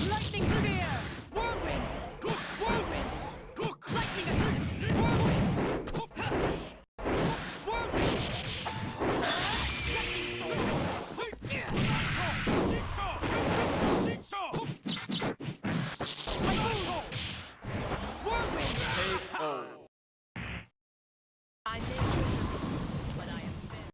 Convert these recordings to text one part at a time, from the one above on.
Lightning spear! Whirlwind! Whirlwind! Lightning attack! Whirlwind! Whirlwind! Whirlwind! I may be happy, but I am fair.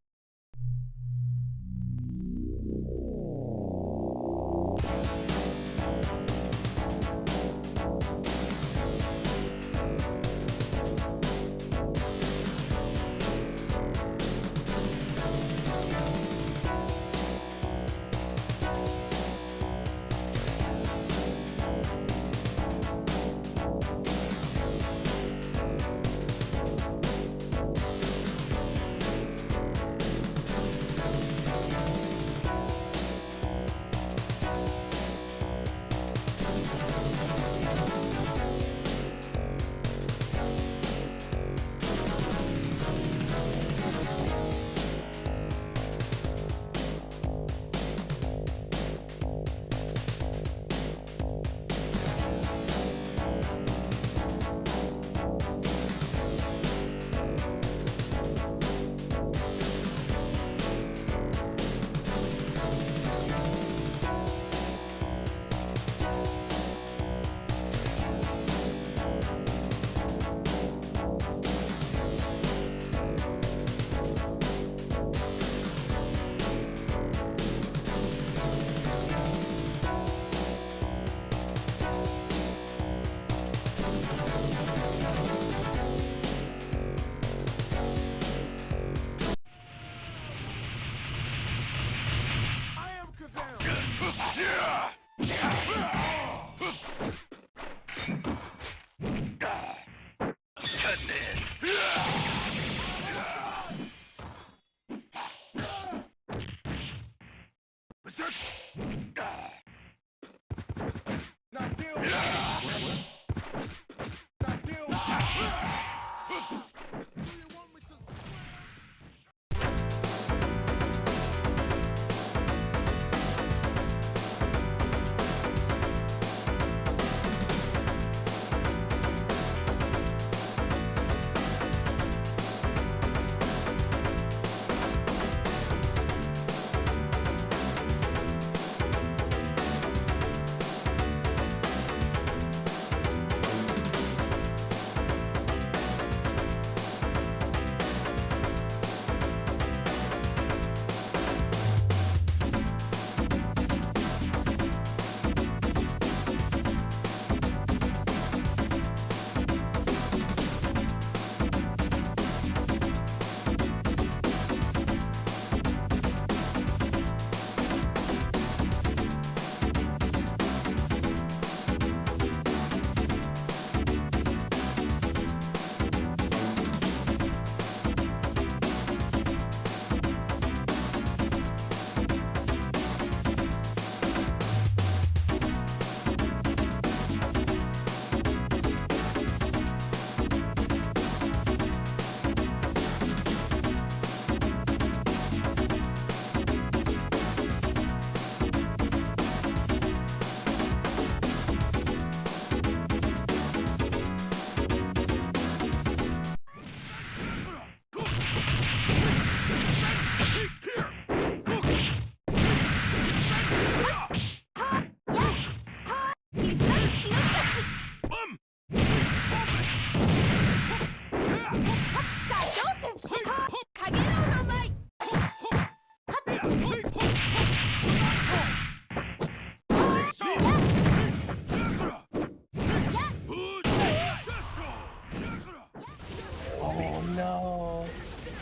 Oh no.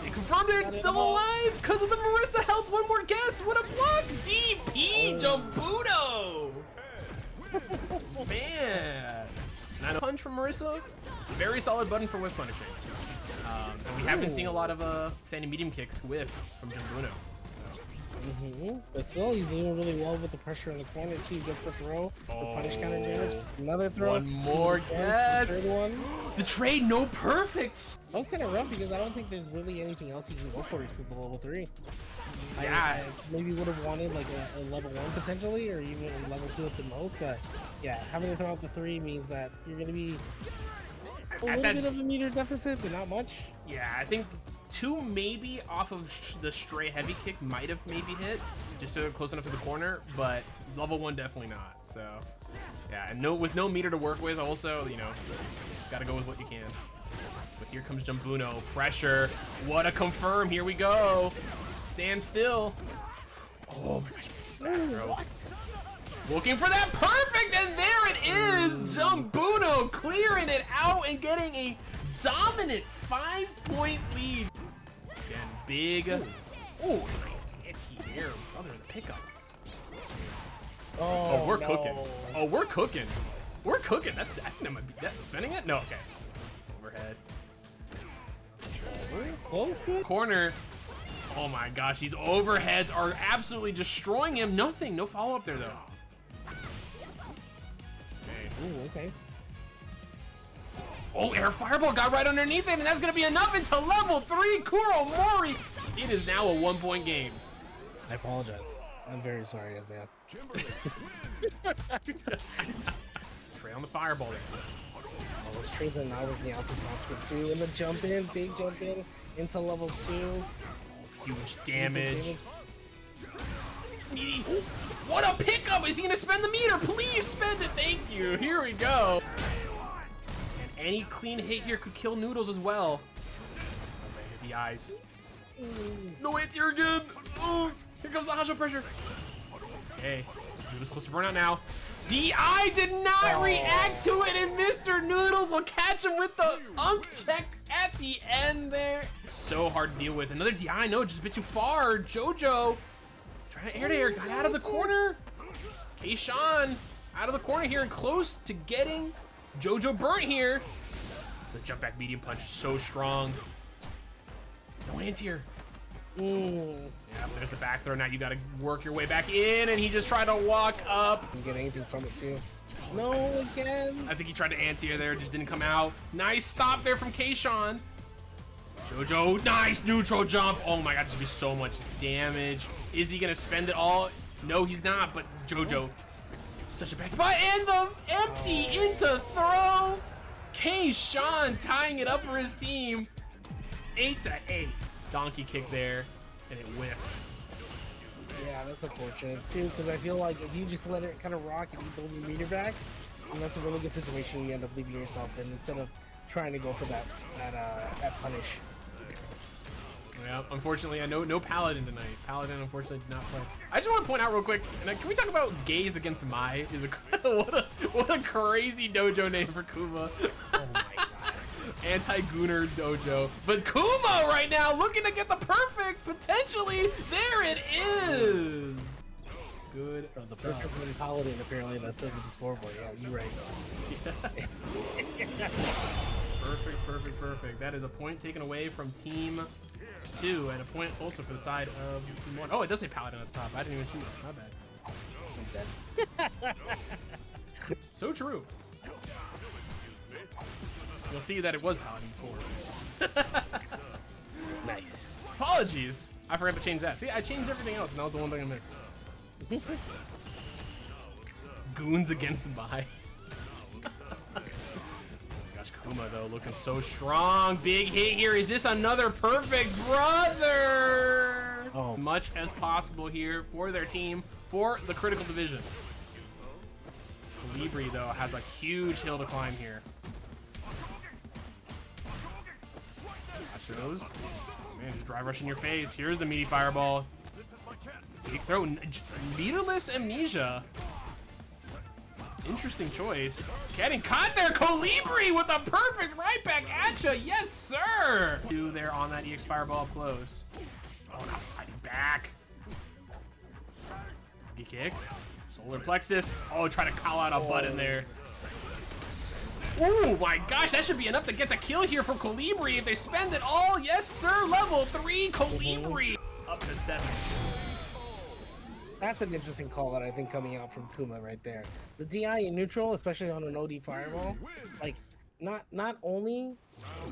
They confirmed they're still alive because of the Marissa health. One more guess. What a block. DP Jumbudo. Man. 9 punch from Marissa. Very solid button for whiff punishing. And we have been seeing a lot of standing medium kicks whiff from Jumbudo. But still, he's doing really well with the pressure in the corner too. Good for throw. The punish counter damage. Another throw. One more, yes. Third one. The trade, no perfects. That was kind of rough because I don't think there's really anything else he can go for to the level 3. Yeah. I maybe would have wanted like a level 1 potentially, or even a level 2 at the most. But yeah, having to throw out the 3 means that you're going to be a little bit of a meter deficit, but not much. Yeah, I think 2 maybe off of the stray heavy kick might have maybe hit, just so close enough to the corner, but level 1 definitely not. So yeah, and with no meter to work with also, you know, gotta go with what you can. But here comes Jumbudo, pressure, what a confirm, here we go. Stand still. Oh my gosh, what? Looking for that perfect, and there it is! Jumbudo clearing it out and getting a dominant 5-point lead. Again, big. Oh, nice anti-air. Other than the pickup. Oh, we're cooking. Oh, we're cooking. We're cooking. I think that might be that. Spinning it? No, okay. Overhead. Close to it. Corner. Oh my gosh, these overheads are absolutely destroying him. Nothing. No follow-up there, though. Ooh, okay. Oh, air fireball got right underneath it, and that's gonna be enough into level 3. Kuromori. It is now a 1-point game. I apologize. I'm very sorry, Isaiah. Trey on the fireball there. Oh, those trades are not working out for Monster 2. And the jump in, big jump in into level 2. Huge damage. Meaty. What a pickup! Is he gonna spend the meter? Please spend it. Thank you. Here we go. And any clean hit here could kill Noodles as well. Oh, man, hit the eyes. No anti-air again. Oh, here comes the hot shot pressure. Okay, Noodles close to burnout now. DI did not react to it, and Mr. Noodles will catch him with the unk check at the end there. So hard to deal with. Another DI, no, just a bit too far. JoJo trying to air, got out of the corner. K-Sean out of the corner here and close to getting JoJo burnt here. The jump back medium punch is so strong. No anti-air. Yeah, there's the back throw. Now you gotta work your way back in, and he just tried to walk up. Didn't get anything from it too. No, again. I think he tried to anti-air there, just didn't come out. Nice stop there from K-Sean. JoJo, nice neutral jump. Oh my god, this would be so much damage. Is he gonna spend it all? No, he's not, but JoJo, such a bad spot, and the empty into throw. K-Sean tying it up for his team. 8-8. Donkey kick there, and it whiffed. Yeah, that's unfortunate too, because I feel like if you just let it kind of rock and you build your meter back, and that's a really good situation you end up leaving yourself in instead of trying to go for that punish. Yeah, unfortunately, I know no Paladin tonight. Paladin unfortunately did not play. I just want to point out real quick, and can we talk about Gaze against Mai? Is what a crazy dojo name for Kuma. Oh my god. Anti-Gooner dojo. But Kuma right now looking to get the perfect, potentially. There it is. Good The stuff. perfect Paladin, apparently, that says at the scoreboard. Yeah, you're right. Perfect. That is a point taken away from Team 2, and a point also for the side of Team 1. Oh, it does say Paladin at the top. I didn't even see that. My bad. So true. You'll see that it was Paladin before. Nice. Apologies. I forgot to change that. See, I changed everything else, and that was the one thing I missed. Goons against Mai. Gosh, Kuma though looking so strong. Big hit here. Is this another perfect brother? Oh. Much as possible here for their team for the critical division. Libri though has a huge hill to climb here. Gosh, Shows. Man, just drive rush in your face. Here's the meaty fireball. Big throw. Meterless amnesia. Interesting choice. Getting caught there. Colibri with a perfect right back at you. Yes, sir. Two there on that EX fireball up close. Oh, not fighting back. D kick. Solar plexus. Oh, trying to call out a button there. Oh my gosh, that should be enough to get the kill here from Colibri if they spend it all. Yes, sir. Level 3 Colibri. Up to 7. That's an interesting call that I think coming out from Kuma right there. The DI in neutral, especially on an OD fireball, like not only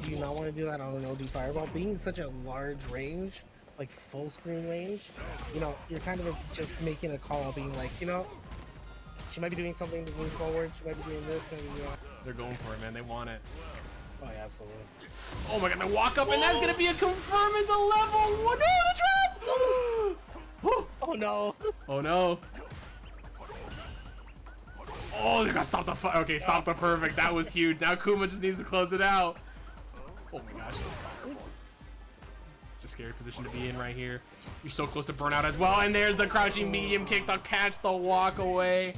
do you not want to do that on an OD fireball, being in such a large range, like full screen range, you know, you're kind of just making a call being like, you know, she might be doing something to move forward, she might be doing this, maybe They're going for it, man. They want it. Oh yeah, absolutely. Oh my god, they walk up and that's gonna be a confirm at the level 1. No, the trap! Oh no. Oh no. Oh, they gotta stop the fight. Okay, stop the perfect. That was huge. Now Kuma just needs to close it out. Oh my gosh. It's a scary position to be in right here. You're so close to burnout as well. And there's the crouching medium kick to catch the walk away.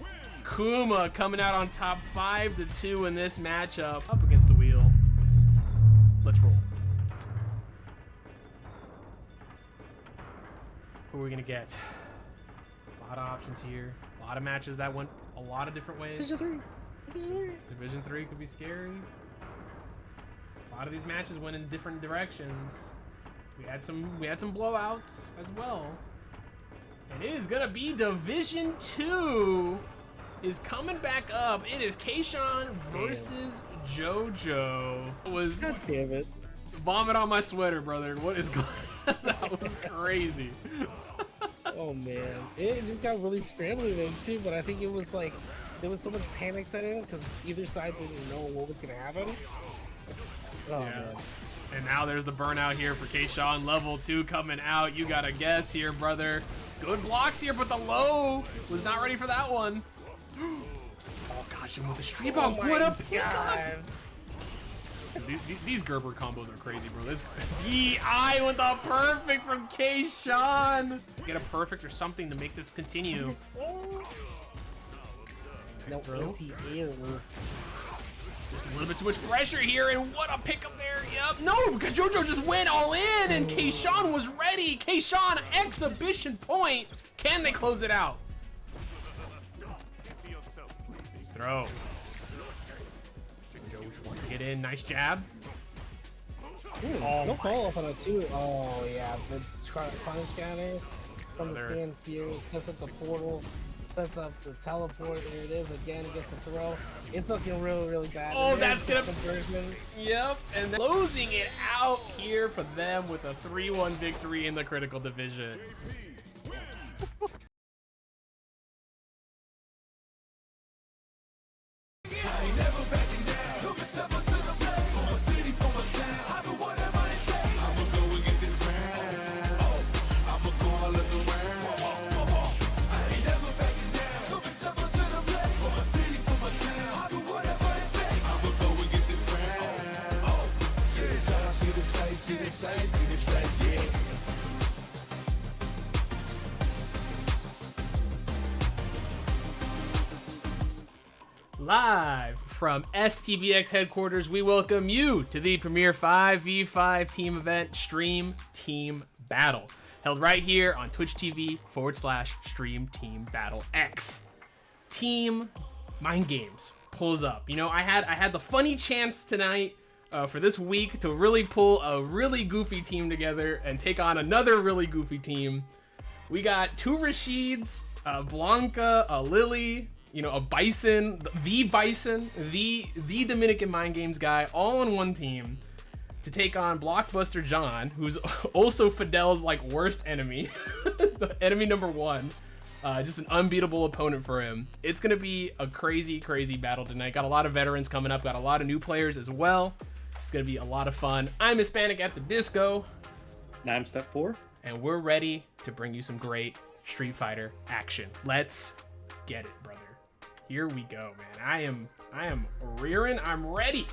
Kuma coming out on top 5-2 in this matchup. Up against the wheel. Let's roll. Who are we gonna get? A lot of options here. A lot of matches that went a lot of different ways. Division 3 could be scary. A lot of these matches went in different directions. We had some blowouts as well. And it is gonna be Division 2 is coming back up. It is Keishan versus JoJo. God damn it. Vomit on my sweater, brother. What is going on? That was crazy. Oh man, it just got really scrambling then too, but I think it was like there was so much panic set in because either side didn't know what was gonna happen. Oh Yeah. man. And now there's the burnout here for Keishan. Level 2 coming out. You gotta guess here, brother. Good blocks here, but the low was not ready for that one. Oh gosh, and with the street bump, what a pickup! These Gerber combos are crazy, bro. This DI with the perfect from Keishan. Get a perfect or something to make this continue. No anti-air. Just a little bit too much pressure here, and what a pickup there. Yep. No, because JoJo just went all in, and Keishan was ready. Keishan, exhibition point. Can they close it out? Throw. JoJo wants to get in. Nice jab. Oh, no follow up on it too. Oh yeah, the final scanner from the stand fear sets up the portal, sets up the teleport. There it is again. Gets the throw. It's looking really, really bad. Oh, that's gonna conversion. Yep, and then closing it out here for them with a 3-1 victory in the critical division. Live from STBX headquarters, we welcome you to the premier 5v5 team event stream team battle, held right here on Twitch TV/stream team battle X. Team Mind Games pulls up. You know, I had the funny chance tonight for this week to really pull a really goofy team together and take on another really goofy team. We got two Rashids, Blanca, a Lily, you know, a Bison, the Dominican Mind Games guy, all on one team to take on BlockbusterJon, who's also Fadel's like worst enemy, the enemy number 1. Just an unbeatable opponent for him. It's gonna be a crazy, crazy battle tonight. Got a lot of veterans coming up, got a lot of new players as well. It's gonna be a lot of fun. I'm Hispanic at the Disco. And I'm Step 4. And we're ready to bring you some great Street Fighter action. Let's get it, brother. Here we go, man. I am rearing. I'm ready.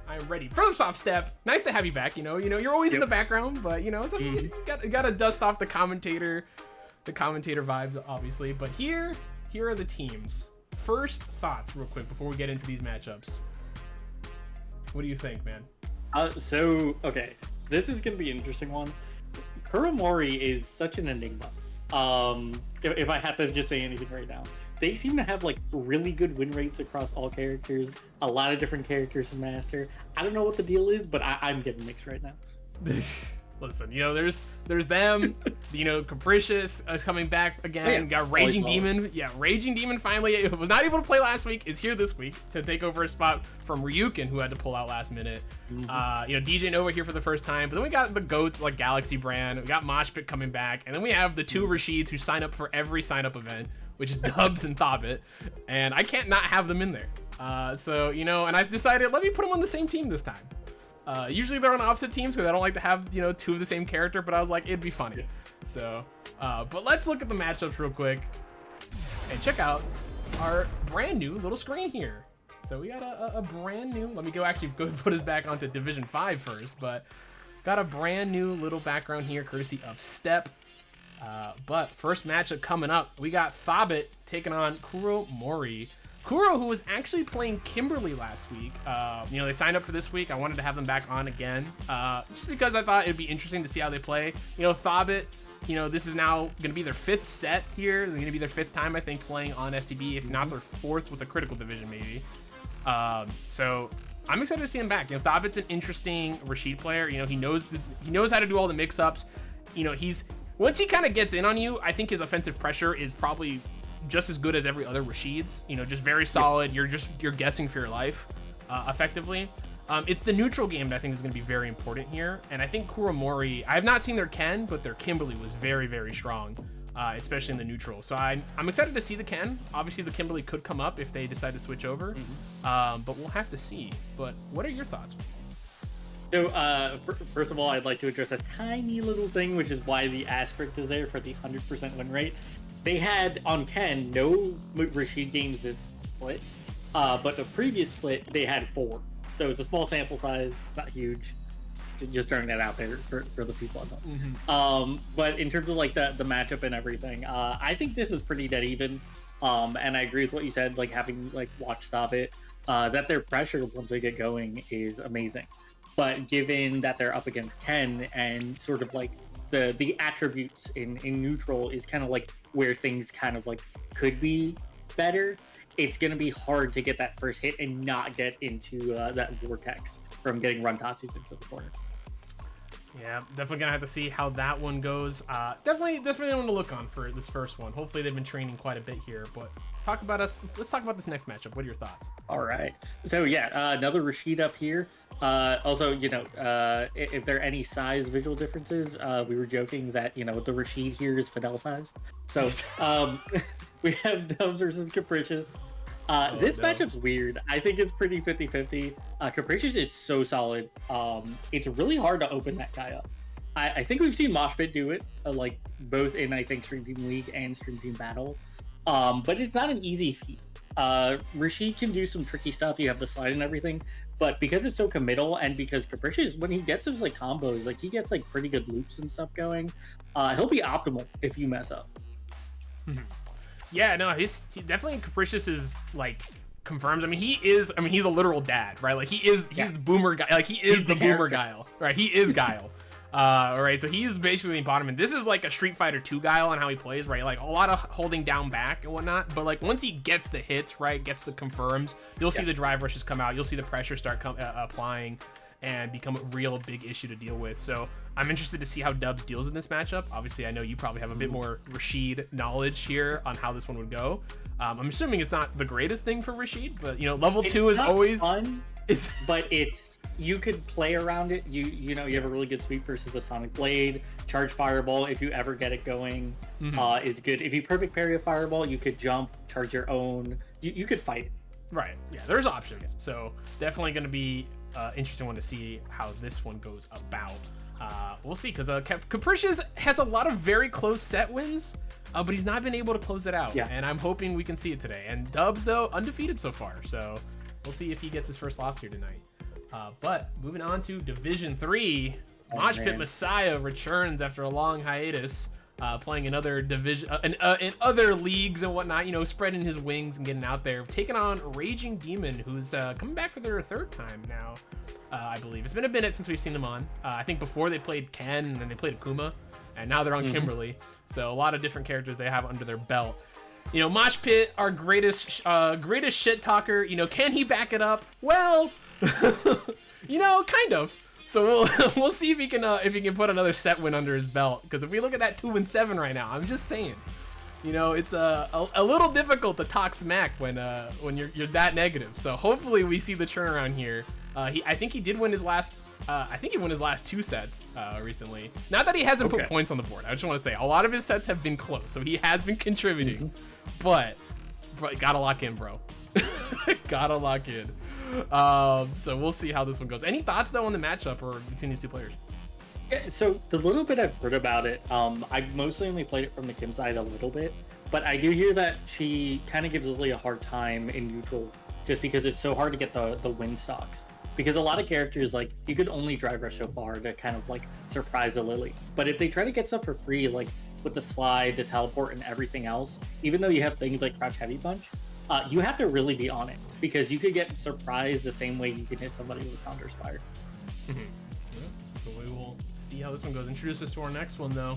I'm ready. First off, Step, nice to have you back. You know, you're always in the background, but so you gotta dust off the commentator vibes, obviously. But here are the teams. First thoughts, real quick, before we get into these matchups. What do you think, man? Okay, this is gonna be an interesting one. Kuromori is such an enigma. If I have to just say anything right now, they seem to have like really good win rates across all characters, a lot of different characters to master. I don't know what the deal is, but I'm getting mixed right now. Listen, there's them, Capricious is coming back again. Yeah, got Raging Demon. Yeah, Raging Demon finally was not able to play last week, is here this week to take over a spot from Ryukin, who had to pull out last minute. DJ Nova here for the first time, but then we got the GOATs like Galaxy Brand, we got Moshpit coming back, and then we have the two Rashids who sign up for every sign up event, which is Dubs and Thobit, and I can't not have them in there. And I decided, let me put them on the same team this time. Usually they're on opposite teams because I don't like to have, two of the same character, but I was like, it'd be funny. So, but let's look at the matchups real quick and check out our brand new little screen here. So we got a brand new, let me go put us back onto Division 5 first, but got a brand new little background here courtesy of Step. But first matchup coming up, we got Thobit taking on Kuromori. Kuro, who was actually playing Kimberly last week, they signed up for this week. I wanted to have them back on again, just because I thought it'd be interesting to see how they play. Thobit, this is now going to be their 5th set here. They're going to be their 5th time, I think, playing on STB, if not their 4th with a critical division, maybe. So I'm excited to see him back. Thobit's an interesting Rashid player. He knows how to do all the mix-ups. Once he kind of gets in on you, I think his offensive pressure is probably just as good as every other Rashid's, just very solid. You're guessing for your life, effectively. It's the neutral game that I think is going to be very important here. And I think Kuromori, I have not seen their Ken, but their Kimberly was very, very strong, especially in the neutral. So I'm excited to see the Ken. Obviously the Kimberly could come up if they decide to switch over, but we'll have to see. But what are your thoughts? So, first of all, I'd like to address a tiny little thing, which is why the asterisk is there for the 100% win rate. They had, on Ken, no Rashid games this split, but the previous split, they had 4. So it's a small sample size, it's not huge. Just throwing that out there for the people at home. But in terms of like the matchup and everything, I think this is pretty dead even. And I agree with what you said, like having like watched Thobit, that their pressure once they get going is amazing. But given that they're up against Ken and sort of like the attributes in neutral is kind of like where things kind of like could be better, it's going to be hard to get that first hit and not get into that vortex from getting run Tatsus into the corner. Yeah, definitely gonna have to see how that one goes. Definitely one to look on for this first one. Hopefully they've been training quite a bit here, but let's talk about this next matchup. What are your thoughts? All right, so yeah, another Rashid up here. Also, if there are any size visual differences, we were joking that the Rashid here is Fadel size. So we have Dubs versus Capricious. This matchup's weird. I think it's pretty 50-50. Capricious is so solid. It's really hard to open that guy up. I think we've seen Moshpit do it, like both in I think Stream Team League and Stream Team Battle. But it's not an easy feat. Rashid can do some tricky stuff. You have the slide and everything, but because it's so committal and because Capricious, when he gets his like combos, like he gets like pretty good loops and stuff going, he'll be optimal if you mess up. Yeah, no, he definitely Capricious is like confirms. He's a literal dad, right? Like he's the boomer guy. Like he's the boomer Guile, right? He is Guile. Right, so he's basically the bottom, and this is like a Street Fighter 2 Guile on how he plays, right? Like a lot of holding down back and whatnot, but like once he gets the hits, right, gets the confirms, you'll see the drive rushes come out, you'll see the pressure start applying and become a real big issue to deal with. So I'm interested to see how Dubs deals in this matchup. Obviously, I know you probably have a bit more Rashid knowledge here on how this one would go. I'm assuming it's not the greatest thing for Rashid, but level 2 is always fun. But you could play around it. You have a really good sweep versus a Sonic Blade. Charge Fireball, if you ever get it going, is good. If you perfect parry a Fireball, you could jump, charge your own. You could fight it. Right. Yeah, there's options. So definitely going to be interesting one to see how this one goes about. We'll see, because Capricious has a lot of very close set wins, but he's not been able to close it out. Yeah. And I'm hoping we can see it today. And Dubs, though, undefeated so far. So we'll see if he gets his first loss here tonight. But moving on to Division 3, Mosh Pit Messiah returns after a long hiatus, playing in other division, in other leagues and whatnot. You know, spreading his wings and getting out there, taking on Raging Demon, who's coming back for their third time now. I believe it's been a minute since we've seen them on. I think before they played Ken, and then they played Akuma, and now they're on Kimberly. So a lot of different characters they have under their belt. You know, Mosh Pit, our greatest shit talker. You know, can he back it up? Well, you know, kind of. So we'll see if he can put another set win under his belt. Because if we look at that 2-7 right now, I'm just saying, you know, it's a little difficult to talk smack when you're that negative. So hopefully we see the turnaround here. I think he did win his last. I think he won his last 2 sets recently. Not that he hasn't put points on the board. I just want to say a lot of his sets have been close, so he has been contributing. But gotta lock in, bro. Gotta lock in. So we'll see how this one goes. Any thoughts though on the matchup or between these two players? Yeah, so the little bit I've heard about it, I mostly only played it from the Kim side a little bit, but I do hear that she kind of gives Lily a hard time in neutral just because it's so hard to get the win stocks. Because a lot of characters, like, you could only drive rush so far to kind of, like, surprise a Lily. But if they try to get stuff for free, like, with the slide, the teleport, and everything else, even though you have things like Crouch Heavy Punch, you have to really be on it. Because you could get surprised the same way you can hit somebody with Counter Spire. Yeah, so we will see how this one goes. Introduce us to our next one, though.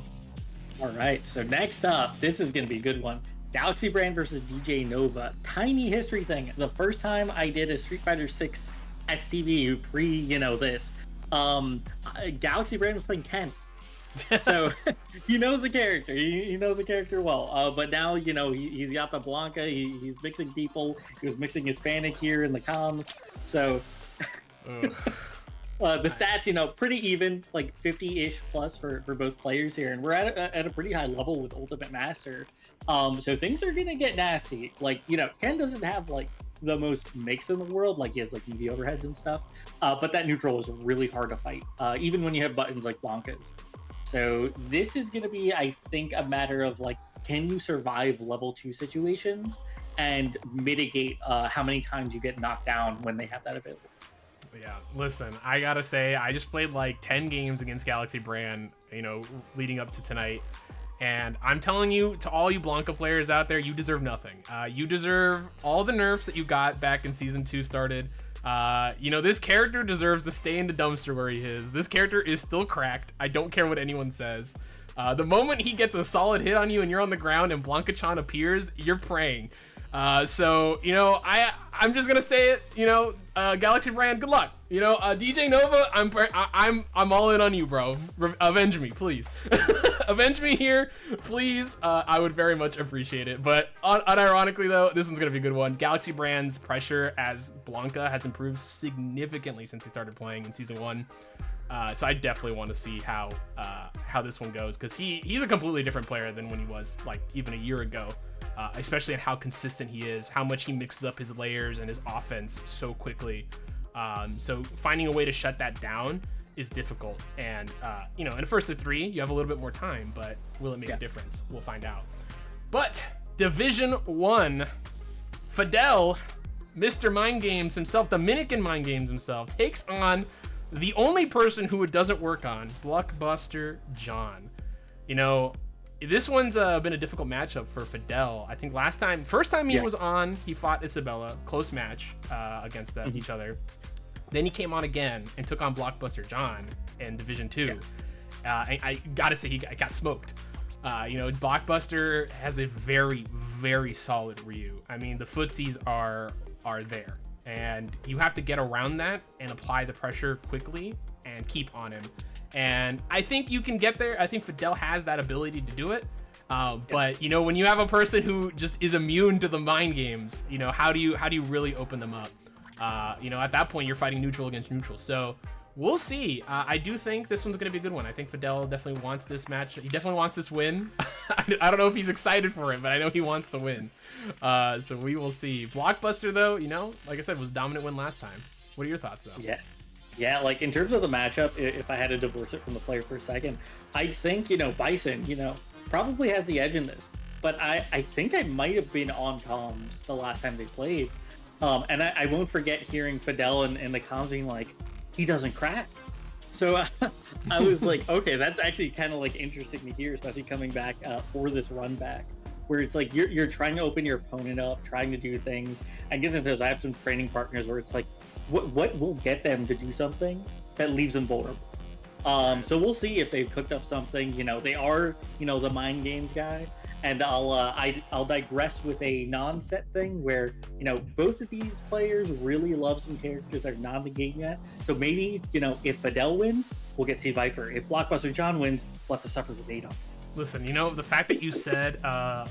All right, so next up, this is going to be a good one. Galaxy Brand versus DJ Nova. Tiny history thing. The first time I did a Street Fighter 6 STB pre, you know, this Galaxy Brand was playing Ken, so he knows the character. He knows the character well. But now, you know, he's got the Blanca. He's mixing people. He was mixing Hispanic here in the comms. So the stats, you know, pretty even, like 50-ish plus for both players here, and we're at a pretty high level with Ultimate Master. So things are gonna get nasty. Like, you know, Ken doesn't have like the most mix in the world, like he has like EV overheads and stuff, but that neutral is really hard to fight, even when you have buttons like Blanca's. So this is going to be, I think, a matter of like, can you survive level 2 situations and mitigate how many times you get knocked down when they have that available. Yeah, listen, I gotta say, I just played like 10 games against Galaxy Brand, you know, leading up to tonight. And I'm telling you, to all you Blanca players out there, you deserve nothing. You deserve all the nerfs that you got back in Season 2 started. You know, this character deserves to stay in the dumpster where he is. This character is still cracked. I don't care what anyone says. The moment he gets a solid hit on you and you're on the ground and Blanca-chan appears, you're praying. So, you know, I'm just gonna say it, you know, Galaxy Brand, good luck. You know, DJ Nova, I'm all in on you, bro. Avenge me, please. Avenge me here, please. I would very much appreciate it. But unironically though, this one's gonna be a good one. Galaxy Brand's pressure as Blanca has improved significantly since he started playing in Season 1. So I definitely want to see how this one goes, because he's a completely different player than when he was like even a year ago. Especially in how consistent he is, how much he mixes up his layers and his offense so quickly. So finding a way to shut that down is difficult. And, you know, in a first of 3, you have a little bit more time, but will it make a difference? We'll find out. But Division 1, Fadel, Mr. Mind Games himself, Dominican Mind Games himself, takes on the only person who it doesn't work on, BlockbusterJon. You know, this one's been a difficult matchup for Fadel. I think first time he was on, he fought Isabella, close match against each other. Then he came on again and took on BlockbusterJon in Division 2. I gotta say, he got smoked. You know, Blockbuster has a very, very solid Ryu. I mean, the footsies are there, and you have to get around that and apply the pressure quickly and keep on him. And I think you can get there. I think Fadel has that ability to do it. But you know, when you have a person who just is immune to the mind games, you know, how do you really open them up? You know, at that point you're fighting neutral against neutral. So we'll see. I do think this one's going to be a good one. I think Fadel definitely wants this match. He definitely wants this win. I don't know if he's excited for it, but I know he wants the win. So we will see. Blockbuster though, you know, like I said, was dominant win last time. What are your thoughts though? Yeah, like in terms of the matchup, if I had to divorce it from the player for a second, I think, you know, Bison, you know, probably has the edge in this. But I think I might have been on comms the last time they played. And I won't forget hearing Fadel in the comms being like, he doesn't crack. So I was like, okay, that's actually kind of like interesting to hear, especially coming back for this run back, where it's like you're trying to open your opponent up, trying to do things. I guess those, I have some training partners where it's like, what will get them to do something that leaves them vulnerable. So we'll see if they've cooked up something. You know, they are, you know, the mind games guy. And I'll digress with a non-set thing where, you know, both of these players really love some characters that are not in the game yet. So maybe, you know, if Fadel wins, we'll get Team Viper. If BlockbusterJon wins, we'll have to suffer with Adon. Listen, you know, the fact that you said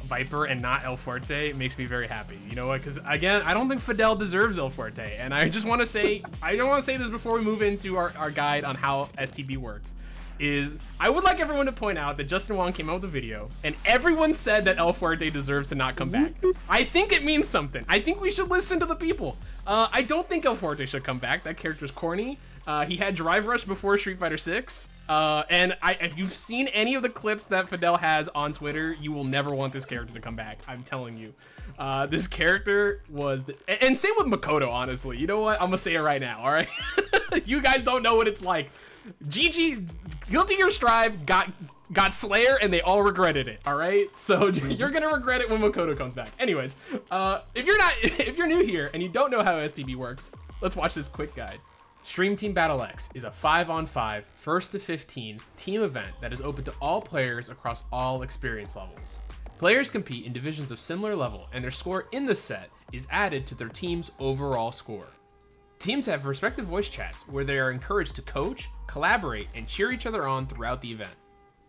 Viper and not El Fuerte makes me very happy. You know what? Because again, I don't think Fadel deserves El Fuerte. And I just want to say, I don't want to say this before we move into our guide on how STB works. I would like everyone to point out that Justin Wong came out with a video and everyone said that El Fuerte deserves to not come back. I think it means something. I think we should listen to the people. I don't think El Fuerte should come back. That character's corny. He had Drive Rush before Street Fighter 6. And if you've seen any of the clips that Fadel has on Twitter, you will never want this character to come back. I'm telling you. This character was... and same with Makoto, honestly. You know what? I'm gonna say it right now, all right? You guys don't know what it's like. GG, Guilty Gear Strive got Slayer and they all regretted it, all right? So you're gonna regret it when Makoto comes back. Anyways, if you're new here and you don't know how STB works, let's watch this quick guide. Stream Team Battle X is a 5-on-5, 1st to 15 team event that is open to all players across all experience levels. Players compete in divisions of similar level, and their score in the set is added to their team's overall score. Teams have respective voice chats where they are encouraged to coach, collaborate, and cheer each other on throughout the event.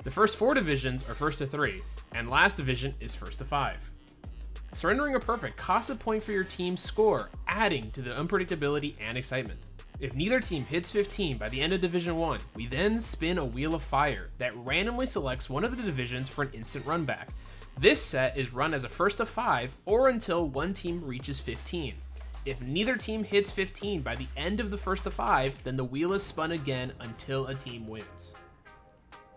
The first 4 divisions are 1st to 3, and last division is 1st to 5. Surrendering a perfect costs a point for your team's score, adding to the unpredictability and excitement. If neither team hits 15 by the end of Division 1, we then spin a Wheel of Fire that randomly selects one of the divisions for an instant run back. This set is run as a 1st to 5 or until one team reaches 15. If neither team hits 15 by the end of the 1st to 5, then the wheel is spun again until a team wins.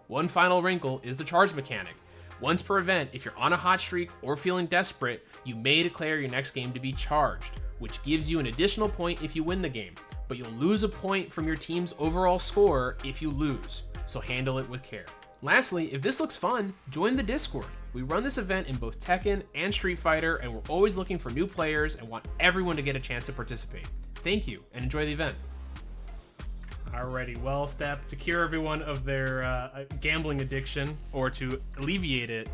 One final wrinkle is the charge mechanic. Once per event, if you're on a hot streak or feeling desperate, you may declare your next game to be charged, which gives you an additional point if you win the game, but you'll lose a point from your team's overall score if you lose, so handle it with care. Lastly, if this looks fun, join the Discord. We run this event in both Tekken and Street Fighter, and we're always looking for new players and want everyone to get a chance to participate. Thank you, and enjoy the event. Alrighty, well, Step, to cure everyone of their gambling addiction, or to alleviate it,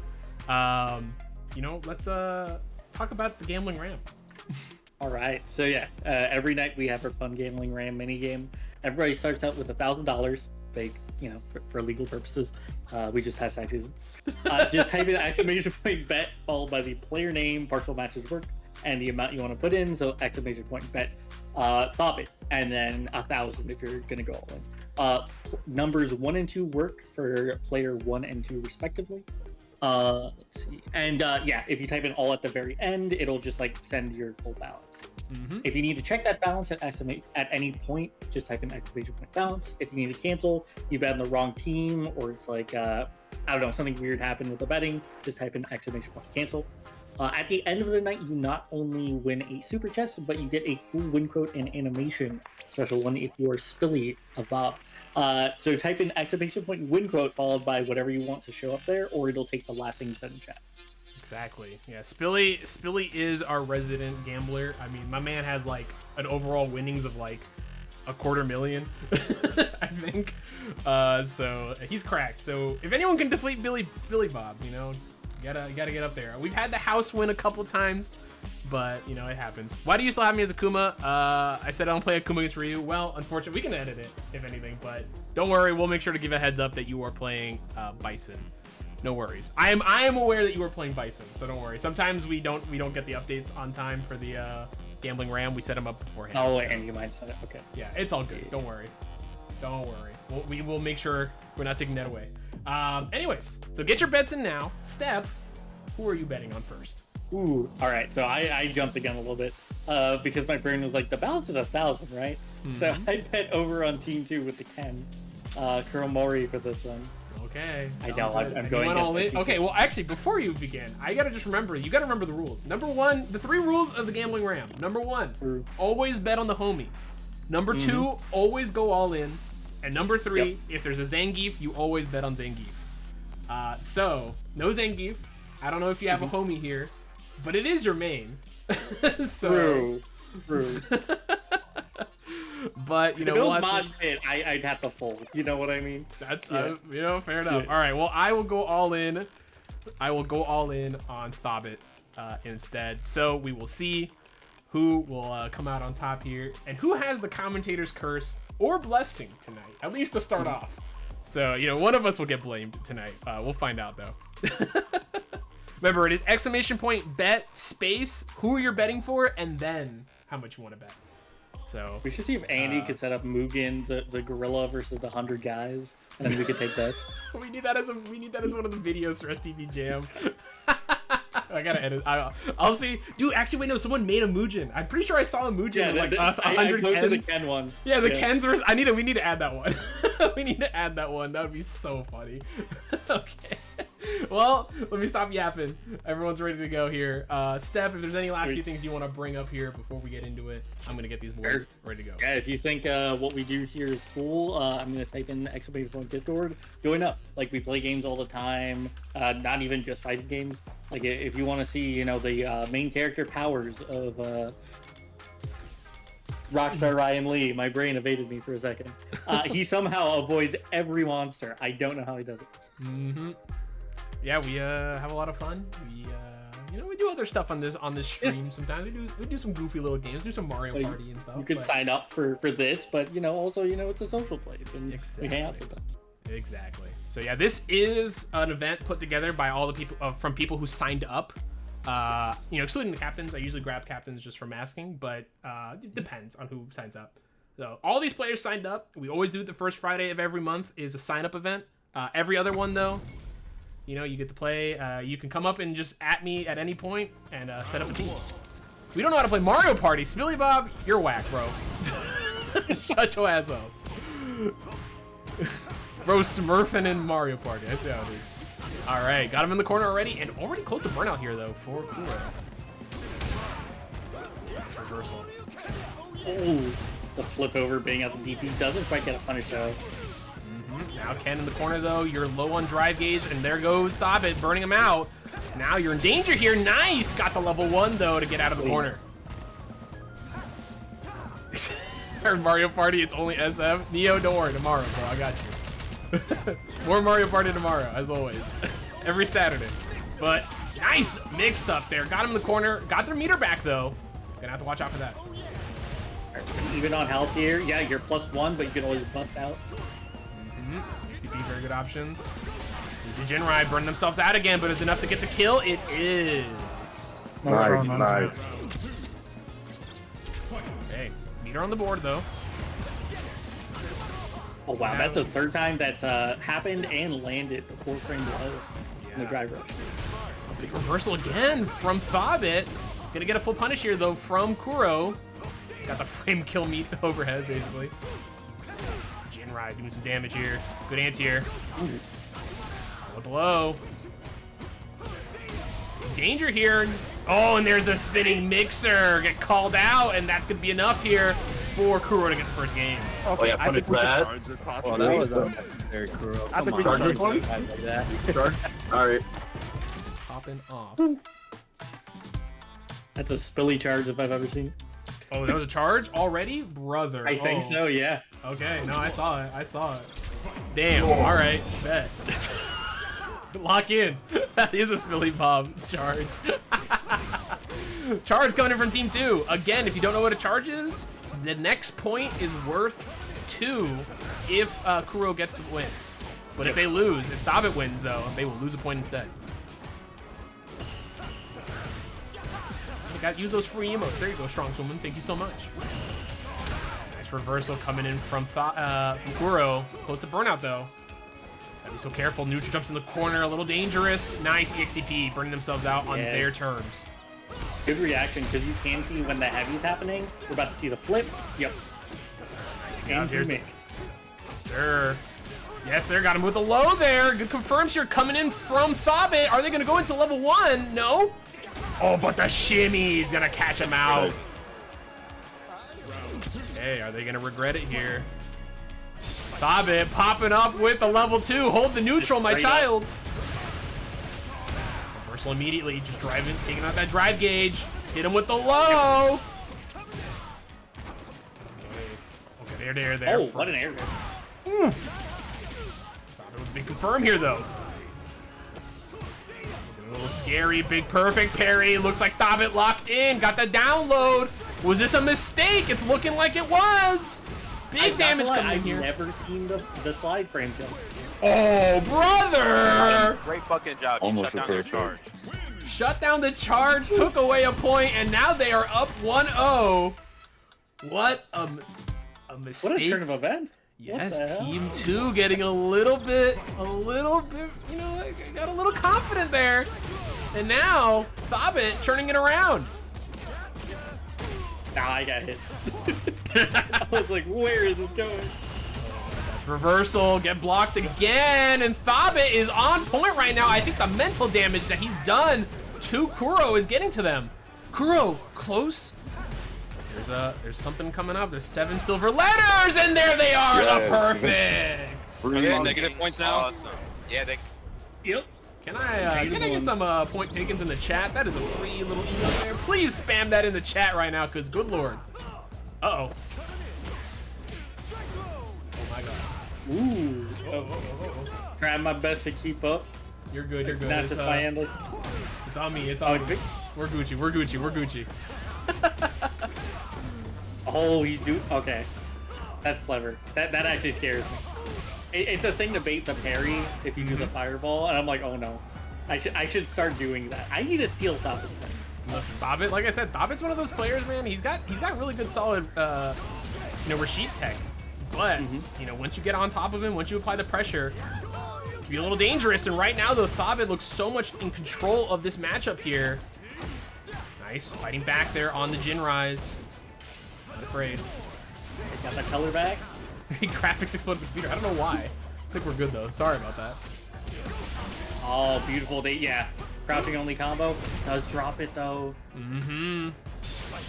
you know, let's talk about the gambling ram. All right, so yeah, every night we have our fun gambling ram mini game. Everybody starts out with $1,000, fake, you know, for legal purposes. We just passed tax season. Just type in exclamation point bet followed by the player name, partial matches work, and the amount you want to put in. So exclamation point bet, top it, and then 1,000 if you're gonna go all in. Numbers 1 and 2 work for player 1 and 2 respectively. Let's see, and yeah, if you type in all at the very end, it'll just like send your full balance. If you need to check that balance at any point, just type in exclamation point balance. If you need to cancel, you bet on the wrong team, or it's like I don't know, something weird happened with the betting, just type in exclamation point cancel. At the end of the night, you not only win a super chest, but you get a cool win quote and animation, special one if you are Spilly of Bob. So type in exclamation point win quote followed by whatever you want to show up there, or it'll take the last thing you said in chat. Exactly. Yeah, Spilly is our resident gambler. I mean, my man has like an overall winnings of like $250,000, I think. So he's cracked. So if anyone can defeat Spilly Bob, you know, you gotta get up there. We've had the house win a couple times, but you know, it happens. Why do you still have me as Akuma? I said I don't play Akuma against Ryu. Well, unfortunately, we can edit it if anything, but don't worry, we'll make sure to give a heads up that you are playing Bison. No worries. I am aware that you were playing Bison, so don't worry. Sometimes we don't get the updates on time for the gambling ram. We set them up beforehand. Oh, so. and you might set it. Okay. Yeah, it's all good. Don't worry. Don't worry. We will make sure we're not taking that away. Anyways, so get your bets in now. Step, who are you betting on first? Ooh, all right. So I jumped the gun a little bit because my brain was like, the balance is 1,000, right? So I bet over on Team 2 with the Ken, Kuromori for this one. Okay. I know, I'm going all in. Okay, well, actually, before you begin, you gotta remember the rules. Number 1, the 3 rules of the gambling ram. Number 1, always bet on the homie. Number 2, always go all in. And number 3, if there's a Zangief, you always bet on Zangief. So, no Zangief. I don't know if you have a homie here, but it is your main. So, True. But, you know, if it we'll was have Mosh Pit, I'd have to fold. You know what I mean? That's, you know, fair enough. All right, well, I will go all in. I will go all in on Thabit instead. So we will see who will come out on top here and who has the commentator's curse or blessing tonight, at least to start off. So, you know, one of us will get blamed tonight. We'll find out, though. Remember, it is exclamation point, bet, space, who you're betting for, and then how much you want to bet. So We should see if Andy could set up Mugen, the gorilla versus the 100 guys, and then we could take bets. we need that as one of the videos for STB Jam. I gotta edit. I'll see. Dude, actually, wait, no. Someone made a Mugen. I'm pretty sure I saw a Mugen in like 100 I posted Kens. the Ken one. Yeah, the Kens versus. We need to add that one. We need to add that one. That would be so funny. Okay. Well, let me stop yapping. Everyone's ready to go here. Steph, if there's any last few things you want to bring up here before we get into it, I'm gonna get these boys ready to go. Yeah, if you think what we do here is cool, I'm gonna type in exclamation point Discord. Join up. Like, we play games all the time. Not even just fighting games. Like, if you want to see, you know, the main character powers of Rockstar Ryan Lee, my brain evaded me for a second. He somehow avoids every monster. I don't know how he does it. Yeah, we have a lot of fun. We you know, we do other stuff on this stream sometimes. We do some goofy little games, do some Mario Party and stuff. You could sign up for this, but you know, also, you know, it's a social place and we hang out sometimes. Exactly. So yeah, this is an event put together by all the people from people who signed up. You know, excluding the captains. I usually grab captains just from asking, but it depends on who signs up. So all these players signed up. We always do it the first Friday of every month is a sign-up event. Every other one though, you know, you get to play. You can come up and just at me at any point and set up a team. We don't know how to play Mario Party. Spilly Bob, you're whack, bro. Shut your ass up. Bro, smurfing in Mario Party. I see how it is. All right, got him in the corner already, and already close to burnout here, though, for Kuro. That's reversal. Oh, the flip over being at the DP doesn't quite get a punish, though. Now Ken in the corner, though. You're low on drive gauge, and there goes Stop It, burning him out. Now you're in danger here. Nice! Got the level 1, though, to get out of the corner. Or Mario Party, it's only SF. Neo, don't worry, tomorrow, bro. I got you. More Mario Party tomorrow, as always. Every Saturday. But nice mix up there. Got him in the corner. Got their meter back, though. Gonna have to watch out for that. Even on health here, yeah, you're +1, but you can always bust out. XCP, very good option. The Jinrai burn themselves out again, but it's enough to get the kill. It is. Nice. Hey, meter on the board, though. Oh wow, that's the third time that's happened and landed the 4 frame below in the drive rush. Big reversal again from Thabit. Gonna get a full punish here, though, from Kuro. Got the frame kill meet overhead, basically. Jinrai doing some damage here. Good anti-air. Below. Danger here. Oh, and there's a spinning mixer. Get called out, and that's gonna be enough here for Kuro to get the first game. Oh yeah, I think we should charge this possibly. Well, that was unnecessary, Kuro. I think we Come should on. charge Like that. Alright. Popping off. That's a spilly charge if I've ever seen. Oh, that was a charge already? Brother. I think so, yeah. Okay, no, I saw it. I saw it. Damn, alright, bet. Lock in. That is a Spilly Bob charge. Charge coming in from Team 2. Again, if you don't know what a charge is, the next point is worth 2 if Kuro gets the win. But if they lose, if Thabit wins, though, they will lose a point instead. Use those free emotes. There you go, Strong Woman. Thank you so much. Nice reversal coming in from Kuro. Close to burnout, though. Gotta be so careful. Neutral jumps in the corner. A little dangerous. Nice EXDP. Burning themselves out on their terms. Good reaction, because you can see when the heavy's happening. We're about to see the flip. Yep. Nice. And Here's 2 minutes. Sir. Yes, sir. Got him with a low there. Good confirms here. Coming in from Thabit. Are they going to go into level 1? No. Oh, but the shimmy is going to catch him out. Okay, are they gonna regret it here? Fadel popping up with the level 2. Hold the neutral, my child. Reversal immediately, just driving, taking out that drive gauge. Hit him with the low. Okay, there. Oh, what an air. Fadel with a big confirm here, though. A little scary, big perfect parry. Looks like Fadel locked in, got the download. Was this a mistake? It's looking like it was. Big damage coming in here. I've never seen the slide frame kill. Oh, brother! Great fucking job. You Almost shut down a the charge. Shut down the charge, took away a point, and now they are up 1-0. What a mistake. What a turn of events. Yes, Team 2 getting a little bit, you know, got a little confident there. And now, Fadel turning it around. Nah, I got hit. I was like, where is it going? Reversal, get blocked again, and Fadel is on point right now. I think the mental damage that he's done to Kuro is getting to them. Kuro, close. There's something coming up. There's 7 silver letters, and there they are, the perfect. Okay, negative points now. Awesome. Yeah, they. Yep. Can I get some point takens in the chat? That is a free little email there. Please spam that in the chat right now, because good lord. Uh-oh. Oh my god. Ooh. Trying my best to keep up. You're good, you're good. Not just my endless. It's on me, it's on me. We're Gucci. Oh, he's okay. That's clever. That actually scares me. It's a thing to bait the parry if you do the fireball, and I'm like, oh no. I should start doing that. I need to steal Fadel's thing. Listen, Fadel, like I said, Fadel's one of those players, man. He's got really good solid you know, Rashid tech. But you know, once you get on top of him, once you apply the pressure, it can be a little dangerous. And right now, though, Fadel looks so much in control of this matchup here. Nice, fighting back there on the Jin Rise. Not afraid. Got that color back. Graphics exploded the computer. I don't know why. I think we're good though. Sorry about that. Oh, beautiful. Yeah. Crouching only combo. Does drop it though. A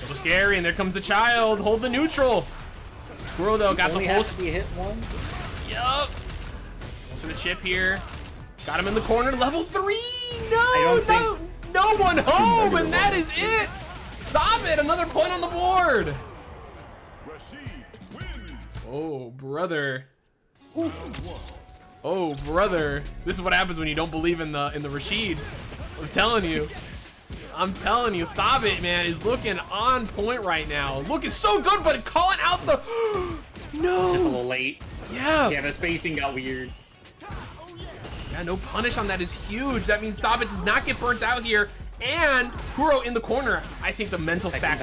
little scary, and there comes the child. Hold the neutral. Kuro though got the whole. Be hit one. Yup. For the chip here. Got him in the corner. Level 3. No one home, and that is it. Stop it. Another point on the board. Oh, brother. Oh, brother. This is what happens when you don't believe in the Rashid. I'm telling you. Fadel, man, is looking on point right now. Looking so good, but calling out the... No. Just a little late. Yeah. Yeah, the spacing got weird. Yeah, no punish on that is huge. That means Fadel does not get burnt out here. And Kuro in the corner. I think the mental stack...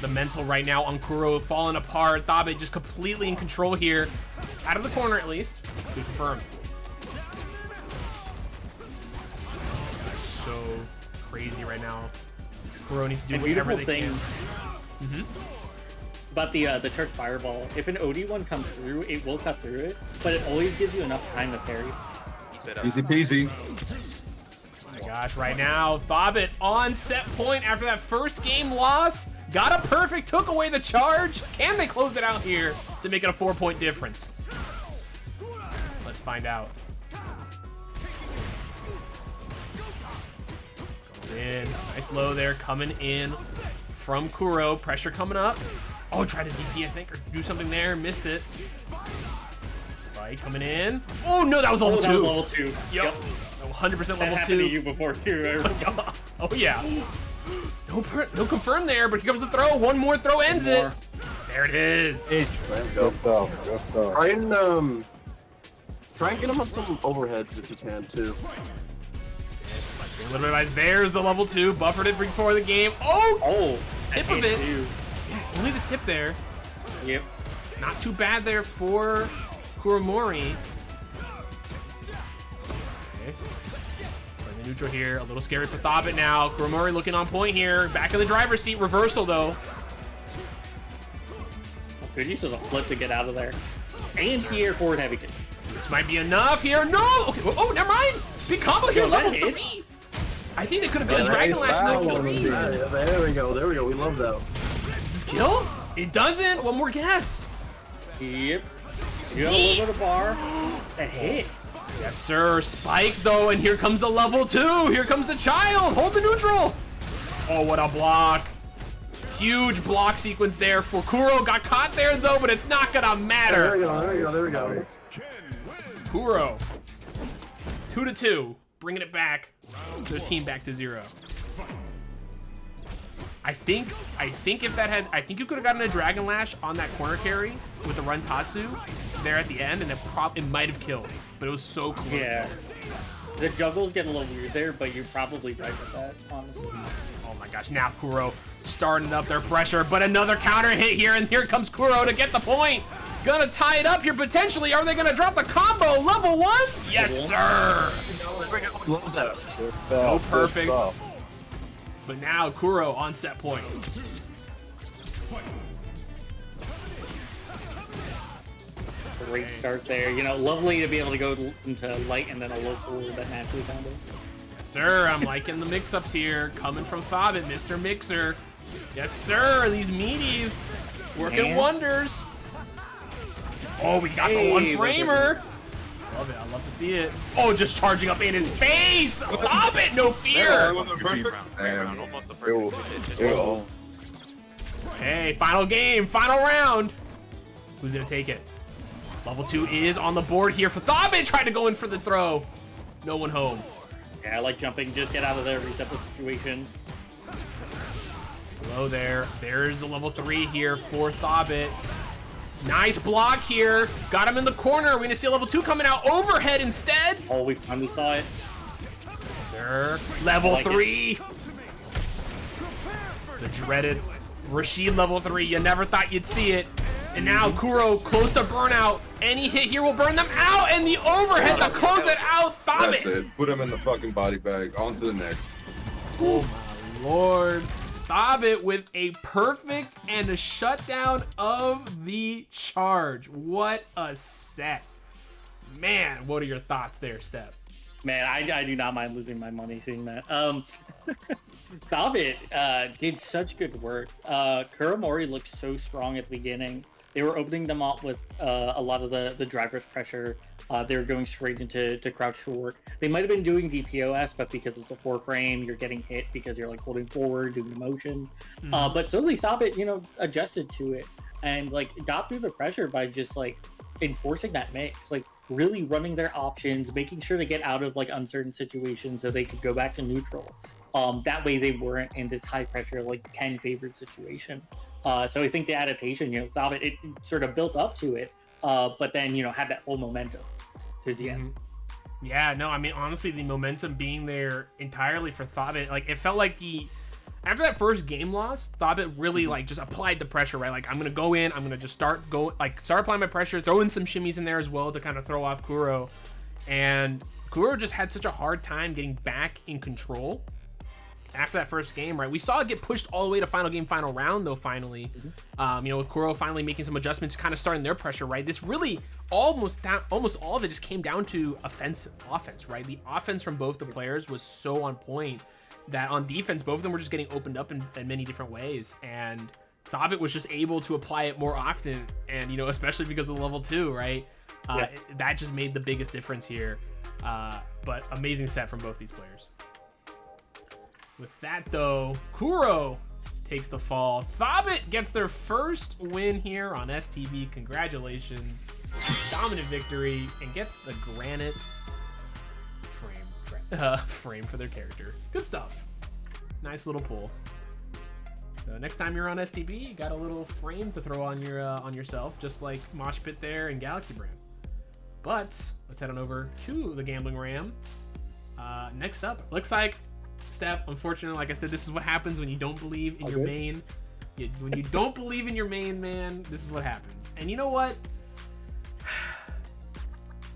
The mental right now on Kuro falling apart. Fadel just completely in control here. Out of the corner at least. We confirm. So crazy right now. Kuro needs to do whatever they can. About the church fireball. If an OD one comes through, it will cut through it, but it always gives you enough time to parry. Easy peasy. Oh my gosh, right now, Fadel on set point after that first game loss. Got a perfect, took away the charge. Can they close it out here to make it a 4-point difference? Let's find out. Going in, nice low there, coming in from Kuro. Pressure coming up. Oh, try to DP, I think, or do something there. Missed it. Spike coming in. Oh no, that was level 2. That was level 2. Yep. 100% level 2. That happened to you before too. Oh yeah. No confirm there, but here comes the throw. One more throw ends it. There it is. Go stuff. Try and get him up some overheads if you can too. A little bit of ice. There's the level 2. Buffered it before the game. Oh! Tip of it. Yeah, only the tip there. Yep. Not too bad there for Kuromori. Okay. Playing the neutral here. A little scary for Fadel now. Kuromori looking on point here. Back in the driver's seat. Reversal though. Good use of the flip to get out of there. And here forward heavy kick. This might be enough here. No! Okay. Oh, never mind. Big combo here. Level 3. I think they could have been a Dragon Lash level 3. There we go. We love that. Is this kill? It doesn't. One more guess. Yep. You got a little bit of bar. That hit. Yes, sir. Spike, though, and here comes a level 2. Here comes the child. Hold the neutral. Oh, what a block. Huge block sequence there for Kuro. Got caught there, though, but it's not going to matter. There we go. Kuro. 2-2. Bringing it back. The team back to 0. I think if that had, I think you could have gotten a Dragon Lash on that corner carry with the Run Tatsu there at the end, and it might have killed, but it was so close. Yeah. The juggles get a little weird there, but you're probably right with that, honestly. Oh my gosh, now Kuro starting up their pressure, but another counter hit here, and here comes Kuro to get the point. Gonna tie it up here potentially. Are they gonna drop the combo? Level 1? Yes, sir. Oh, perfect. But now Kuro on set point. Great start there. You know, lovely to be able to go into light and then a low forward that naturally found it. Yes, sir. I'm liking the mix-ups here. Coming from Fadel, Mr. Mixer. Yes, sir. These meaties working wonders. Oh, we got the one framer. Love it. I love to see it. Oh, just charging up in his face. Love it. No fear. Hey, final game, final round. Who's gonna take it? Level 2 is on the board here for Thabit. Tried to go in for the throw. No one home. Yeah, I like jumping. Just get out of there, reset the situation. Hello there. There's a level 3 here for Thabit. Nice block here. Got him in the corner. We're gonna see a level 2 coming out overhead instead. Oh, we finally saw it. Sir, level 3. The dreaded Rashid level 3. You never thought you'd see it. And now Kuro close to burnout. Any hit here will burn them out. And the overhead to close it out. That's Thabit. it. Put him in the fucking body bag. On to the next. Oh my lord. Thabit with a perfect and a shutdown of the charge. What a set. Man, what are your thoughts there, Step? Man, I do not mind losing my money seeing that. Thabit did such good work. Kuramori looked so strong at the beginning. They were opening them up with a lot of the driver's pressure. They were going straight into crouch short. They might have been doing DPOS, but because it's a 4-frame, you're getting hit because you're like holding forward, doing the motion. But slowly Thabit, adjusted to it and like got through the pressure by just like enforcing that mix, like really running their options, making sure to get out of like uncertain situations so they could go back to neutral. That way they weren't in this high pressure, like Ken favored situation. So I think the adaptation, Thabit, it sort of built up to it, but then, had that whole momentum towards the end. Yeah, no, I mean, honestly, the momentum being there entirely for Thabit, like, it felt like after that first game loss, Thabit really, like, just applied the pressure, right? Like, I'm going to go in, I'm going to just start applying my pressure, throw in some shimmies in there as well to kind of throw off Kuro. And Kuro just had such a hard time getting back in control after that first game, right? We saw it get pushed all the way to final game, final round, though, finally. With Kuro finally making some adjustments, kind of starting their pressure, right? This really, almost all of it just came down to offense, right? The offense from both the players was so on point that on defense, both of them were just getting opened up in many different ways. And Thabit was just able to apply it more often, and, especially because of the level 2, right? That just made the biggest difference here. But amazing set from both these players. With that, though, Kuro takes the fall. Thabit gets their first win here on STB. Congratulations. Dominant victory, and gets the granite frame for their character. Good stuff. Nice little pull. So next time you're on STB, you got a little frame to throw on yourself, just like Mosh Pit there and Galaxy Brand. But let's head on over to the Gambling Ram. Next up, looks like Steph, unfortunately, like I said, this is what happens when you don't believe in your main. When you don't believe in your main, man, this is what happens. And you know what?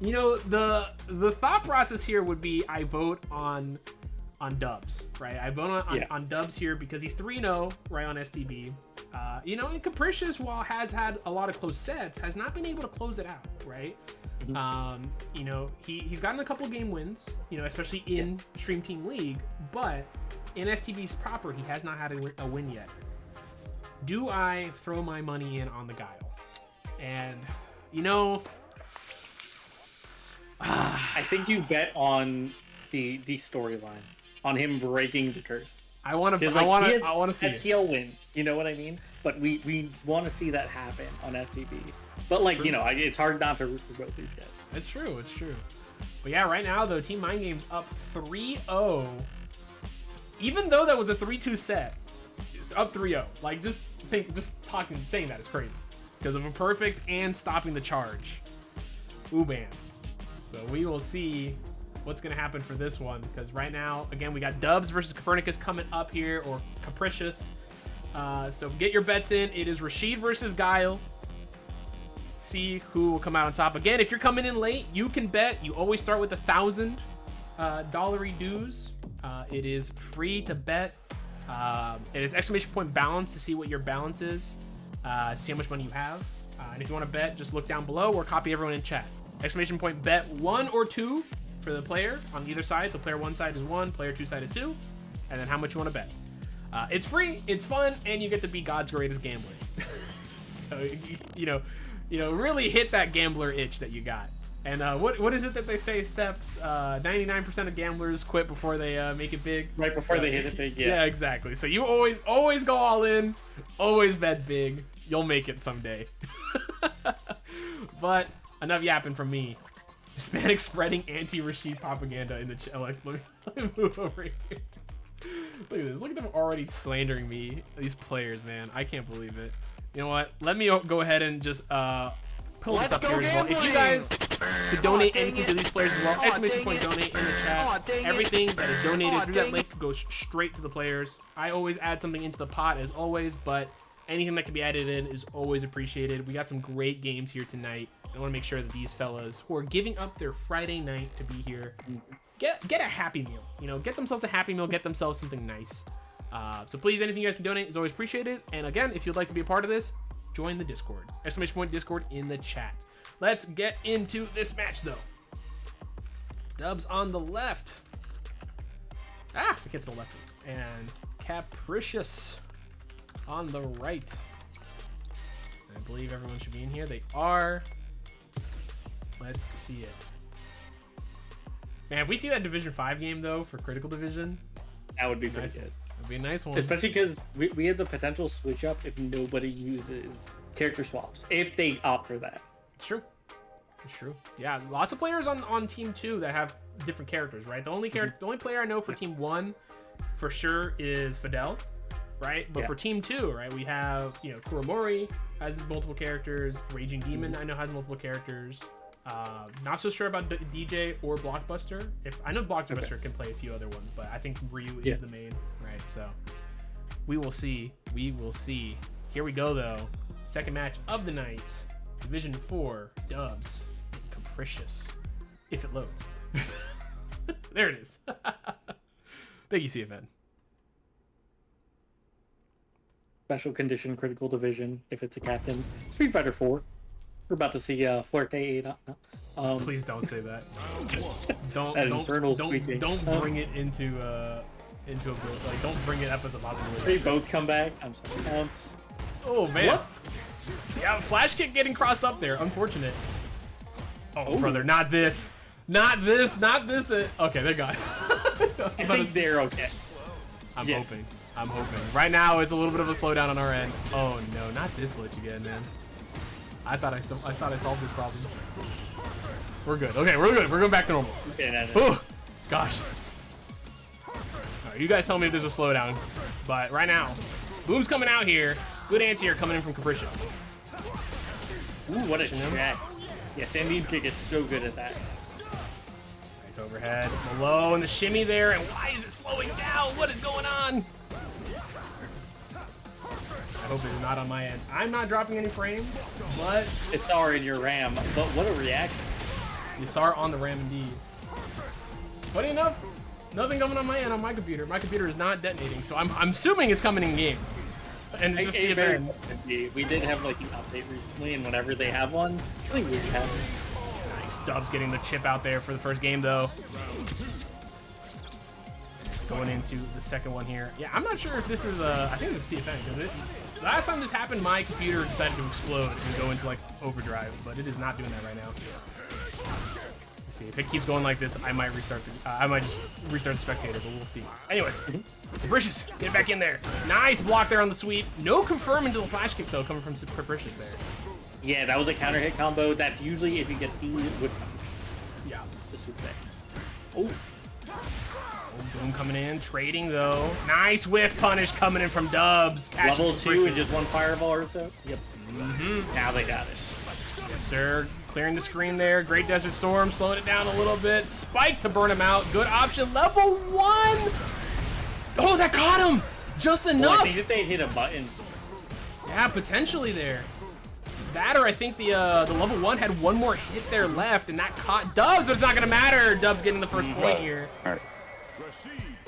The thought process here would be I vote on Dubs, right? I vote on Dubs here because he's 3-0, right, on STB. And Capricious, while has had a lot of close sets, has not been able to close it out, right? He's gotten a couple of game wins, especially in Stream Team League, but in STB's proper, he has not had a win yet. do I throw my money in on the Guile? And, you know... I think you bet on the storyline, on him breaking the curse. I want to see it. STL win, you know what I mean? But we want to see that happen on SCB. But like, you know, it's hard not to root for both these guys. It's true, it's true. But yeah, right now though, Team Mind Games up 3-0. Even though that was a 3-2 set, it's up 3-0. Like saying that is crazy. Because of a perfect and stopping the charge. Ooh man. So we will see what's going to happen for this one, because right now, again, we got Dubs versus Copernicus coming up here, or Capricious. So get your bets in. It is Rashid versus Guile. See who will come out on top. Again, if you're coming in late, you can bet. You always start with $1,000 dues. It is free to bet. It is exclamation point balance to see what your balance is, to see how much money you have. And if you want to bet, just look down below or copy everyone in chat. Exclamation point bet 1 or 2 for the player on either side. So player 1 side is 1, player 2 side is 2, and then how much you want to bet. It's free, it's fun, and you get to be God's greatest gambler. So you know, really hit that gambler itch that you got. And what is it that they say, Steph? 99% of gamblers quit before they make it big. Right before they hit it big, yeah. Yeah, exactly. So you always go all in, always bet big. You'll make it someday. But enough yapping from me. Hispanic spreading anti-Rashid propaganda in the chat. Let me move over here. Look at this. Look at them already slandering me. These players, man. I can't believe it. You know what? Let me go ahead and just pull this up here as well. If you guys could donate anything to these players as well, exclamation point donate in the chat. Everything that is donated through that link goes straight to the players. I always add something into the pot as always, but anything that can be added in is always appreciated. We got some great games here tonight. I want to make sure that these fellas who are giving up their Friday night to be here get a happy meal. You know, get themselves a happy meal, get themselves something nice. So please, anything you guys can donate is always appreciated. And again, if you'd like to be a part of this, join the Discord. Exclamation point Discord in the chat. Let's get into this match though. Dubs on the left. I can't spell left. And Capricious on the right. I believe everyone should be in here. They are. Let's see it. Man, if we see that Division 5 game though for Critical Division, that would be pretty good. That'd be a nice one. Especially because we have the potential switch up if nobody uses character swaps, if they opt for that. It's true. It's true. Yeah, lots of players on Team 2 that have different characters, right? The only the only player I know for Team 1 for sure is Fadel, right? But for Team 2, right, we have, you know, Kuromori has multiple characters. Raging Demon I know has multiple characters. Not so sure about DJ or Blockbuster. If I know Blockbuster can play a few other ones, but I think Ryu is the main, right? So we will see. We will see. Here we go though. Second match of the night. Division 4 Dubs Capricious. If it loads. There it is. Thank you, CFN. Special condition critical division if it's a captain. Street Fighter 4. We're about to see Flirte 8. Please don't say that. Don't bring it into a like. Don't bring it up as a possibility. They both come back. I'm sorry. Oh man. What? Yeah, flash kick getting crossed up there. Unfortunate. Oh brother, not this. Not this. Not this. Okay, they got it. I think they're okay. I'm hoping. I'm hoping. Right now, it's a little bit of a slowdown on our end. Oh no, not this glitch again, man. I thought I solved this problem. We're good. Okay, we're good. We're going back to normal. Okay, Oh, gosh. All right, you guys tell me if there's a slowdown. But right now, Boom's coming out here. Good anti-air coming in from Capricious. Ooh, what a shot. Yeah, Sandeem kick is so good at that. Nice overhead. Below and the shimmy there. And why is it slowing down? What is going on? I hope it's not on my end. I'm not dropping any frames, but it's SAR in your RAM. But what a reaction! You SAR on the RAM indeed. Funny enough, nothing coming on my end on my computer. My computer is not detonating, so I'm assuming it's coming in game. And it's just the event. We did have like an update recently, and whenever they have one, it's really weird happening. Nice. Dubs getting the chip out there for the first game though. Going into the second one here. Yeah, I'm not sure if this is I think this is CFN because Last time this happened, my computer decided to explode and go into like overdrive, but it is not doing that right now. Let's see if it keeps going like this. I might restart I might just restart the spectator, but we'll see. Anyways, Capricious, get back in there. Nice block there on the sweep. No confirm into the flash kick though, coming from Capricious there. Yeah, that was a counter hit combo. That's usually if you get the with the super deck. Oh. Boom coming in, trading though. Nice whiff punish coming in from Dubs. Level 2 and just one fireball or so. Yep. Now they got it. Yes, sir. Clearing the screen there. Great Desert Storm, slowing it down a little bit. Spike to burn him out. Good option. Level 1. Oh, that caught him. Just enough. Well, I think if they hit a button. Yeah, potentially there. That or I think the level 1 had one more hit there left, and that caught Dubs, but it's not gonna matter. Dubs getting the first point here. All right.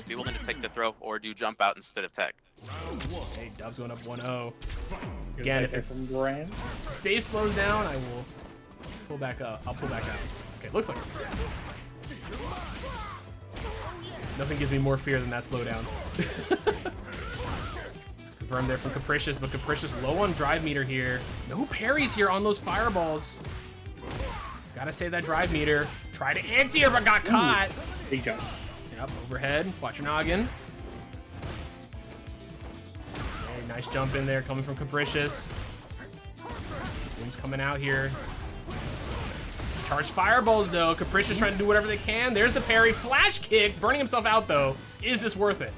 Be willing to take the throw or do jump out instead of tech. Hey, Dubs going up 1-0. Again, if it stays slows down, I will pull back up. I'll pull back out. Okay, looks like it's nothing gives me more fear than that slowdown. Confirmed there from Capricious, but Capricious low on drive meter here. No parries here on those fireballs. Gotta save that drive meter. Try to anti-air, but got caught. Big jump. Yep, overhead. Watch your noggin. Okay, nice jump in there coming from Capricious. Boom's coming out here. Charge fireballs though. Capricious trying to do whatever they can. There's the parry. Flash kick. Burning himself out though. Is this worth it?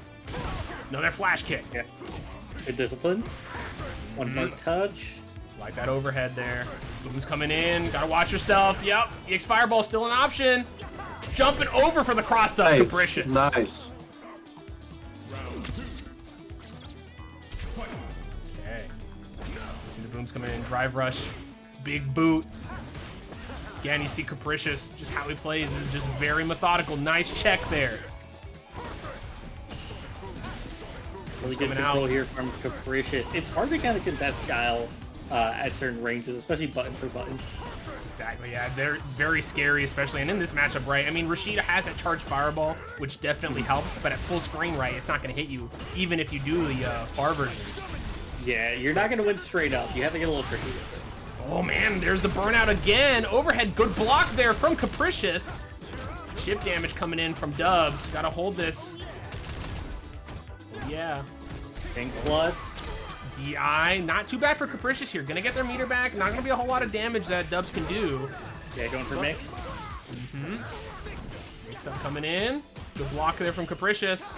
Another flash kick. Yeah. Good discipline. One more touch. Like that overhead there. Boom's coming in. Gotta watch yourself. Yep. EX fireball still an option. Jumping over for the cross up. Capricious. Nice. Okay. See the Booms coming in. Drive rush. Big boot. Again, you see Capricious, just how he plays is just very methodical. Nice check there. Really good control here from Capricious. It's hard to kind of contest Guile at certain ranges, especially button for button. Exactly, yeah. They're very scary, especially, and in this matchup, right? I mean, Rashida has that charged fireball, which definitely helps, but at full screen, right, it's not going to hit you, even if you do the bar version. Yeah, you're not going to win straight up. You have to get a little tricky with it. Oh man, there's the burnout again. Overhead, good block there from Capricious. Chip damage coming in from Dubs. Gotta hold this. Oh, yeah. Pink plus. DI, not too bad for Capricious here. Gonna get their meter back. Not gonna be a whole lot of damage that Dubs can do. Yeah, going for mix. Mix up coming in. Good block there from Capricious.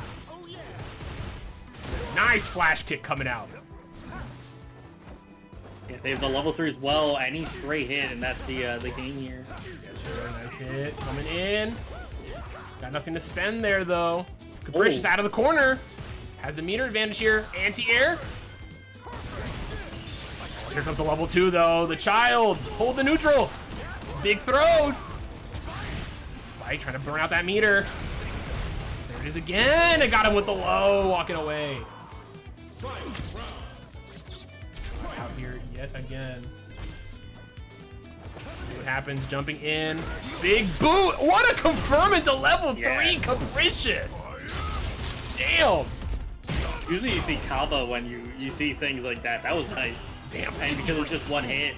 Nice flash kick coming out. Yeah, they have the level 3 as well. Any straight hit, and that's the game here. Yes, sir. Nice hit coming in. Got nothing to spend there though. Capricious out of the corner. Has the meter advantage here. Anti-air. Here comes the level 2 though. The child. Hold the neutral. Big throw. Spike trying to burn out that meter. There it is again. It got him with the low. Walking away. Out here yet again. Let's see what happens. Jumping in. Big boot. What a confirm into level 3. Capricious. Damn. Usually you see Kaba when you see things like that. That was nice. Damn. And because it's just one hit.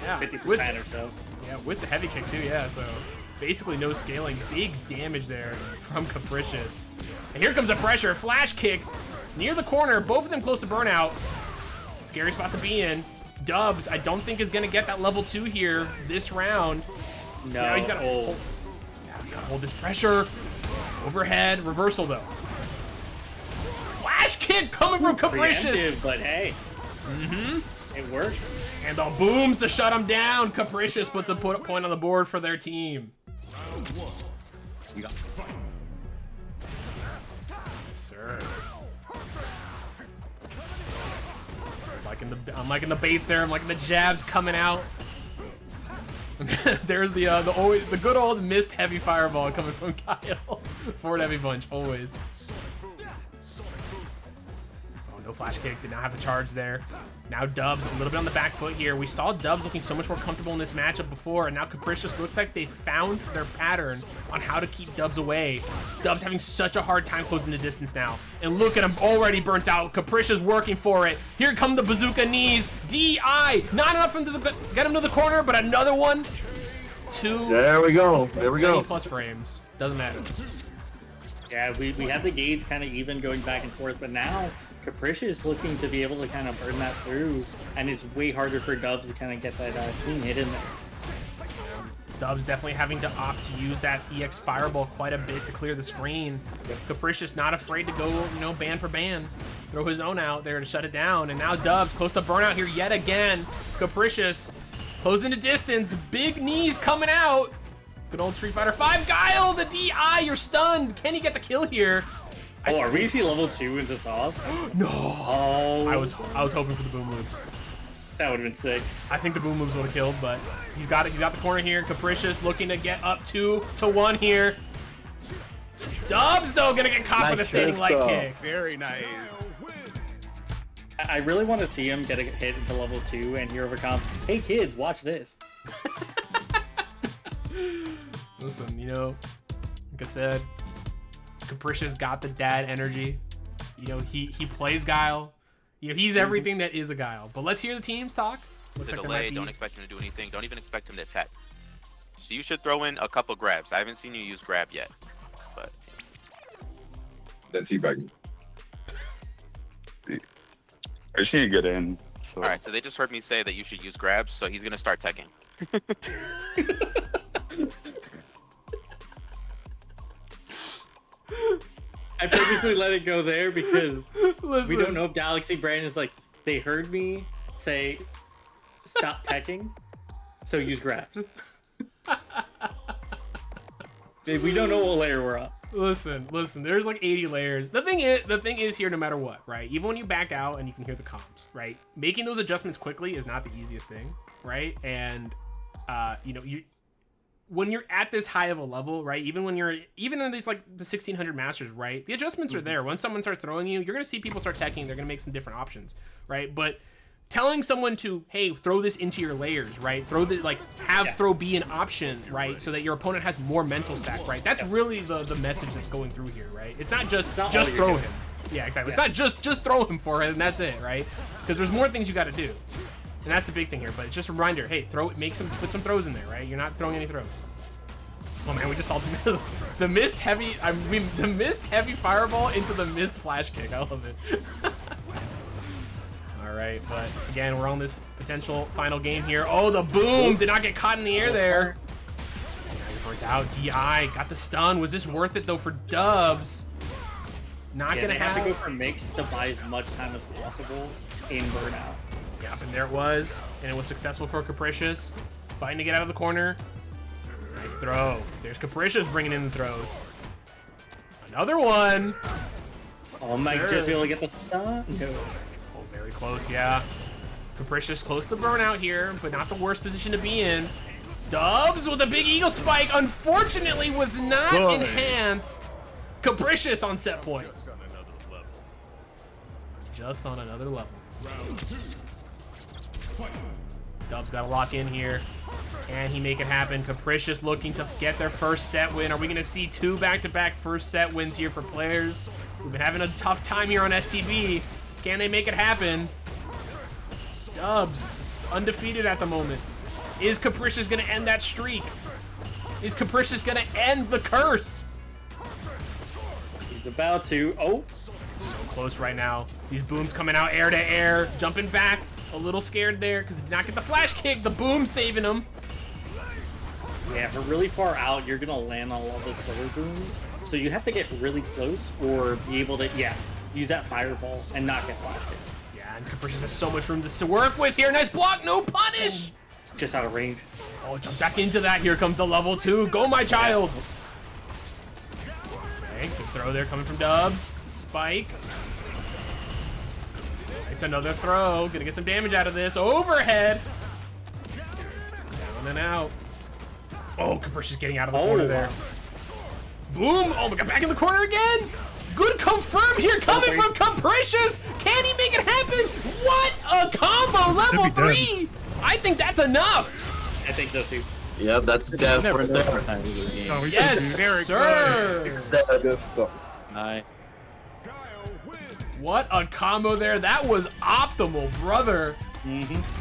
Yeah. 50% or so. Yeah, with the heavy kick too, yeah, so basically no scaling. Big damage there from Capricious. And here comes the pressure. Flash kick near the corner. Both of them close to burnout. Scary spot to be in. Dubs, I don't think is going to get that level 2 here this round. No. Now he's got to hold this pressure. Overhead. Reversal, though. Flash kick coming from Capricious. Preemptive, but hey. It worked. And the Booms to shut him down. Capricious puts a point on the board for their team. Yes, sir. I'm liking the baits there. I'm liking the jabs coming out. There's the good old missed heavy fireball coming from Kyle. Forward heavy punch, always. Oh No flash kick, did not have the charge there. Now Dubs a little bit on the back foot here. We saw Dubs looking so much more comfortable in this matchup before, and now Capricious looks like they found their pattern on how to keep Dubs away. Dubs having such a hard time closing the distance now. And look at him, already burnt out. Capricious working for it. Here come the bazooka knees. DI, not enough for him to get him to the corner, but another one. There we go. There we go. Plus frames, doesn't matter. Yeah, we had the gauge kind of even going back and forth, but now Capricious looking to be able to kind of burn that through, and it's way harder for Dubs to kind of get that clean hit in there. Dubs definitely having to opt to use that EX Fireball quite a bit to clear the screen. Capricious not afraid to go, you know, ban for ban. Throw his own out there to shut it down, and now Dubs close to burnout here yet again. Capricious closing the distance, big knees coming out. Good old Street Fighter 5. Guile, the DI, you're stunned. Can he get the kill here? Oh, are we see level 2 into sauce? No. Oh. I was hoping for the boom loops. That would have been sick. I think the boom moves would have killed, but he's got it. He's got the corner here. Capricious looking to get up 2-1 here. Dubs though gonna get caught with a standing light kick. Very nice. I really want to see him get a hit into level 2 and hear overcome. Hey kids, watch this. Listen, you know, like I said, Capricious got the dad energy. You know, he plays Guile. You know, he's everything that is a Guile. But let's hear the teams talk. Looks The like delay, don't expect him to do anything. Don't even expect him to attack. So you should throw in a couple grabs. I haven't seen you use grab yet, but That teabag. I just need to get in. So. all right. So they just heard me say that you should use grabs, so he's gonna start teching. I purposely let it go there because Listen. we don't know if Galaxy Brand is like, they heard me say, stop teching, so use grabs. We don't know what layer we're on. Listen, there's like 80 layers. The thing is here no matter what, right? Even when you back out and you can hear the comms, right? Making those adjustments quickly is not the easiest thing, right? And you know, when you're at this high of a level, right? Even in these like the 1600 masters, right? The adjustments are there. Once someone starts throwing you, you're gonna see people start teching. They're gonna make some different options, right? But telling someone to, hey, throw this into your layers, right? Throw throw be an option, right? So that your opponent has more mental stack, right? That's really the message that's going through here, right? It's not just throw him. Yeah, exactly. Yeah. It's not just throw him for it and that's it, right? Because there's more things you got to do, and that's the big thing here. But it's just a reminder, hey, put some throws in there, right? You're not throwing any throws. Oh man, we just saw the mist heavy fireball into the mist flash kick. I love it. All right, but again, we're on this potential final game here. Oh, the boom did not get caught in the air there. Burns out. DI got the stun. Was this worth it though for Dubs? Not gonna have to go for mix to buy as much time as possible in burnout. Yeah, and there it was, and it was successful for Capricious, fighting to get out of the corner. Nice throw. There's Capricious bringing in the throws. Another one. Oh, might just be able to get the stun. No. Oh, very close, yeah. Capricious close to burnout here, but not the worst position to be in. Dubs with a big eagle spike, unfortunately was not enhanced. Capricious on set point. Just on another level. Dubs got to lock in here. Can he make it happen? Capricious looking to get their first set win. Are we going to see 2 back-to-back first set wins here for players? We've been having a tough time here on STB. Can they make it happen? Dubs, undefeated at the moment. Is Capricious going to end that streak? Is Capricious going to end the curse? He's about to. Oh. So close right now. These booms coming out air to air. Jumping back. A little scared there because he did not get the flash kick. The boom saving him. Yeah, if we're really far out, you're going to land on a lot of those slower booms. So you have to get really close or be able to, use that fireball and not get flash kicked. Yeah, and Capricious has so much room to work with here. Nice block. No punish. Just out of range. Oh, jump back into that. Here comes the level 2. Go, my child. Okay, good throw there coming from Dubs. Spike. Nice, another throw. Gonna get some damage out of this. Overhead. Down and out. Oh, Capricious getting out of the corner there. Boom. Oh my god, back in the corner again. Good confirm here coming from Capricious. Can he make it happen? What a combo, level 3. I think that's enough. I think so too. Yeah, that's death right there. Oh, we Yes, Derek, sir. Good stuff. Aye. What a combo there. That was optimal, brother.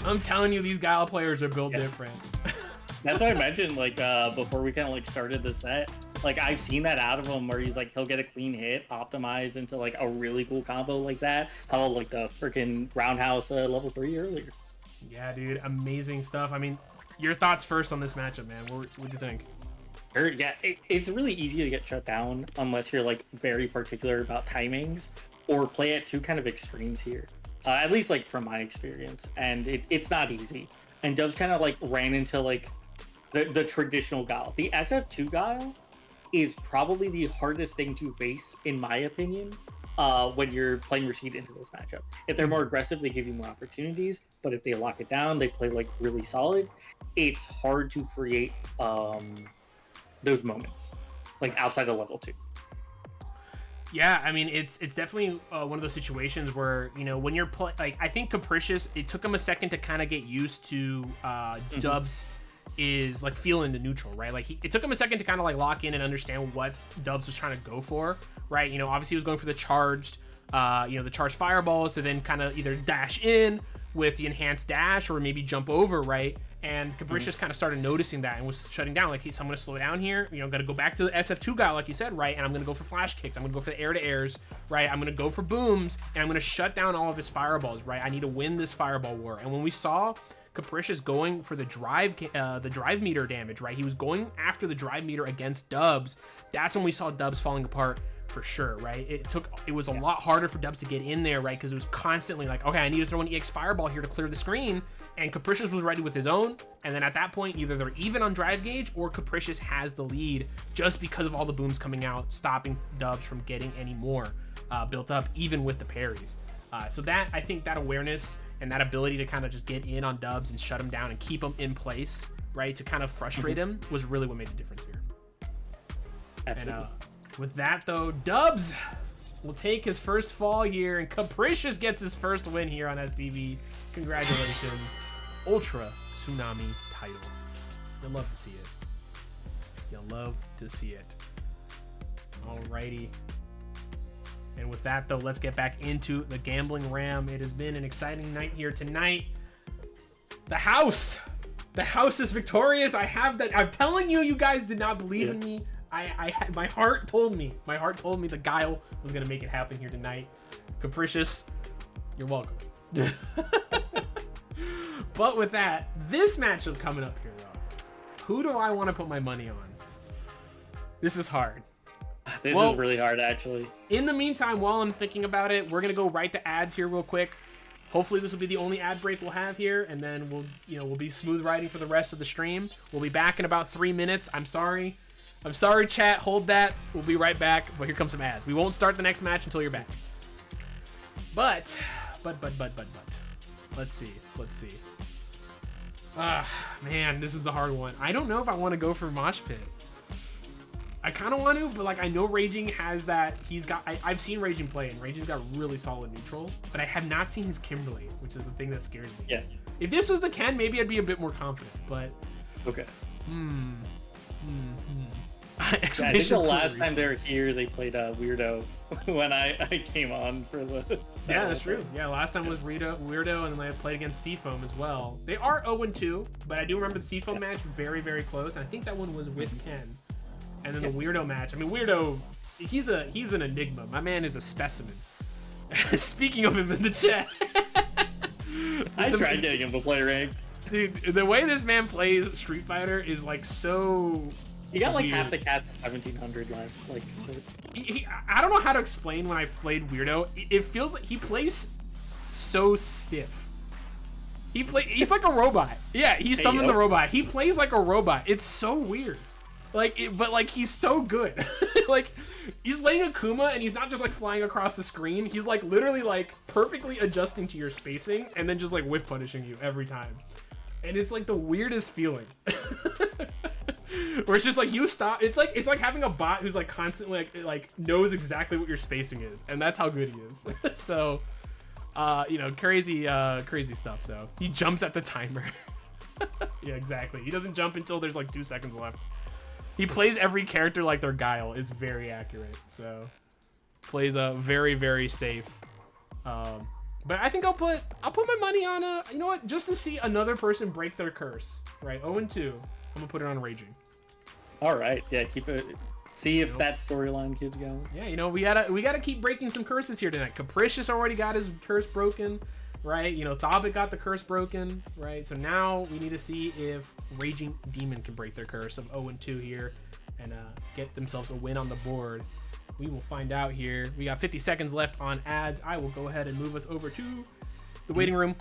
I'm telling you, these Guile players are built different. That's what I mentioned, like, before we kind of, like, started the set. Like, I've seen that out of him where he's, like, he'll get a clean hit, optimize into, like, a really cool combo like that. How, like, the freaking roundhouse level 3 earlier. Yeah, dude, amazing stuff. I mean, your thoughts first on this matchup, man. What'd you think? Yeah, it's really easy to get shut down unless you're, like, very particular about timings or play at two kind of extremes here. At least, like, from my experience. And it's not easy. And Dubs kind of, like, ran into, like, the traditional Guile. The SF2 Guile is probably the hardest thing to face, in my opinion, when you're playing Rashid into this matchup. If they're more aggressive, they give you more opportunities. But if they lock it down, they play, like, really solid. It's hard to create those moments, like, outside of level 2. Yeah, I mean, it's definitely one of those situations where, you know, when you're like, I think Capricious, it took him a second to kind of get used to Dubs is like feeling the neutral, right? Like it took him a second to kind of like lock in and understand what Dubs was trying to go for, right? You know, obviously he was going for the charged, the charged fireballs to then kind of either dash in with the enhanced dash or maybe jump over, right? And Capricious kind of started noticing that and was shutting down. Like, hey, so I'm going to slow down here. You know, got to go back to the SF2 guy, like you said, right? And I'm going to go for flash kicks. I'm going to go for the air-to-airs, right? I'm going to go for booms, and I'm going to shut down all of his fireballs, right? I need to win this fireball war. And when we saw Capricious going for the drive meter damage, right? He was going after the drive meter against Dubs. That's when we saw Dubs falling apart for sure, right? It was a lot harder for Dubs to get in there, right? Because it was constantly like, okay, I need to throw an EX fireball here to clear the screen. And Capricious was ready with his own. And then at that point, either they're even on drive gauge or Capricious has the lead just because of all the booms coming out, stopping Dubs from getting any more built up, even with the parries. So that, I think that awareness and that ability to kind of just get in on Dubs and shut him down and keep him in place, right, to kind of frustrate him was really what made the difference here. Absolutely. And with that, though, Dubs will take his first fall here, and Capricious gets his first win here on STB. Congratulations. Ultra Tsunami title. You'll love to see it. You'll love to see it. Alrighty. And with that, though, let's get back into the Gambling Ram. It has been an exciting night here tonight. The house is victorious. I have that. I'm telling you, you guys did not believe in me. My heart told me the Guile was gonna make it happen here tonight. Capricious, you're welcome. But with that, this matchup coming up here, though, who do I want to put my money on? This is hard. This is really hard, actually. In the meantime, while I'm thinking about it, we're gonna go right to ads here real quick. Hopefully this will be the only ad break we'll have here, and then we'll be smooth riding for the rest of the stream. We'll be back in about 3 minutes. I'm sorry, chat. Hold that. We'll be right back. But here comes some ads. We won't start the next match until you're back. But. Let's see. Man, this is a hard one. I don't know if I want to go for Mosh Pit. I kind of want to, but like I know Raging has that. I've seen Raging play, and Raging's got really solid neutral, but I have not seen his Kimberly, which is the thing that scares me. Yeah. If this was the Ken, maybe I'd be a bit more confident, but. Okay. I think the last time they were here, they played Weirdo when I came on for the. Yeah, that's true. Yeah, last time was Weirdo, and then they played against Seafoam as well. They are 0-2, but I do remember the Seafoam match very, very close. And I think that one was with Ken. And then the Weirdo match. I mean, Weirdo, he's an enigma. My man is a specimen. Speaking of him in the chat. I tried getting him to play ranked. Dude, the way this man plays Street Fighter is like so. He got like weird. half the cats at 1700 last. Like, I don't know how to explain when I played Weirdo. It feels like he plays so stiff. He's like a robot. Yeah, he summoned the robot. He plays like a robot. It's so weird. But like he's so good. Like he's playing Akuma and he's not just like flying across the screen. He's like literally like perfectly adjusting to your spacing and then just like whiff punishing you every time. And it's like the weirdest feeling. Where it's just like you stop. It's like having a bot who's like constantly like knows exactly what your spacing is, and that's how good he is. So, you know, crazy stuff. So he jumps at the timer. Yeah, exactly. He doesn't jump until there's like 2 seconds left. He plays every character like their Guile is very accurate. So plays a very safe. But I think I'll put my money on you know what, just to see another person break their curse. Right, 0-2. I'm gonna put it on Raging. All right, yeah, keep it. See if that storyline keeps going. Yeah, you know, we gotta keep breaking some curses here tonight. Capricious already got his curse broken, right? You know, Thabit got the curse broken, right? So now we need to see if Raging Demon can break their curse of 0-2 here and get themselves a win on the board. We will find out here. We got 50 seconds left on ads. I will go ahead and move us over to the waiting room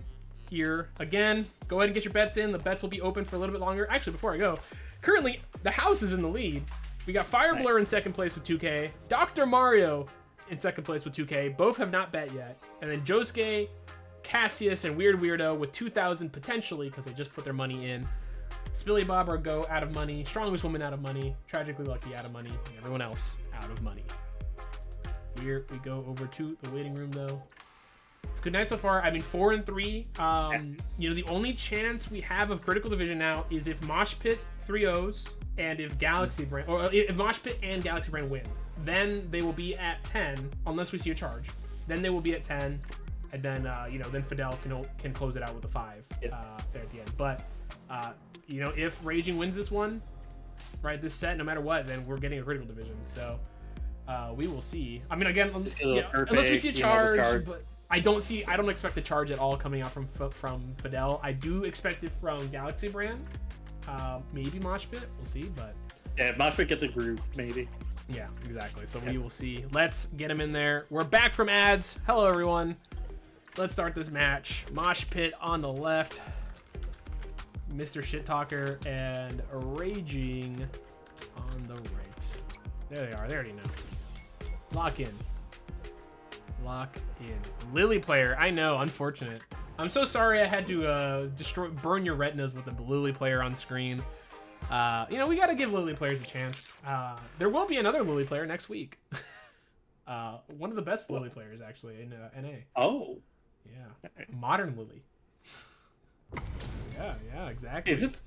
here. Again, go ahead and get your bets in. The bets will be open for a little bit longer. Actually, before I go, currently the house is in the lead. We got Fire Blur in second place with 2K. Dr. Mario in second place with 2K. Both have not bet yet. And then Josuke, Cassius, and Weird Weirdo with 2,000 potentially because they just put their money in. Spilly Bob or Go out of money. Strongest Woman out of money. Tragically Lucky out of money. And everyone else out of money. Here we go over to the waiting room though. It's a good night so far. I mean, 4-3. You know, the only chance we have of critical division now is if Mosh Pit 3-0s and if Galaxy Brand, or if Mosh Pit and Galaxy Brand win, then they will be at 10 unless we see a charge. Then they will be at 10, and then you know, then Fadel can close it out with a 5 there at the end. But you know, if Raging wins this one, right, this set, no matter what, then we're getting a critical division. So we will see. I mean, again, you know, unless we see a charge, but I don't expect the charge at all coming out from Fadel. I do expect it from Galaxy Brand. Maybe Mosh Pit, we'll see, but yeah, Mosh Pit gets a groove, maybe. Yeah, exactly. So we will see. Let's get him in there. We're back from ads. Hello, everyone. Let's start this match. Mosh Pit on the left, Mr. Shit Talker, and Raging on the right. There they are. They already know. Lock in. Lock in. Lily player. I know. Unfortunate. I'm so sorry I had to burn your retinas with the Lily player on screen. You know, we got to give Lily players a chance. There will be another Lily player next week. One of the best Lily players, actually, in NA. Oh. Yeah. Modern Lily. Yeah, exactly. Is it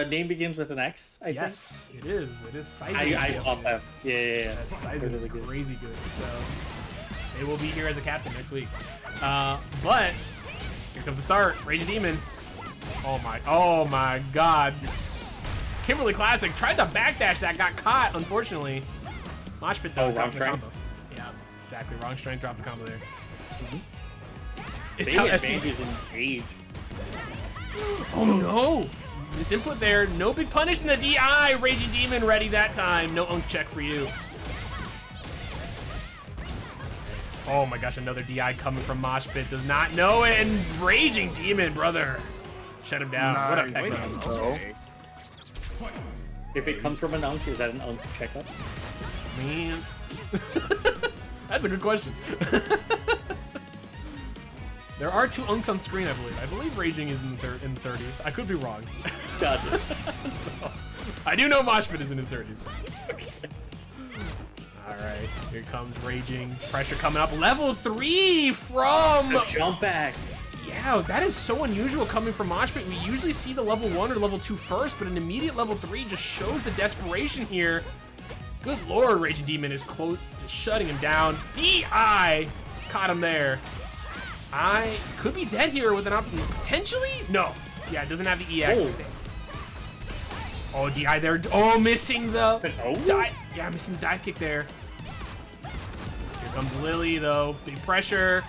name begins with an X? Yes, it is. It is Size. I thought that. Yeah. Size is crazy good. So they will be here as a captain next week. But here comes the start. Raging Demon. Oh my God. Kimberly Classic tried to backdash that, got caught, unfortunately. Mosh Pit though, dropped the combo. Yeah, exactly. Wrong strength, dropped the combo there. It's how STBX in age. Oh no! Misinput there. No big punish in the DI. Raging Demon ready that time. No unk check for you. Oh my gosh, another DI coming from Mosh Pit. Does not know it. And Raging Demon, brother. Shut him down. What a heck of If it comes from an unk, is that an unk checkup? Man. That's a good question. There are 2 unks on screen, I believe. I believe Raging is in the 30s. I could be wrong. Gotcha. So, I do know Mosh Pit is in his 30s. All right, here comes Raging. Pressure coming up. Level 3 from... The jump back. Yeah, that is so unusual coming from Mosh Pit. We usually see the level 1 or level 2 first, but an immediate level 3 just shows the desperation here. Good lord, Raging Demon is shutting him down. DI! Caught him there. I could be dead here with an opportunity. Potentially? No. Yeah, it doesn't have the EX. Oh, DI there. Oh, missing the dive. Yeah, missing the dive kick there. Here comes Lily, though. Big pressure.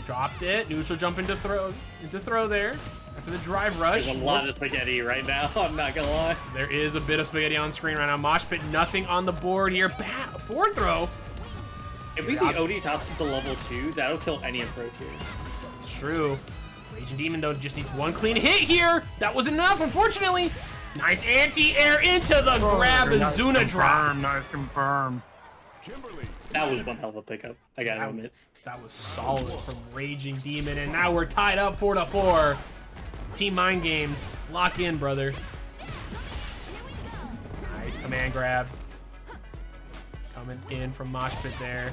Dropped it. Neutral jump into throw there. After the drive rush. There's a lot of spaghetti right now, I'm not gonna lie. There is a bit of spaghetti on screen right now. Mosh Pit, nothing on the board here. Forward throw. If we see OD tops to level 2, that'll kill any approach here. It's true. Raging Demon, though, just needs one clean hit here. That wasn't enough, unfortunately. Nice anti-air into the grab. Zuna drop. Nice confirm. That was one hell of a pickup, I gotta admit. That was solid from Raging Demon, and now we're tied up 4-4. Team Mind Games. Lock in, brother. Nice command grab. Coming in from Mosh Pit there.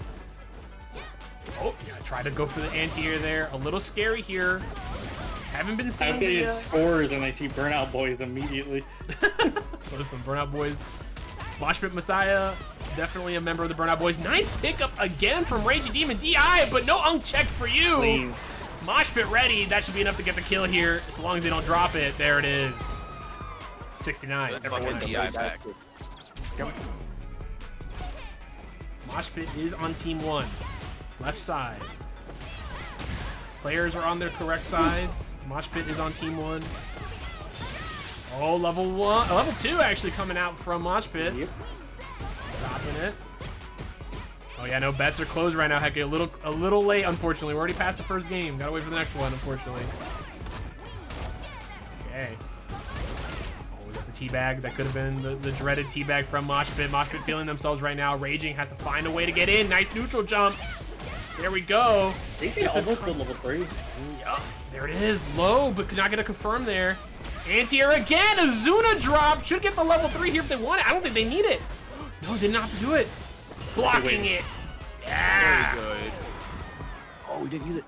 Oh, yeah, try to go for the anti-air there. A little scary here. Haven't been seeing I'm getting scores and I see Burnout Boys immediately. Listen, Burnout Boys. Mosh Pit Messiah, definitely a member of the Burnout Boys. Nice pickup again from Raging Demon DI, but no uncheck for you. Clean. Mosh Pit ready. That should be enough to get the kill here, as long as they don't drop it. There it is. 69. Fucking DI back. Yep. Mosh Pit is on team 1. Left side. Players are on their correct sides. Mosh Pit is on team 1. Oh, level 1. Level 2 actually coming out from Mosh Pit. Yep. Stopping it. Oh yeah, no, bets are closed right now. Heck, a little late, unfortunately. We're already past the first game. Gotta wait for the next one, unfortunately. Okay. Oh, we got the teabag. That could have been the dreaded teabag from Mosh Pit. Mosh Pit feeling themselves right now. Raging has to find a way to get in. Nice neutral jump. There we go. They can almost put level 3. Yup. There it is. Low, but not gonna confirm there. Anti-air again. Azuna drop. Should get the level 3 here if they want it. I don't think they need it. No, they didn't have to do it. Blocking it. Yeah. Very good. Oh, we didn't use it.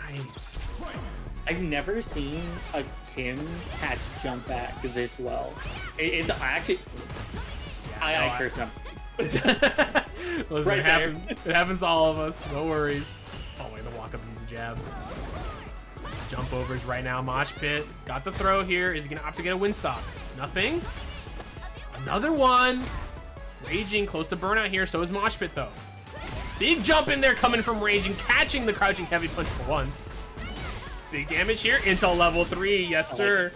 Nice. I've never seen a Kim catch jump back this well. It's actually... I curse him. Listen, Right it happens to all of us. No worries. Oh, wait, the walk up needs a jab. Jump overs right now. Mosh Pit got the throw here. Is he going to opt to get a win stop? Nothing. Another one. Raging close to burnout here. So is Mosh Pit, though. Big jump in there coming from Raging, catching the crouching heavy punch for once. Big damage here. Until level 3. Yes, sir.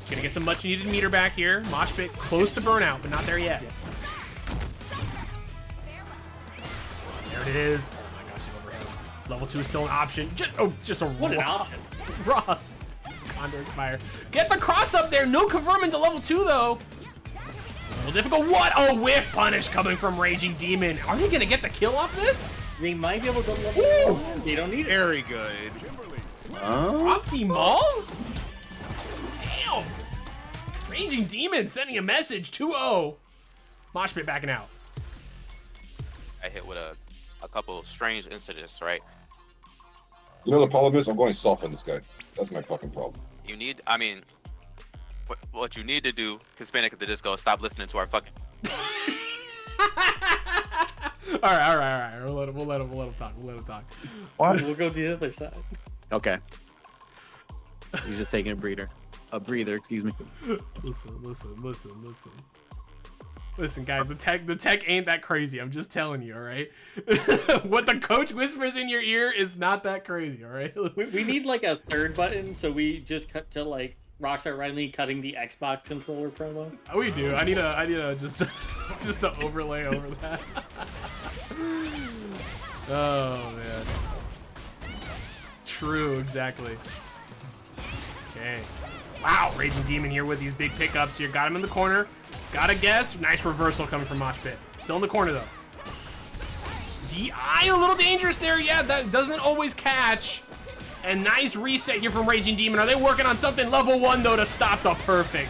Gonna get some much needed meter back here. Mosh Pit close to burnout, but not there yet. There it is. Oh my gosh, the overheads. Level 2 is still an option. Just a What an option. Ross. Condor Expire. Get the cross up there. No confirm into level 2, though. A little difficult. What a whiff punish coming from Raging Demon. Are they gonna get the kill off this? They might be able to level 1. They don't need it. Very good. Optimal? Damn. Raging Demon sending a message. 2-0. Mosh Pit backing out. I hit with a couple of strange incidents, right? You know the problem is I'm going soft on this guy. That's my fucking problem. You need, I mean, what you need to do, Hispanic at the Disco, is stop listening to our fucking... All right. We'll let him talk. We'll go the other side. Okay. He's just taking a breather. A breather, excuse me. Listen, guys, the tech ain't that crazy. I'm just telling you, all right? What the coach whispers in your ear is not that crazy, all right? We need like a third button, so we just cut to like Rockstar Riley cutting the Xbox controller promo. Oh, we do. I need a just to overlay over that. Oh man. True, exactly. Okay. Wow, Raging Demon here with these big pickups here. Got him in the corner. Gotta guess. Nice reversal coming from Mosh Pit. Still in the corner, though. DI a little dangerous there. Yeah, that doesn't always catch. And nice reset here from Raging Demon. Are they working on something? Level 1, though, to stop the perfect.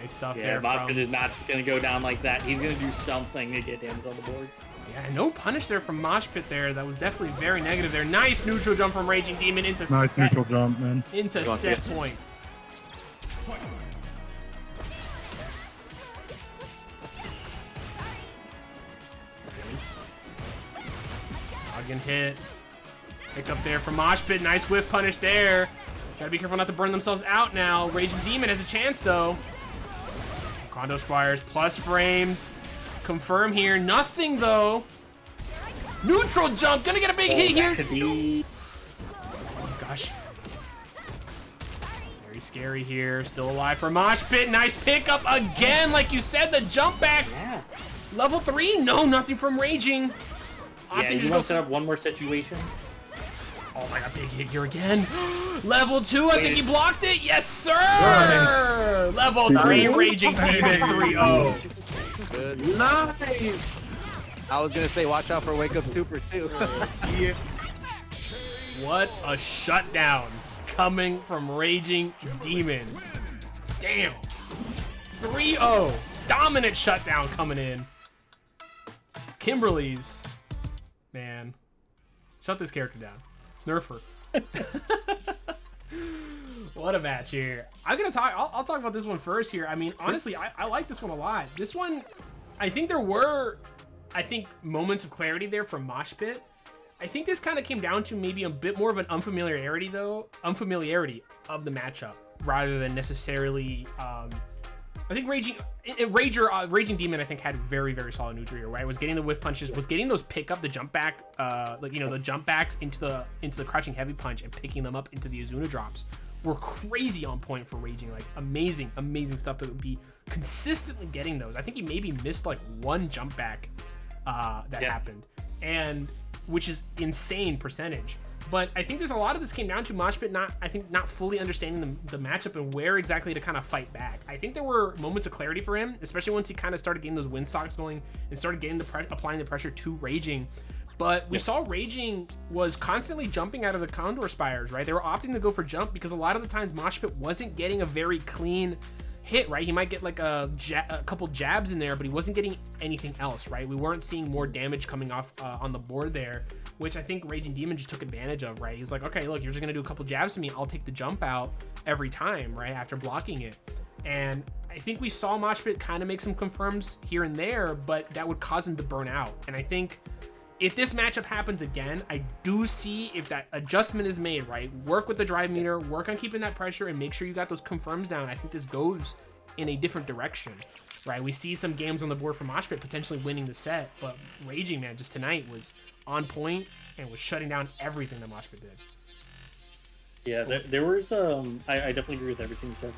Nice stuff there. Mosh Pit is not just going to go down like that. He's going to do something to get damage on the board. Yeah, no punish there from Mosh Pit there. That was definitely very negative there. Nice neutral jump from Raging Demon into nice neutral jump, man. Into set point. Nice. Noggin hit. Pick up there from Mosh Pit. Nice whiff punish there. Gotta be careful not to burn themselves out now. Raging Demon has a chance though. Condo Spires plus frames. Confirm here. Nothing though. Neutral jump. Gonna get a big hit here. Oh gosh. Very scary here. Still alive for Mosh Pit. Nice pickup again. Like you said, the jump backs. Yeah. Level 3. No, nothing from Raging. Yeah, you want to set up one more situation? Oh my god, big hit here again. Level 2, I think he blocked it. Yes, sir. Level 3, Raging Demon 3-0. Good. Nice! I was gonna say, watch out for Wake Up Super, too. Yeah. What a shutdown coming from Raging Demon. Damn. 3-0. Dominant shutdown coming in. Kimberly's. Man. Shut this character down. Nerf her. What a match here. I'm gonna talk. I'll talk about this one first here. I mean, honestly, I like this one a lot. This one, I think there were, moments of clarity there from Mosh Pit. I think this kind of came down to maybe a bit more of an unfamiliarity of the matchup rather than necessarily. I think Raging Demon, I think, had very, very solid neutral here, right? Was getting the whiff punches, was getting those the jump back, the jump backs into the crouching heavy punch and picking them up into the Azuna drops were crazy on point for Raging. Like amazing stuff to be consistently getting those. I think he maybe missed like one jump back that happened, and which is insane percentage. But I think there's a lot of this came down to Mosh Pit not fully understanding the matchup and where exactly to kind of fight back. I think there were moments of clarity for him, especially once he kind of started getting those win stocks going and started getting applying the pressure to Raging. But we saw Raging was constantly jumping out of the Condor Spires, right? They were opting to go for jump because a lot of the times Mosh Pit wasn't getting a very clean hit, right? He might get like a couple jabs in there, but he wasn't getting anything else, right? We weren't seeing more damage coming off on the board there, which I think Raging Demon just took advantage of, right? He's like, okay, look, you're just gonna do a couple jabs to me, I'll take the jump out every time, right, after blocking it. And I think we saw Mosh Pit kind of make some confirms here and there, but that would cause him to burn out. And I think if this matchup happens again, I do see if that adjustment is made, right? Work with the drive meter, work on keeping that pressure, and make sure you got those confirms down. I think this goes in a different direction, right? We see some games on the board for Mosh Pit potentially winning the set, but Raging, man, just tonight was on point and was shutting down everything that Mosh Pit did. Yeah, there was I definitely agree with everything you said.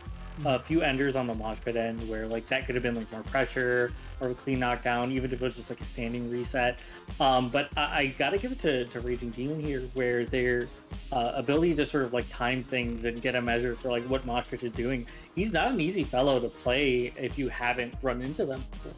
A few enders on the Mosh Pit end where like that could have been like more pressure or a clean knockdown, even if it was just like a standing reset. But I gotta give it to Raging Demon here, where their ability to sort of like time things and get a measure for like what Mosh Pit is doing. He's not an easy fellow to play if you haven't run into them before.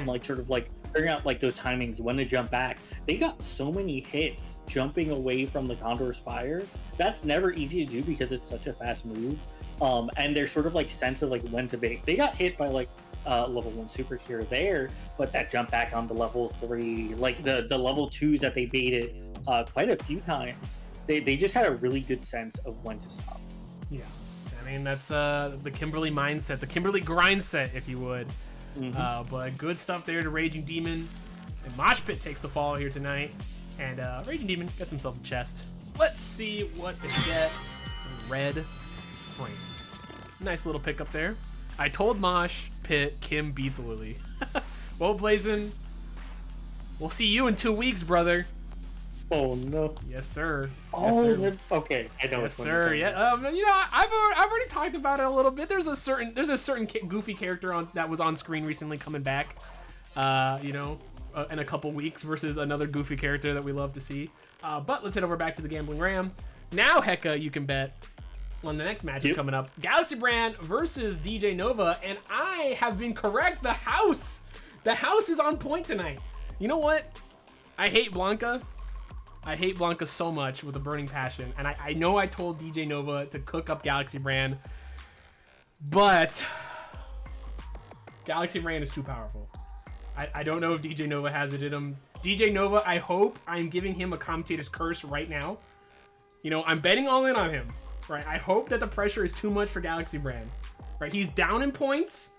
Like sort of like figuring out like those timings, when to jump back. They got so many hits jumping away from the Condor Spire. That's never easy to do because it's such a fast move. And their sort of like sense of like when to bait. They got hit by like level 1 super here there, but that jump back onto level 3, like the level 2s that they baited quite a few times. They just had a really good sense of when to stop. Yeah, I mean that's the Kimberly mindset, the Kimberly grind set, if you would. But good stuff there to Raging Demon. And Mosh Pit takes the fall here tonight, and Raging Demon gets themselves a chest. Let's see what they get. Red frame. Nice little pickup there. I told Mosh Pit Kim beats Lily. Well, Blazin', we'll see you in 2 weeks, brother. Oh no. Yes, sir. Oh, yes, sir. Okay. I know. Yes, sir. Yeah. You know, I've already talked about it a little bit. There's a certain goofy character that was on screen recently coming back. You know, in a couple weeks versus another goofy character that we love to see. But let's head over back to the Gambling Ram. Now, Hecka, you can bet on the next match coming up. Galaxy Brand versus DJ Nova, and I have been correct. The house is on point tonight. You know what? I hate Blanca. I hate Blanca so much with a burning passion, and I know I told DJ Nova to cook up Galaxy Brand, but Galaxy Brand is too powerful. I don't know if DJ Nova has it in him. DJ Nova, I hope I'm giving him a commentator's curse right now. You know, I'm betting all in on him, right? I hope that the pressure is too much for Galaxy Brand, right? He's down in points,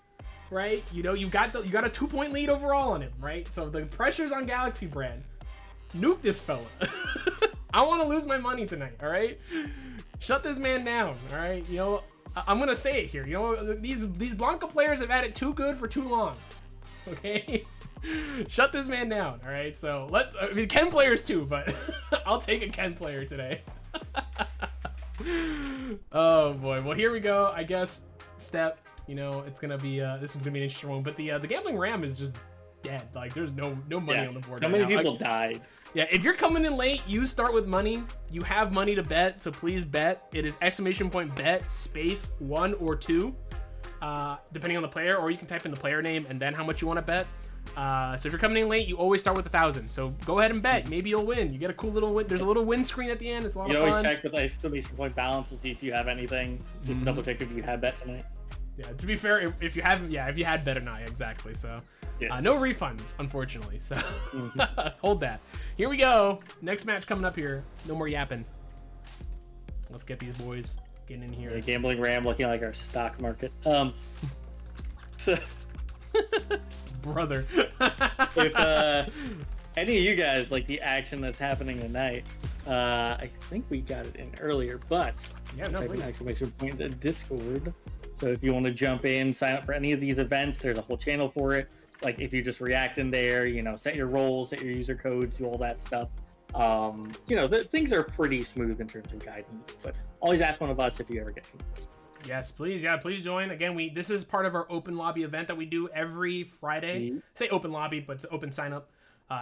right? You know, you got a 2-point lead overall on him, right? So the pressure's on Galaxy Brand. Nuke this fella. I want to lose my money tonight, all right? Shut this man down, all right? You know, I'm gonna say it here. You know, these Blanca players have had it too good for too long, okay? Shut this man down, all right? So I mean, Ken players too, but I'll take a Ken player today. Oh boy. Well, here we go. I guess Step. You know, it's gonna be this one's gonna be an interesting one. But the Gambling Ram is just dead. Like, there's no money on the board. So many people died. Yeah, if you're coming in late, you start with money. You have money to bet, so please bet. It is !bet space 1 or 2, depending on the player, or you can type in the player name and then how much you want to bet. So if you're coming in late, you always start with 1,000. So go ahead and bet. Maybe you'll win. You get a cool little win. There's a little win screen at the end. It's a lot You of always fun. check with exclamation point balance to see if you have anything. Just to double check if you had bet tonight. Yeah, to be fair, if you haven't, if you had bet or not, exactly. So, no refunds, unfortunately. So, hold that. Here we go. Next match coming up here. No more yapping. Let's get these boys getting in here. The gambling ram looking like our stock market. So, brother. if any of you guys like the action that's happening tonight, I think we got it in earlier, but yeah, no, type an please. exclamation point in Discord. So if you want to jump in, sign up for any of these events, there's a whole channel for it. Like if you just react in there, you know, set your roles, set your user codes, do all that stuff. You know, things are pretty smooth in terms of guidance, but always ask one of us if you ever get confused. Yes, please. Yeah, please join. Again, this is part of our open lobby event that we do every Friday. Say open lobby, but it's open sign up.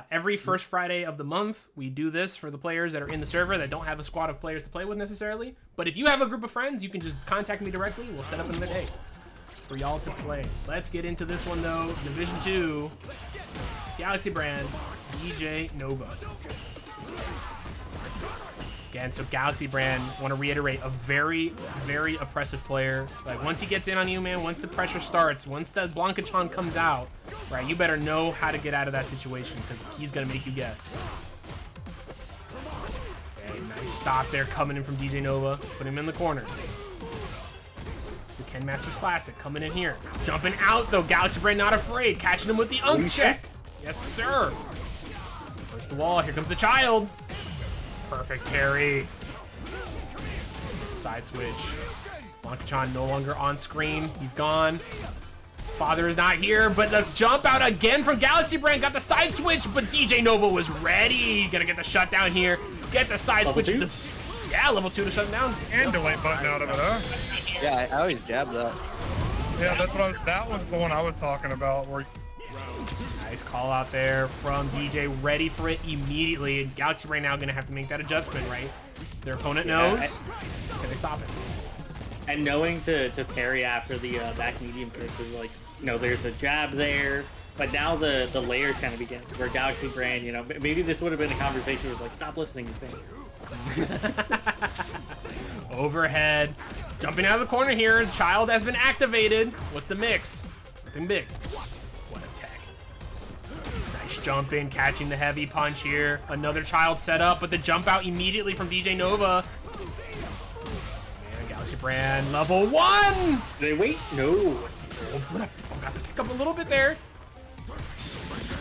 Every first Friday of the month, we do this for the players that are in the server that don't have a squad of players to play with necessarily. But if you have a group of friends, you can just contact me directly. We'll set up another day for y'all to play. Let's get into this one though. Division 2, Galaxy Brand, DJ Nova. Again, so Galaxy Brand, want to reiterate, a very, very oppressive player. Like, once he gets in on you, man, once the pressure starts, once the BlockbusterJon comes out, right, you better know how to get out of that situation, because he's going to make you guess. Okay, nice stop there coming in from DJ Nova. Put him in the corner. The Ken Masters Classic coming in here. Jumping out, though. Galaxy Brand not afraid. Catching him with the unk check. Yes, sir. First the wall. Here comes the child. Perfect parry. Side switch. BlockbusterJon no longer on screen. He's gone. Father is not here, but the jump out again from Galaxy Brand. Got the side switch, but DJ Nova was ready. Gonna get the shutdown here. Get the side switch. Yeah, level 2 to shut him down. And delete button out of it, huh? Yeah, I always jab that. Yeah, that's what that was the one I was talking about. Where Nice call out there from DJ, ready for it immediately. And Galaxy right now gonna have to make that adjustment, right? Their opponent knows. Can they stop it? And knowing to parry after the back medium kick is like, you know, there's a jab there, but now the layers kind of begin. Where Galaxy Brand, you know, maybe this would have been a conversation where it's like, stop listening to me. Overhead. Jumping out of the corner here. The child has been activated. What's the mix? Nothing big. What a tech. Nice jump in, catching the heavy punch here. Another child set up, but the jump out immediately from DJ Nova. Man, Galaxy Brand, level 1! Did they wait? No. Oh, got to pick up a little bit there.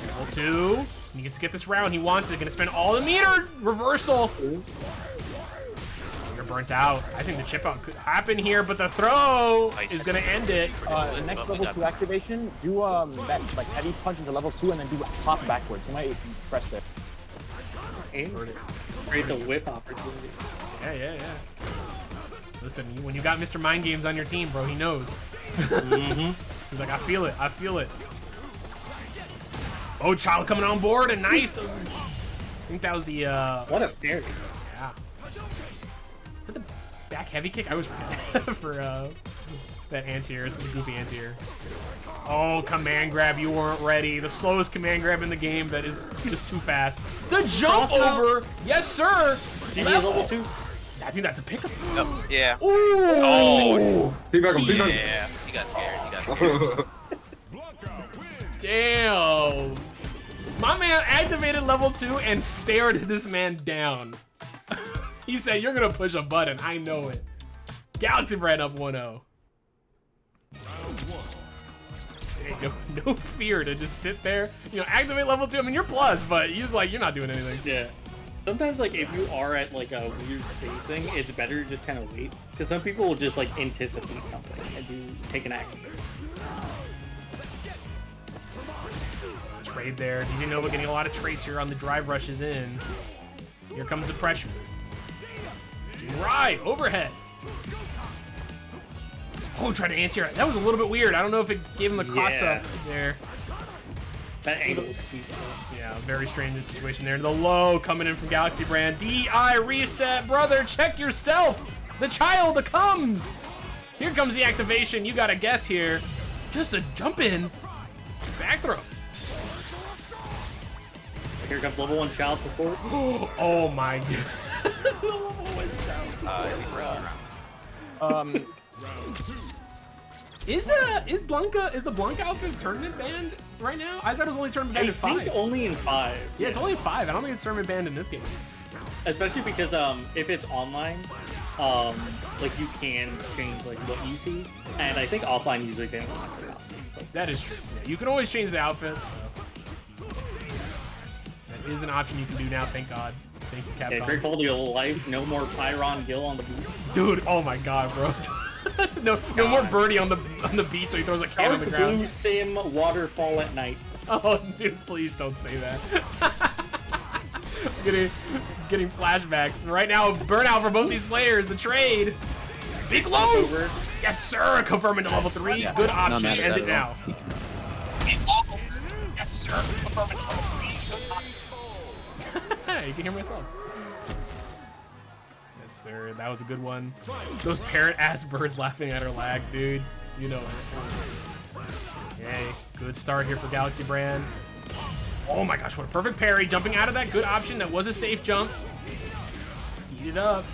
Level 2. He gets to get this round. He wants it. Gonna spend all the meter. Reversal. You're burnt out. I think the chip out could happen here, but the throw is gonna end it. Next level 2 activation, do that like heavy punch into level 2 and then do hop backwards. You might press there. Create the whip opportunity. Yeah. Listen, when you got Mr. Mind Games on your team, bro, he knows. He's like, I feel it. Oh, child coming on board, and nice. I think that was the what a parry. Yeah. Is that the back heavy kick? I always forget for that anti-air. It's a goofy anti-air. Oh, command grab. You weren't ready. The slowest command grab in the game that is just too fast. The jump over. Yes, sir. Level 2. I think that's a pickup. Oh, yeah. Ooh. Oh. Yeah. He got scared. Damn. My man activated level 2 and stared this man down. He said, you're going to push a button. I know it. Galaxy Brand up 1-0. No fear to just sit there. You know, activate level 2. I mean, you're plus, but you're like, you're not doing anything. Yeah. Sometimes, like, if you are at, like, a weird spacing, it's better to just kind of wait. Because some people will just, like, anticipate something and take an action. Trade there. DJ Nova getting a lot of trades here on the drive rushes in. Here comes the pressure. Right, overhead. Oh, try to answer it. That was a little bit weird. I don't know if it gave him the cross up there. That angle was steep. Yeah, very strange situation there. The low coming in from Galaxy Brand. DI reset, brother. Check yourself. The child comes. Here comes the activation. You got to guess here. Just a jump in. Back throw. Here comes level 1 child support. Oh my god. Level 1 child support. Is the Blanca outfit tournament banned right now? I thought it was only tournament banned in 5. I think only in 5. Yeah, it's only in 5. I don't think it's tournament banned in this game. Especially because if it's online, like you can change like what you see, and I think offline usually they don't have the costumes. So. That is true. Yeah, you can always change the outfit. So. That is an option you can do now. Thank God. Thank you, Capcom. Yeah, great quality of life. No more Pyron Gill on the beach. Dude, oh my God, bro. no more Birdie on the beach, so he throws a can on the ground. Blue Sim waterfall at night. Oh, dude, please don't say that. getting flashbacks. Right now, burnout for both these players. The trade. Big low. Yes, sir. Confirming to level 3. Yeah. Good option. Not mad at End that it at now. all. Big low. Yes, sir. Confirming to level 3. Good option. You can hear myself. Yes, sir. That was a good one. Those parrot-ass birds laughing at our lag, dude. You know it. Okay. Good start here for Galaxy Brand. Oh my gosh, what a perfect parry. Jumping out of that, good option. That was a safe jump. Eat it up.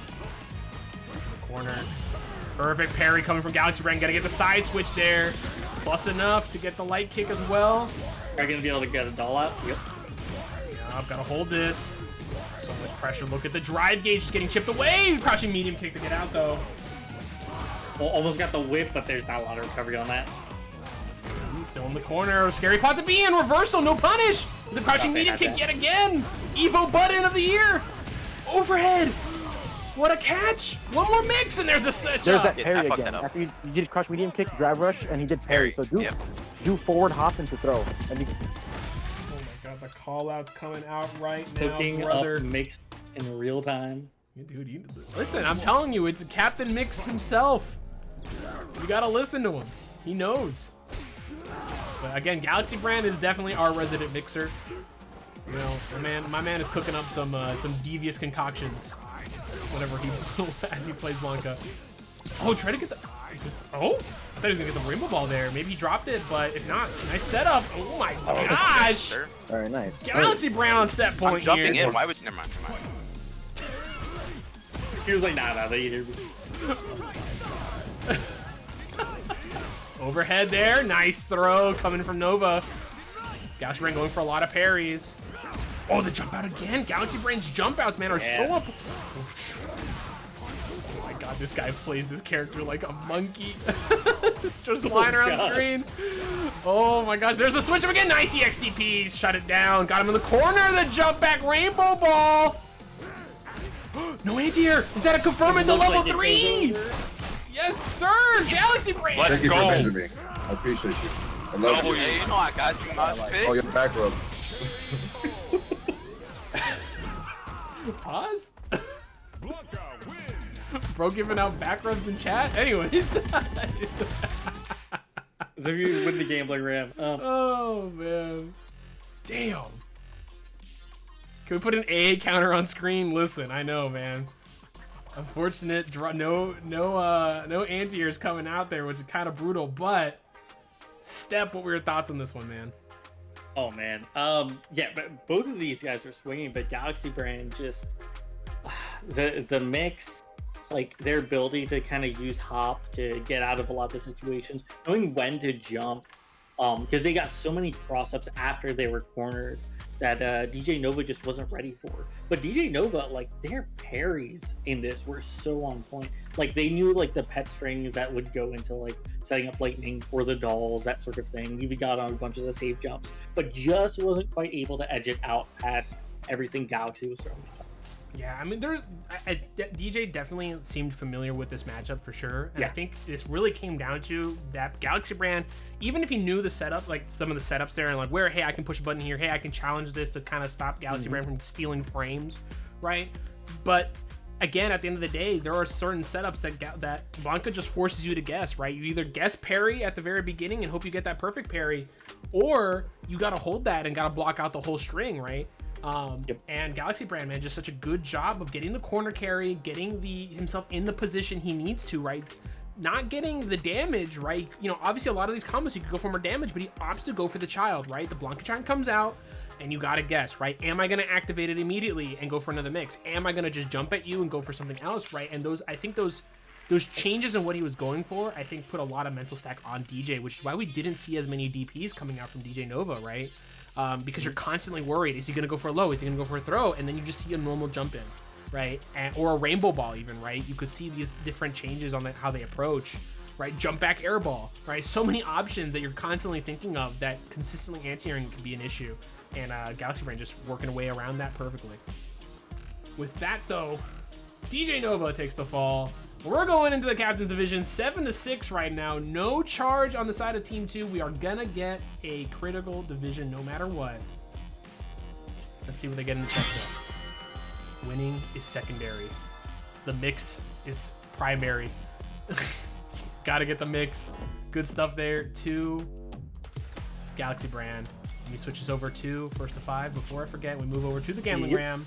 Corner. Perfect parry coming from Galaxy Brand. Gotta get the side switch there. Plus enough to get the light kick as well. Are you gonna be able to get a doll out? Yep. I've gotta hold this. So much pressure. Look at the drive gauge just getting chipped away. Crouching medium kick to get out though. Well, almost got the whip, but there's not a lot of recovery on that. Still in the corner. Scary pot to be in. Reversal. No punish. The crouching medium kick yet again. Evo button of the year. Overhead. What a catch. One more mix and there's a set. There's that parry again. After you did crouch medium kick, drive rush, and he did parry. So do forward hop into throw. And you... Oh my god, the call out's coming out right now. Cooking brother. up mix in real time. Dude, listen, I'm telling you, it's Captain Mix himself. You gotta listen to him. He knows. But again, Galaxy Brand is definitely our resident mixer. You know, my man is cooking up some devious concoctions whenever as he plays Blanca. Oh, try to get the. Oh, I thought he was gonna get the rainbow ball there. Maybe he dropped it, but if not, nice setup. Oh my gosh! Very nice. Galaxy Brand on set point I'm jumping here. in. Why would never mind? He was like, nah, they hear me. Overhead there, nice throw coming from Nova. Galaxy Brand going for a lot of parries. Oh, the jump out again. Galaxy Brand's jump outs, man, are so up. Oh my god, this guy plays this character like a monkey. Just flying around the screen. Oh my gosh, there's a switch up again. Nice EXDP, shut it down. Got him in the corner, the jump back rainbow ball. No anti-air. Is that a confirm into level 3? Yes, sir! Galaxy Brand! Let's Thank you for go! avenging me. I appreciate you. I love you. Hey, you know I got you, my Oh, your back rub. Pause? Bro giving out back rubs in chat? Anyways. As if you win the gambling ram. Oh, man. Damn. Can we put an AA counter on screen? Listen, I know, man. Unfortunate, no anti-airs coming out there, which is kind of brutal. But Step, what were your thoughts on this one, man? Oh man, yeah, but both of these guys are swinging, but Galaxy Brand just the mix, like their ability to kind of use hop to get out of a lot of the situations, knowing when to jump, because they got so many cross-ups after they were cornered that DJ Nova just wasn't ready for. But DJ Nova, like their parries in this were so on point. Like they knew like the pet strings that would go into like setting up lightning for the dolls, that sort of thing. Even got on a bunch of the safe jumps, but just wasn't quite able to edge it out past everything Galaxy was throwing. Yeah, I mean, DJ definitely seemed familiar with this matchup for sure. And I think this really came down to that Galaxy Brand, even if he knew the setup, like some of the setups there, and like where, hey, I can push a button here, hey, I can challenge this to kind of stop Galaxy Brand from stealing frames, right? But again, at the end of the day, there are certain setups that Blanca just forces you to guess, right? You either guess parry at the very beginning and hope you get that perfect parry, or you got to hold that and got to block out the whole string, right? And Galaxy Brand, man, just such a good job of getting the corner carry, getting himself in the position he needs to, right? Not getting the damage, right? You know, obviously a lot of these combos you could go for more damage, but he opts to go for the child, right? The Blanca Child comes out, and you gotta guess, right? Am I gonna activate it immediately and go for another mix? Am I gonna just jump at you and go for something else, right? And those, I think those changes in what he was going for, I think put a lot of mental stack on DJ, which is why we didn't see as many DPs coming out from DJ Nova, right? Because you're constantly worried, is he gonna go for a low? Is he gonna go for a throw? And then you just see a normal jump in, right? Or a rainbow ball even, right? You could see these different changes on how they approach, right? Jump back air ball, right? So many options that you're constantly thinking of that consistently anti-airing can be an issue. And Galaxy Brain just working a way around that perfectly. With that though, DJ Nova takes the fall. We're going into the Captain's Division 7-6 right now. No charge on the side of Team 2. We are gonna get a critical division no matter what. Let's see what they get in the check. Winning is secondary. The mix is primary. Gotta get the mix. Good stuff there. 2 Galaxy Brand. Let me switch this over to first to 5. Before I forget, we move over to the Gambling Ram.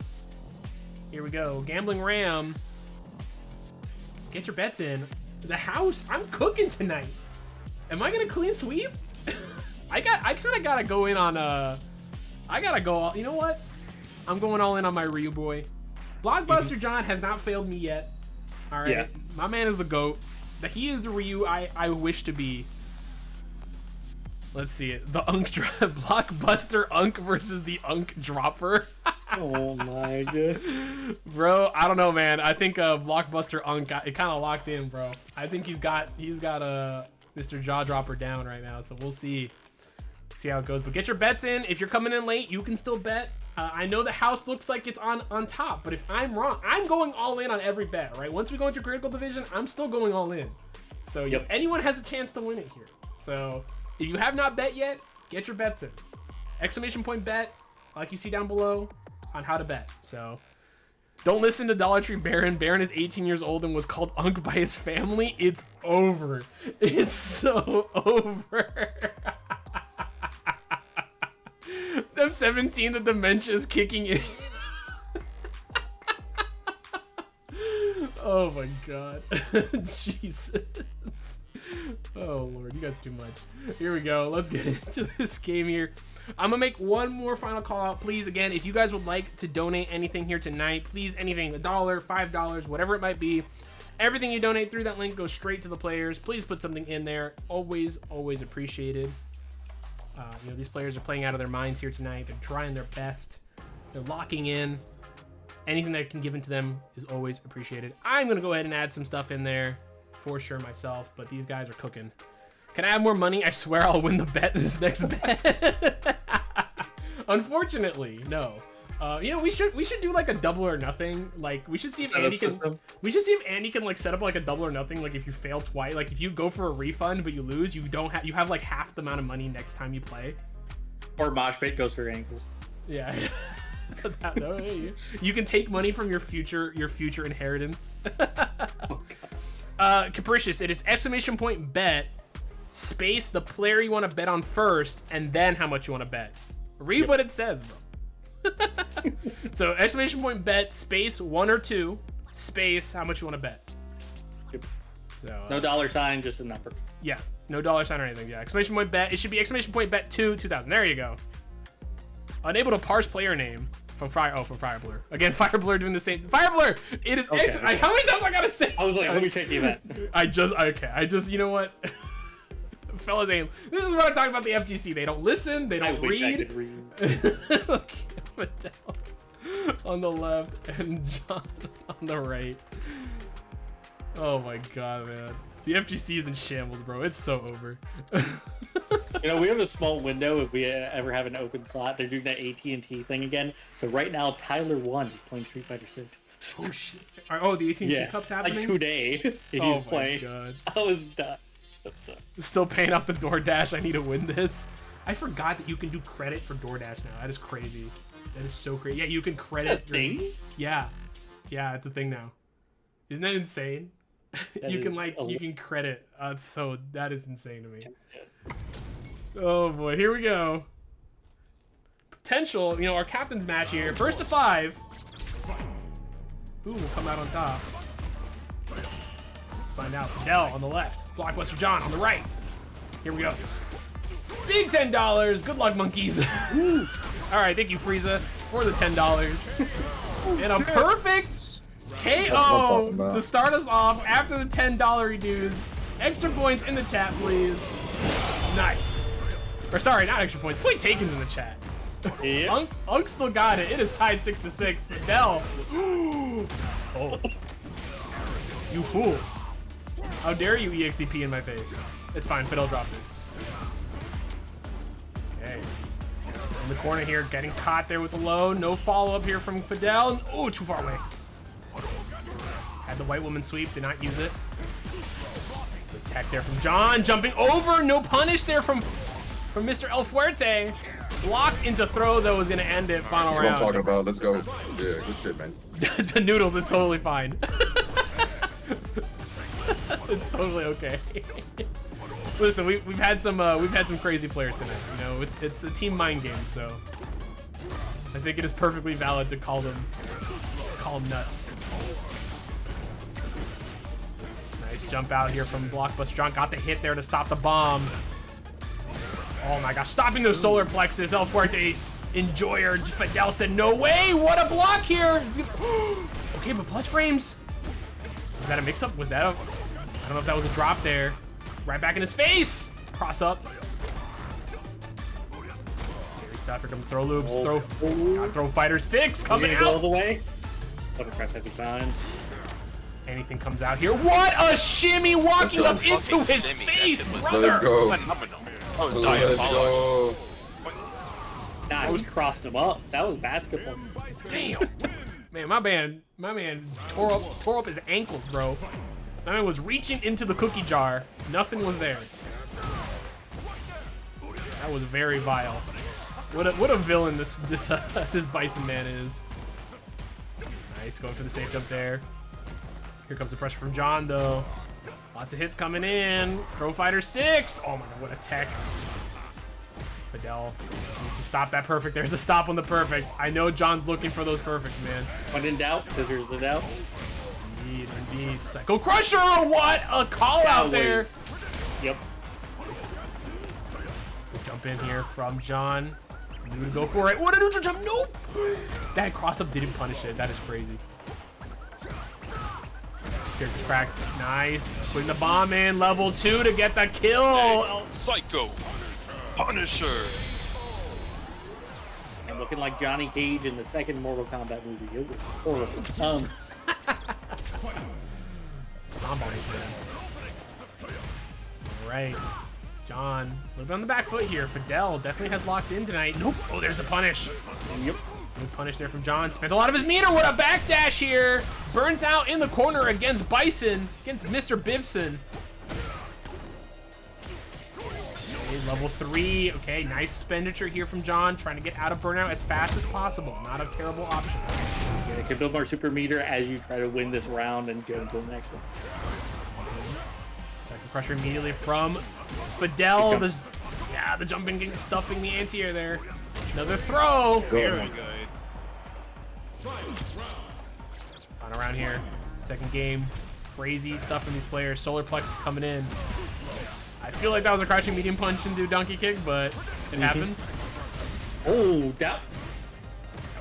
Here we go. Gambling Ram. Get your bets in. The house. I'm cooking tonight. Am I gonna clean sweep? I kind of gotta go in on I gotta go all, you know what? I'm going all in on my Ryu boy. BlockbusterJon has not failed me yet. All right, yeah. My man is the GOAT. He is the Ryu I wish to be. Let's see it. The Blockbuster Unk versus the Unk Dropper. Oh my god. Bro, I don't know, man. I think Blockbuster Unk it kind of locked in, bro. I think he's got Mr. Jaw Dropper down right now, so we'll see how it goes. But get your bets in. If you're coming in late, you can still bet. I know the house looks like it's on top, but if I'm wrong, I'm going all in on every bet, right? Once we go into critical division, I'm still going all in. So if anyone has a chance to win it here. So if you have not bet yet, get your bets in. Exclamation point bet, like you see down below, on how to bet. So don't listen to Dollar Tree Baron. Baron is 18 years old and was called Unk by his family. It's over. It's so over. Them 17, the dementia is kicking in. Oh my god. Jesus. Oh lord, you guys are too much. Here we go. Let's get into this game here. I'm gonna make one more final call out, please. Again, if you guys would like to donate anything here tonight, please, anything, $1, $5, whatever it might be, everything you donate through that link goes straight to the players. Please put something in there. Always appreciated. You know, these players are playing out of their minds here tonight. They're trying their best. They're locking in. Anything that can give into them is always appreciated. I'm gonna go ahead and add some stuff in there for sure myself, but these guys are cooking. Can I have more money? I swear I'll win the bet in this next bet. Unfortunately, no. You know, we should do like a double or nothing. Like we should see if Andy can. We should see if Andy can like set up like a double or nothing. Like if you fail twice, like if you go for a refund but you lose, you have like half the amount of money next time you play. Or Moshpit goes for ankles. Yeah. You can take money from your future inheritance. Oh, God. Capricious. It is exclamation point bet space the player you want to bet on first and then how much you want to bet. Read what it says, bro. So exclamation point bet space 1 or 2 space how much you want to bet. So no $sign, just a number. Yeah, no $sign or anything. Yeah, exclamation point bet. It should be exclamation point bet 2000. There you go. Unable to parse player name from Fire Blur. Again, Fire Blur doing the same. Fire Blur. It is. Okay. How many times I gotta say? I was like, let me check the event. You know what? Fellas, this is what I'm talking about the FGC. They don't listen. They don't read. I could read. Okay, Fadel on the left and John on the right. Oh my god, man. The FGC is in shambles, bro. It's so over. You know, we have a small window if we ever have an open slot. They're doing that AT&T thing again. So right now, Tyler 1 is playing Street Fighter 6. Oh shit! Oh, the AT&T Cup's happening. Like today, he's playing. God. I was done. Still paying off the DoorDash. I need to win this. I forgot that you can do credit for DoorDash now. That is crazy. That is so crazy. Yeah, you can credit. Is that a thing? Yeah, it's a thing now. Isn't that insane? You can credit. That is insane to me. Oh boy, here we go. Potential, our captain's match here. First to 5. Who will come out on top? Let's find out. Fadel on the left. BlockbusterJon on the right. Here we go. Big $10. Good luck, monkeys. All right, thank you, Frieza, for the $10. And a perfect KO to start us off after the $10 dues. Extra points in the chat, please. Nice. Or sorry, not extra points. Point taken's in the chat. Yep. Unk still got it. It is tied 6-6. Fadel. Oh. You fool. How dare you EXDP in my face? It's fine. Fadel dropped it. Okay. In the corner here, getting caught there with the low. No follow-up here from Fadel. Oh, too far away. Had the white woman sweep. Did not use it. The tech there from John. Jumping over. No punish there from Mr. El Fuerte. Block into throw, though, is going to end it. Final That's round. what I'm talking about. Let's go. Yeah, good shit, man. To Noodles, it's totally fine. It's totally okay. Listen, we've had some crazy players tonight. You know, it's a team mind game, so I think it is perfectly valid to call them nuts. Nice jump out here from BlockbusterJon. Got the hit there to stop the bomb. Oh my gosh, stopping those solar plexus. El Fuerte, enjoyer. Fadel said, no way, what a block here. Okay, but plus frames. Was that a mix-up? Was that a... I don't know if that was a drop there. Right back in his face. Cross up. Scary stuff. Here comes throw loops. Throw fighter 6 coming out. All the way. Double press at the time. Anything comes out here. What a shimmy walking up into his face, brother. Let's go. That was diabolical. Nah, he crossed him up. That was basketball. Damn. Man, my man tore up his ankles, bro. My man was reaching into the cookie jar. Nothing was there. That was very vile. What a villain this Bison man is. Nice, going for the safe jump there. Here comes the pressure from John, though. Lots of hits coming in. Throw fighter 6. Oh my god, what a tech. Fadel needs to stop that perfect. There's a stop on the perfect. I know John's looking for those perfects, man. When in doubt, scissors it out. Indeed. Psycho Crusher! What a call out there. Yep. Jump in here from John. New to go for it. What a neutral jump. Nope. That cross up didn't punish it. That is crazy. Character's cracked. Nice. Putting the bomb in. Level 2 to get the kill. Psycho. Punisher. And looking like Johnny Cage in the second Mortal Kombat movie. It was horrible. Stomp on his man. Alright. John, a little bit on the back foot here. Fadel definitely has locked in tonight. Nope. Oh, there's the punish. Yep. Good punish there from John. Spent a lot of his meter. What a backdash here. Burns out in the corner against Bison. Against Mr. Bibson. Okay, level 3. Okay, nice expenditure here from John. Trying to get out of burnout as fast as possible. Not a terrible option. Yeah, you can build more super meter as you try to win this round and go to the next one. Second crusher immediately from Fadel. The jumping, getting stuffing the anti-air there. Another throw. Very good. Final round here. Second game. Crazy stuff from these players. Solar plexus coming in. I feel like that was a crouching medium punch into donkey kick, but it happens. Oh, that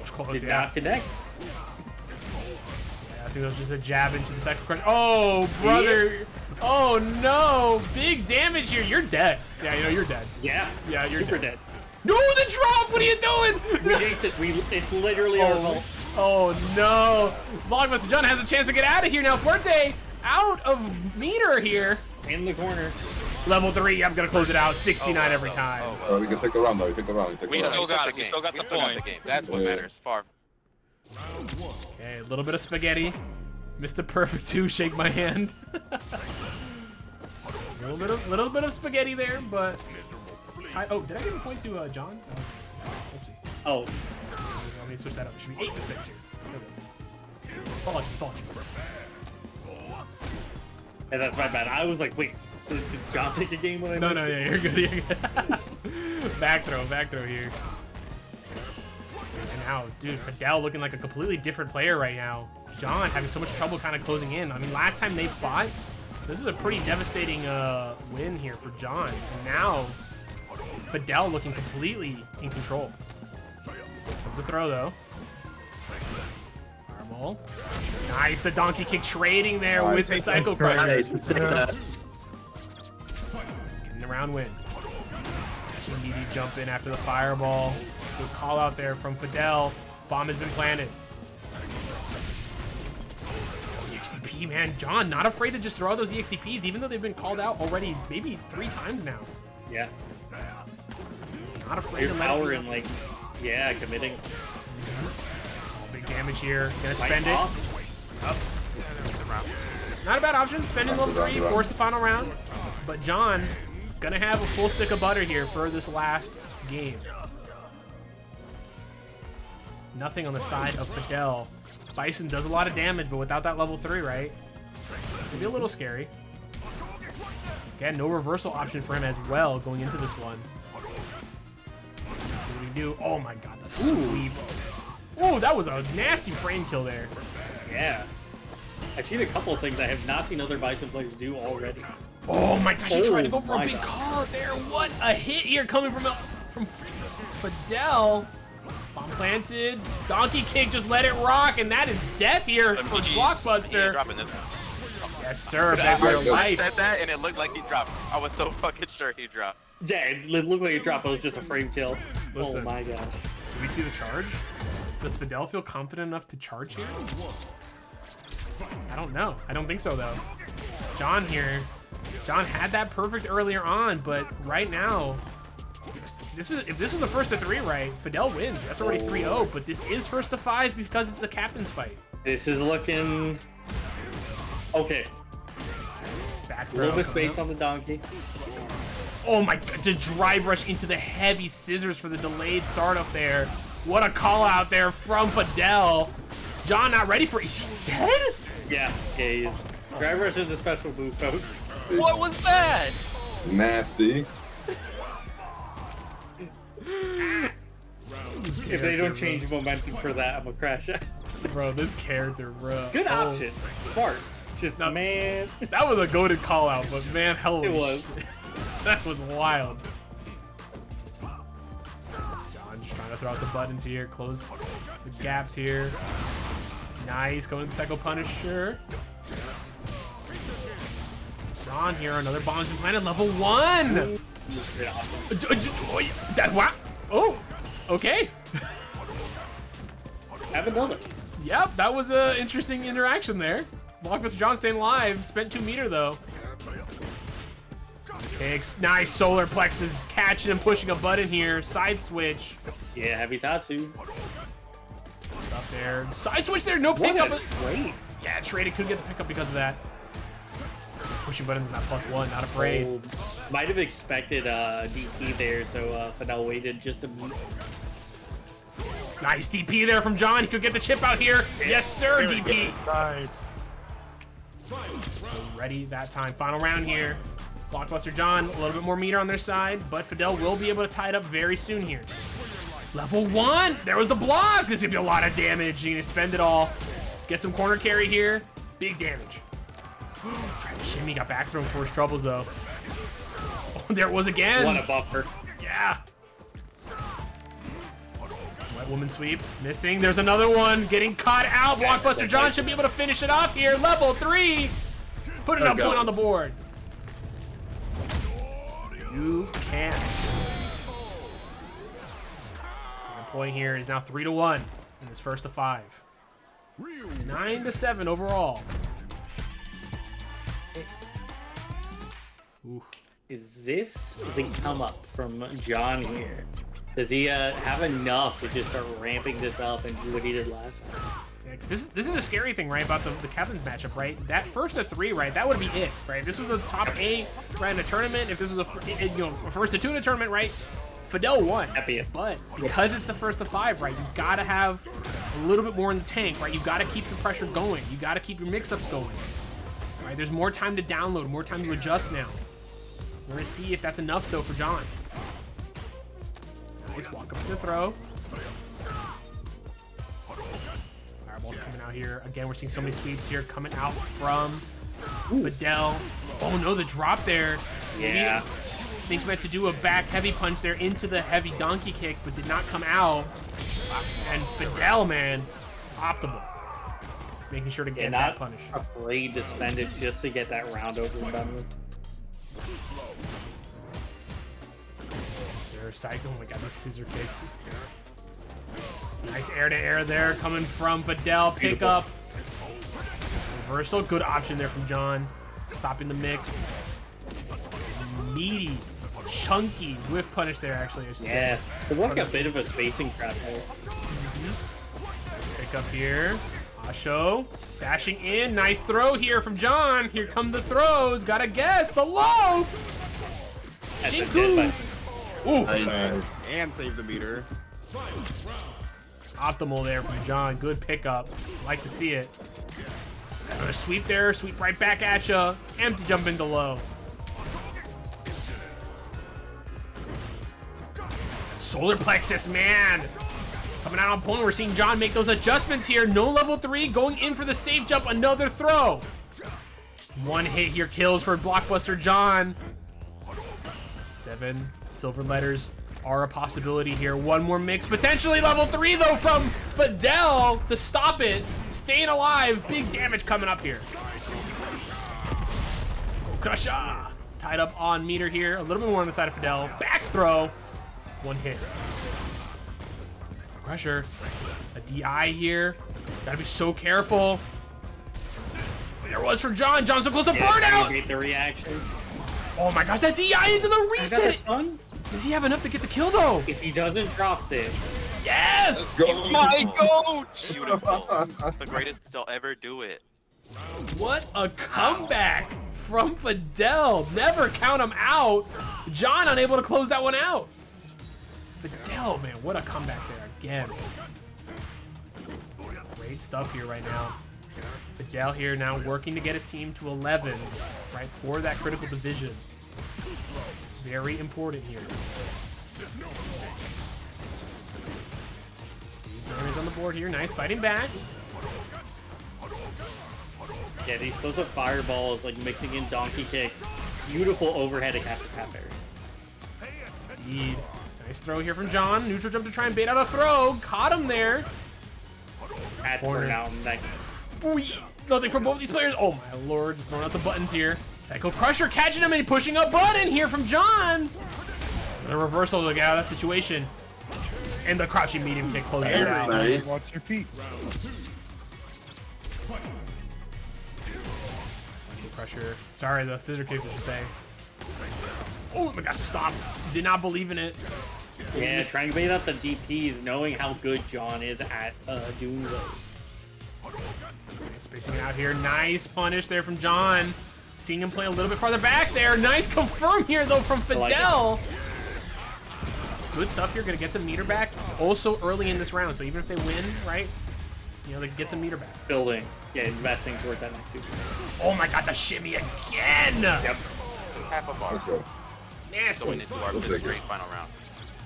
was close. Did not connect. Yeah, I think it was just a jab into the second crush. Oh, brother. Yeah. Oh, no. Big damage here. You're dead. Yeah, you know, you're dead. Yeah. Yeah, you're super dead. No, the drop! What are you doing? We jinxed it. It's literally our fault. Oh, no. BlockbusterJon has a chance to get out of here now. Fuerte out of meter here. In the corner. Level 3, I'm going to close it out. 69 every time. We can take the round, though. Take the round. We still got it. We still got the point. That's what matters. Far. Okay, a little bit of spaghetti. Mr. Perfect 2, shake my hand. a little bit of spaghetti there, but... Oh, did I give a point to John? Oopsie. Oh. Let me switch that up. It should be 8-6 here. Fall on you. And that's my bad. I was like, wait, did John take a game when I No, yeah, you're good. Back throw here. And now, dude, Fadel looking like a completely different player right now. John having so much trouble kind of closing in. I mean, last time they fought, this is a pretty devastating win here for John. And now, Fadel looking completely in control. Comes the throw, though. Fireball. Nice, the donkey kick trading there with the Psycho Crusher. Getting the round win. Team jump in after the fireball. Good call out there from Fadel. Bomb has been planted. EXTP, man. John, not afraid to just throw out those EXTPs, even though they've been called out already maybe 3 times now. Yeah. Not afraid Your to power and like, yeah, committing. Big damage here. Gonna spend it. Not a bad option. Spending level 3, force the final round. But John, gonna have a full stick of butter here for this last game. Nothing on the side of Fadel. Bison does a lot of damage, but without that level 3, right? It'd be a little scary. Again, no reversal option for him as well going into this one. So what do we do? Oh my god, the sweep. Ooh, that was a nasty frame kill there. Yeah. I've seen a couple of things I have not seen other Bison players do already. Oh my gosh, he tried to go for a big call out there. What a hit here coming from Fadel. Bomb planted. Donkey kick, just let it rock, and that is death here for Blockbuster. Yes, sir. Bet for your life. I said that, and it looked like he dropped. I was so fucking sure he dropped. Yeah, it looked like he dropped, but it was just a frame kill. Listen, oh my god. Did we see the charge? Does Fadel feel confident enough to charge here? I don't know. I don't think so, though. John here. John had that perfect earlier on, but right now, if this was a first to 3, right, Fadel wins. That's already 3-0, but this is first to 5 because it's a captain's fight. This is looking okay. Back a little bit of space on the donkey. Oh my god, to drive rush into the heavy scissors for the delayed startup there. What a call out there from Fadel. John not ready for it. Is he dead? Yeah, he is. Drive rush is a special move, folks. What was that? Nasty. If they don't change momentum for that, I'm gonna crash out. Bro, this character, bro. Good option. Smart. Just, man. That was a goated call out, but man, hell it was. That was wild. John just trying to throw out some buttons here, close the gaps here. Nice, going to the Psycho Punisher. John here, another bomb's been planted, level 1! That, wow. Oh, okay. Have another. Yep, that was an interesting interaction there. BlockbusterJon staying alive, spent 2 meter though. Kicks, nice solar plexus, catching and pushing a button here. Side switch. Yeah, heavy Tatsu. Stuff there. Side switch there, no pickup. Great. Yeah, traded, couldn't get the pickup because of that. Pushing buttons in that +1, not afraid. Oh, might have expected DP there, so Fadel waited just a minute. Nice DP there from John. He could get the chip out here. Yes, sir, DP. Nice. Ready that time. Final round here. BlockbusterJon, a little bit more meter on their side, but Fadel will be able to tie it up very soon here. Level 1. There was the block. This is going to be a lot of damage. You're going to spend it all. Get some corner carry here. Big damage. Tried to shimmy. Got back thrown for his troubles, though. Oh, there it was again. What a buffer. Yeah. White woman sweep. Missing. There's another one. Getting caught out. BlockbusterJon should be able to finish it off here. Level 3. Put another point on the board. You can. The point here is now 3-1 in this first to 5. 9-7 overall. Ooh. Is this the come up from John here? Does he have enough to just start ramping this up and do what he did last time? Yeah, 'cause this is the scary thing, right, about the captain's matchup, right? That first to 3, right, that would be it, right? If this was a top 8, right, in a tournament, if this was a first to 2 in a tournament, right, Fadel won. But because it's the first to 5, right, you gotta have a little bit more in the tank, right? You gotta keep the pressure going. You gotta keep your mix-ups going. Right? There's more time to download, more time to adjust now. We're gonna see if that's enough though for John. Nice walk up to the throw. Fireball's coming out here. Again, we're seeing so many sweeps here coming out from Fadel. Oh no, the drop there. Yeah. I think we had to do a back heavy punch there into the heavy donkey kick, but did not come out. And Fadel, man, optimal. Making sure to get that punish. Afraid to spend it just to get that round over and done with. Sir, Psycho, oh my god, these scissor kicks. Nice air to air there coming from Fadel. Pick up. Reversal, good option there from John. Stopping the mix. Meaty, chunky whiff punish there, actually. I should say. It was like a bit of a spacing trap there. Nice pick up here. Asho dashing in. Nice throw here from John. Here come the throws. Gotta guess the low. Shinku. Ooh. And save the meter. Optimal there from John. Good pickup. Like to see it. Gonna sweep there. Sweep right back at ya. Empty jump into low. Solar plexus, man. Coming out on opponent, we're seeing John make those adjustments here. No level 3, going in for the safe jump, another throw. One hit here kills for BlockbusterJon. 7 silver letters are a possibility here. One more mix, potentially level 3 though from Fadel to stop it. Staying alive, big damage coming up here. Crusher. Tied up on meter here, a little bit more on the side of Fadel. Back throw, one hit. Crusher, a DI here. Gotta be so careful. There was for John. John's so close to burnout. Get the reaction. Oh my gosh, that DI into the reset. Does he have enough to get the kill though? If he doesn't drop this. Yes! My goat! Beautiful. The greatest they'll ever do it. What a comeback from Fadel. Never count him out. John unable to close that one out. Fadel, man, what a comeback there again. Great stuff here right now. Fadel here now working to get his team to 11, right, for that critical division. Very important here. Damage on the board here. Nice fighting back. Yeah, these explosive fireballs, like mixing in donkey kick. Beautiful overhead against the cap air. Indeed. Nice throw here from John. Neutral jump to try and bait out a throw. Caught him there. At burnout. Nice. Nothing from both of these players. Oh my lord. Just throwing out some buttons here. Psycho Crusher catching him and pushing a button here from John. And a reversal to get out of that situation. And the crouching medium kick closing it out. Nice. Watch your feet. Psycho Crusher. Sorry, the scissor kicks, I should say. Oh my gosh, stop. Did not believe in it. Yeah, trying to bait out the DPs, knowing how good John is at doing those. Spacing it out here. Nice punish there from John. Seeing him play a little bit farther back there. Nice confirm here, though, from Fadel. Good stuff here. Gonna get some meter back. Also early in this round, so even if they win, right, you know, they get some meter back. Building. Yeah, investing towards that next super. Oh my god, the shimmy again! Yep. Half a bar. Let's go. Nasty. Going into our fifth straight final round.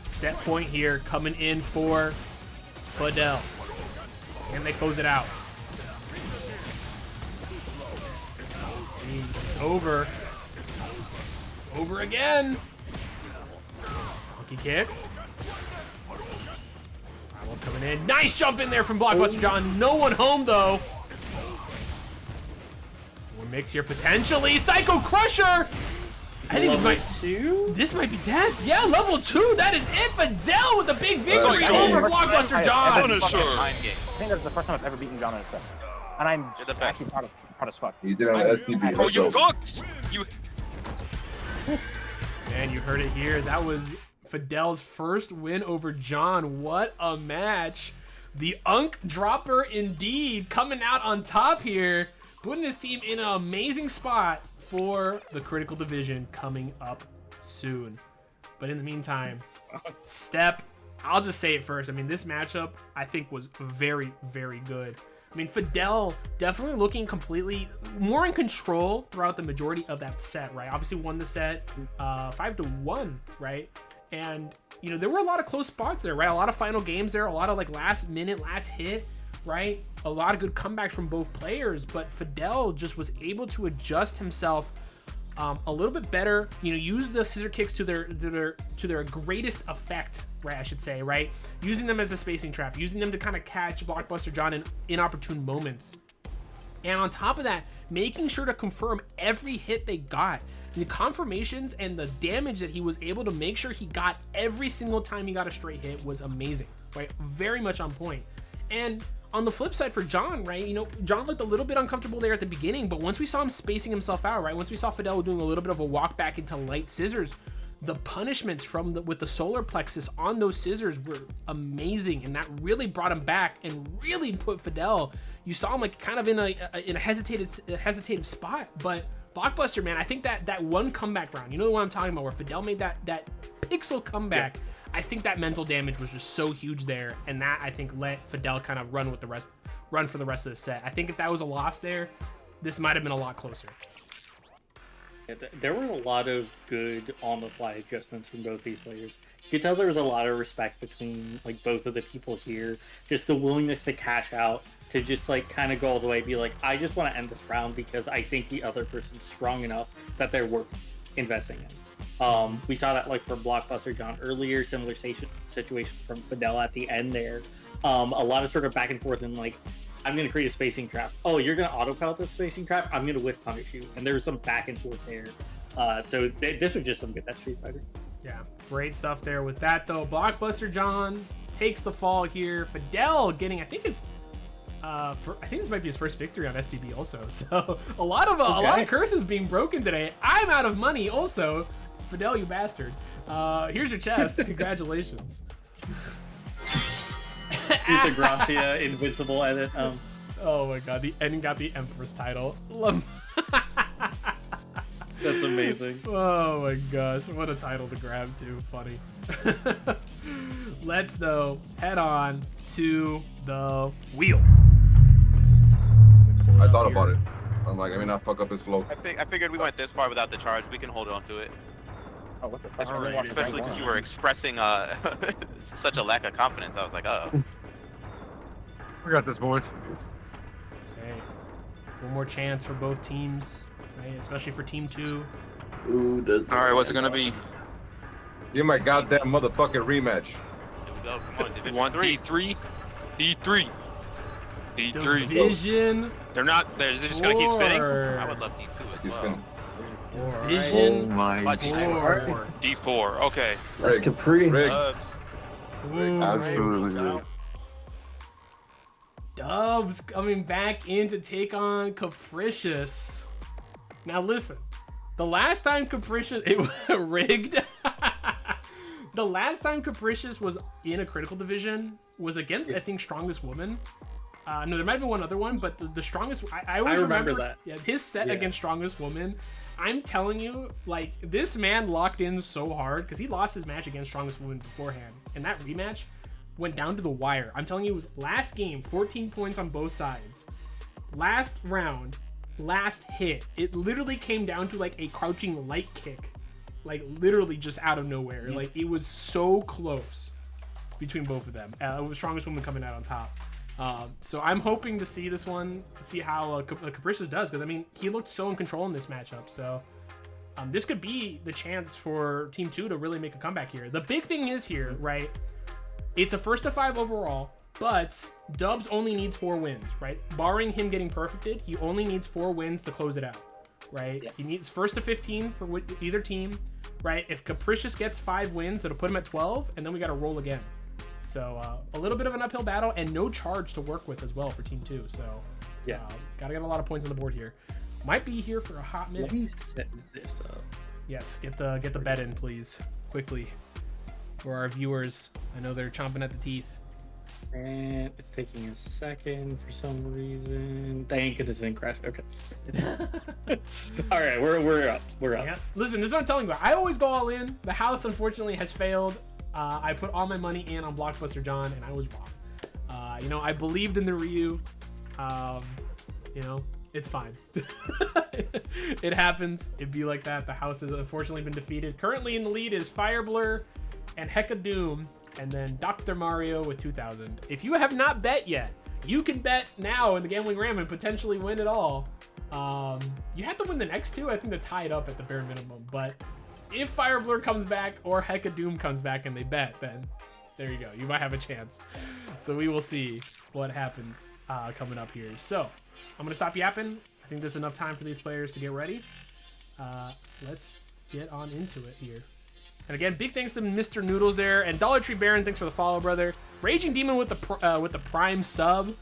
Set point here coming in for Fadel. And they close it out. Let's see. It's over. It's over again. Donkey kick. Rivals coming in. Nice jump in there from BlockbusterJon. No one home though. One mix here potentially. Psycho Crusher. I think this might be death. Yeah, level 2. That is it. Fadel with a big victory over BlockbusterJon. I think that's the first time I've ever beaten John in a set. And I'm actually proud as fuck. You did on the STBX. Oh, you cooked! You. Man, you heard it here. That was Fadel's first win over John. What a match. The Unk Dropper indeed coming out on top here, putting his team in an amazing spot for the critical division coming up soon. But in the meantime, Step, I'll just say it first. I mean, this matchup I think was very, very good. I mean, Fadel definitely looking completely more in control throughout the majority of that set, right? Obviously won the set 5-1, right? And, you know, there were a lot of close spots there, right? A lot of final games there, a lot of like last minute, last hit, right? A lot of good comebacks from both players, but Fadel just was able to adjust himself a little bit better, you know, use the scissor kicks to their greatest effect right? I should say, right? Using them as a spacing trap, using them to kind of catch BlockbusterJon in inopportune moments. And on top of that, making sure to confirm every hit they got. The confirmations and the damage that he was able to make sure he got every single time he got a straight hit was amazing, right? Very much on point. And on the flip side for John, right, you know, John looked a little bit uncomfortable there at the beginning, but once we saw him spacing himself out, right, once we saw Fadel doing a little bit of a walk back into light scissors, the punishments from with the solar plexus on those scissors were amazing, and that really brought him back and really put Fadel. You saw him like kind of in a hesitative spot, but Blockbuster, man, I think that one comeback round, you know what I'm talking about, where Fadel made that pixel comeback. Yeah. I think that mental damage was just so huge there, and that I think let Fadel kind of run for the rest of the set. I think if that was a loss there, this might have been a lot closer. Yeah, there were a lot of good on-the-fly adjustments from both these players. You could tell there was a lot of respect between like both of the people here. Just the willingness to cash out, to just like kind of go all the way, be like, I just want to end this round because I think the other person's strong enough that they're worth investing in. We saw that like for BlockbusterJon earlier, similar situation from Fadel at the end there. A lot of sort of back and forth and like, I'm going to create a spacing trap. Oh, you're going to autopilot this spacing trap? I'm going to whiff punish you. And there was some back and forth there. So this was just some good, that Street Fighter. Yeah, great stuff there with that though. BlockbusterJon takes the fall here. Fadel getting, I think it's, I think this might be his first victory on STB also. So a lot of curses being broken today. I'm out of money also. Fadel, you bastard. Here's your chest. Congratulations. Here's the Gracia Invincible edit. Oh my god, the end got the Emperor's title. That's amazing. Oh my gosh, what a title to grab too. Funny. Let's though head on to the wheel. I thought about it. I'm like, I mean, not fuck up his flow. I figured we went this far without the charge. We can hold on to it. Oh, what the fuck? Especially because you were expressing such a lack of confidence. I was like, We got this, boys. Say, one more chance for both teams, right? Especially for Team 2. Alright, what's it gonna be? You're my goddamn motherfucking rematch. Here we go. Come on, Division You want 3. D3? D3. D3. Division. They're not. They're just gonna keep spinning. I would love D2 as Keep well. spinning. Division. Oh my D4. D4. Okay. That's Capri. Rigged. Absolutely rigged. Dubs coming back in to take on Capricious. Now listen, the last time Capricious, it was rigged. The last time Capricious was in a critical division was against, I think, Strongest Woman. No, there might have been one other one, but the Strongest, I always remember that. Yeah, his set against Strongest Woman. I'm telling you, like, this man locked in so hard because he lost his match against Strongest Woman beforehand. And that rematch went down to the wire. I'm telling you, it was last game, 14 points on both sides. Last round, last hit, it literally came down to like a crouching light kick. Like literally just out of nowhere. Like it was so close between both of them. It was Strongest Woman coming out on top. So I'm hoping to see this one, see how Capricious does, because I mean he looked so in control in this matchup. So this could be the chance for Team 2 to really make a comeback here. The big thing is here, right? It's a 1st to 5 overall, but Dubs only needs 4 wins, right? Barring him getting perfected, he only needs 4 wins to close it out, right? Yeah. He needs 1st to 15 for either team, right? If Capricious gets 5 wins, it'll put him at 12, and then we got to roll again. So a little bit of an uphill battle and no charge to work with as well for Team 2. So yeah, gotta get a lot of points on the board here. Might be here for a hot minute. Let me set this up. Yes, get the bet in, please, quickly, for our viewers. I know they're chomping at the teeth. And it's taking a second for some reason. Thank goodness it didn't crash. Okay. All right, we're up. We're up. Yeah. Listen, this is what I'm telling you about. I always go all in. The house unfortunately has failed. I put all my money in on BlockbusterJon, and I was wrong. You know, I believed in the Ryu. You know, it's fine. It happens. It'd be like that. The house has unfortunately been defeated. Currently in the lead is Fireblur and Hecka Doom, and then Dr. Mario with 2,000. If you have not bet yet, you can bet now in the Gambling Ram and potentially win it all. You have to win the next 2. I think they're tied up at the bare minimum. But if Fireblur comes back or Hecka Doom comes back and they bet, then There you go. You might have a chance. So we will see what happens coming up here. So I'm gonna stop yapping. I think there's enough time for these players to get ready. Let's get on into it here. And again, big thanks to Mr. Noodles there, and Dollar Tree Baron, thanks for the follow, brother. Raging Demon with the Prime sub.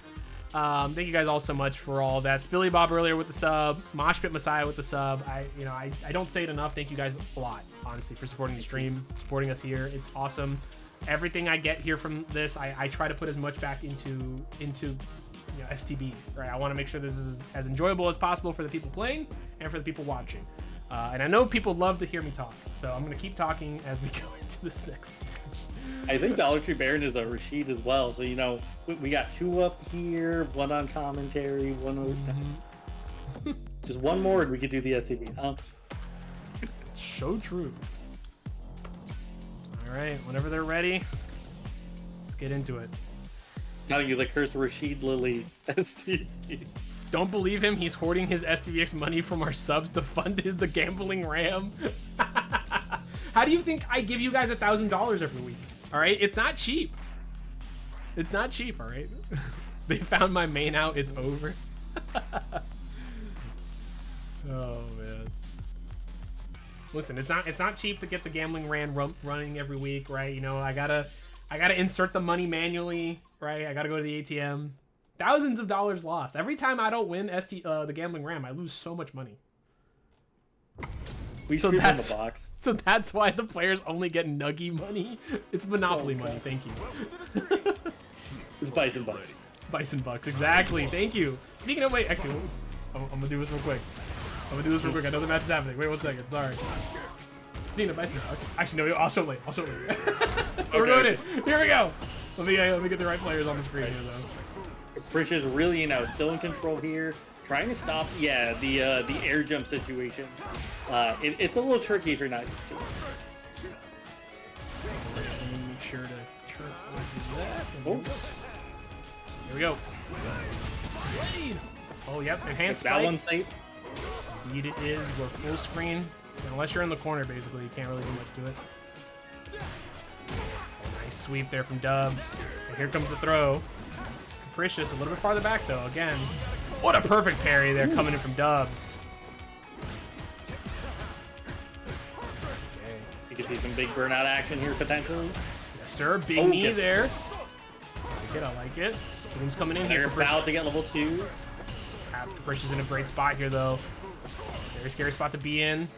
Thank you guys all so much for all that. Spilly Bob earlier with the sub. Mosh Pit Messiah with the sub. I don't say it enough. Thank you guys a lot, honestly, for supporting the stream, supporting us here. It's awesome. Everything I get here from this, I try to put as much back into STB. Right? I want to make sure this is as enjoyable as possible for the people playing and for the people watching. And I know people love to hear me talk, so I'm going to keep talking as we go into this next match. I think Dollar Tree Baron is a Rashid as well, so, you know, we got 2 up here, 1 on commentary, 1 on... Just 1 more and we could do the SCB. So true. Alright, whenever they're ready, let's get into it. Now you the curse Rashid Lily STB. Don't believe him. He's hoarding his STBX money from our subs to fund the gambling ram. How do you think I give you guys $1,000 every week? All right, it's not cheap. It's not cheap. All right. They found my main out. It's over. Oh man. Listen, it's not cheap to get the gambling ram running every week, right? You know, I gotta insert the money manually, right? I gotta go to the ATM. Thousands of dollars lost. Every time I don't win the gambling ram, I lose so much money. So that's why the players only get nuggy money. It's Monopoly money. Thank you. It's Bison Bucks. Bison Bucks, exactly. Thank you. Speaking of, wait, actually, I'm gonna do this real quick. I know the match is happening. Wait 1 second. Sorry. Speaking of Bison Bucks, actually no, I'll show later. We're going in. Here we go. Let me get the right players on the screen here though. Frisch is really, you know, still in control here, trying to stop, the air jump situation. It's a little tricky if you're not used to it. Make sure to chirp that. Oh. Here we go. Oh, yep, enhanced spike. That one's safe. Indeed it is. We're full screen. Unless you're in the corner, basically, you can't really do much to it. Nice sweep there from Dubs. And here comes the throw. Capricious, a little bit farther back though. Again, what a perfect parry there coming in from Dubs. Okay. You can see some big burnout action here potentially. Yes, sir. Big knee there. I like it. Boom's coming in here. They're about to get level 2. Capricious in a great spot here though. Very scary spot to be in.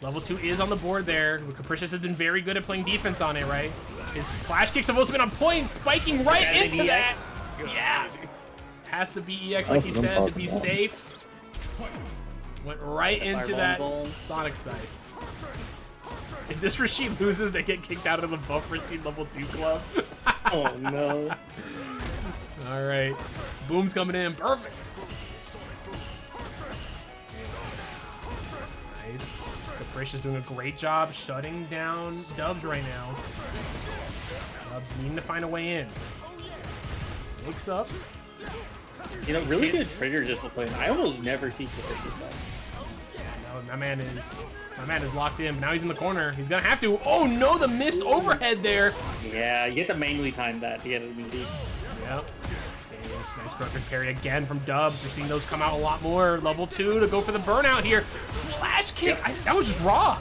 Level 2 is on the board there. Capricious has been very good at playing defense on it, right? His flash kicks have also been on point, spiking right into that. Yeah. Has to be EX, like you said, to be safe. Went right into that Sonic side. If this Rashid loses, they get kicked out of the Buff Rashid level 2 club. Oh no. All right. Boom's coming in. Perfect. Nice. Capricious doing a great job shutting down Dubs right now. Dubs needing to find a way in. Wakes up. You know, really good trigger discipline. I almost never see Capricious play. No, my man is locked in, but now he's in the corner. He's gonna have to. Oh no, the missed overhead there. Yeah, you have to manually time that to get it immediately. Yep. Nice perfect parry again from Dubs. We're seeing those come out a lot more. Level 2 to go for the burnout here. Flash kick. Yep. That was just raw.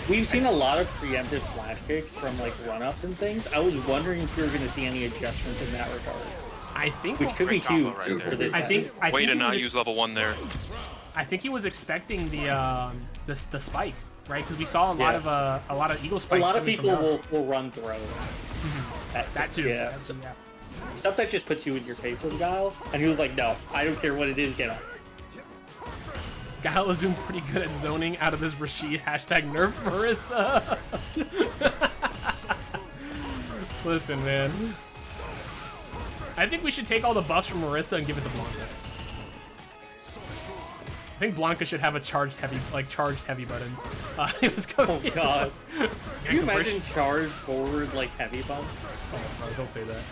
We've seen a lot of preemptive flash kicks from like run-ups and things. I was wondering if you were going to see any adjustments in that regard. I think, which could be huge for this. I think to not use level 1 there. I think he was expecting the spike, right? Because we saw a lot of eagle spikes. A lot of people will run throw. That too. Yeah. Stuff that just puts you in your face with Guile, and he was like, "No, I don't care what it is, get up." Guile is doing pretty good at zoning out of this Rashid #nerf Marissa. Listen, man. I think we should take all the buffs from Marissa and give it to Blanca. I think Blanca should have a charged heavy buttons. It was going. Oh god. Can you imagine charged forward like heavy bump? Oh, no, don't say that.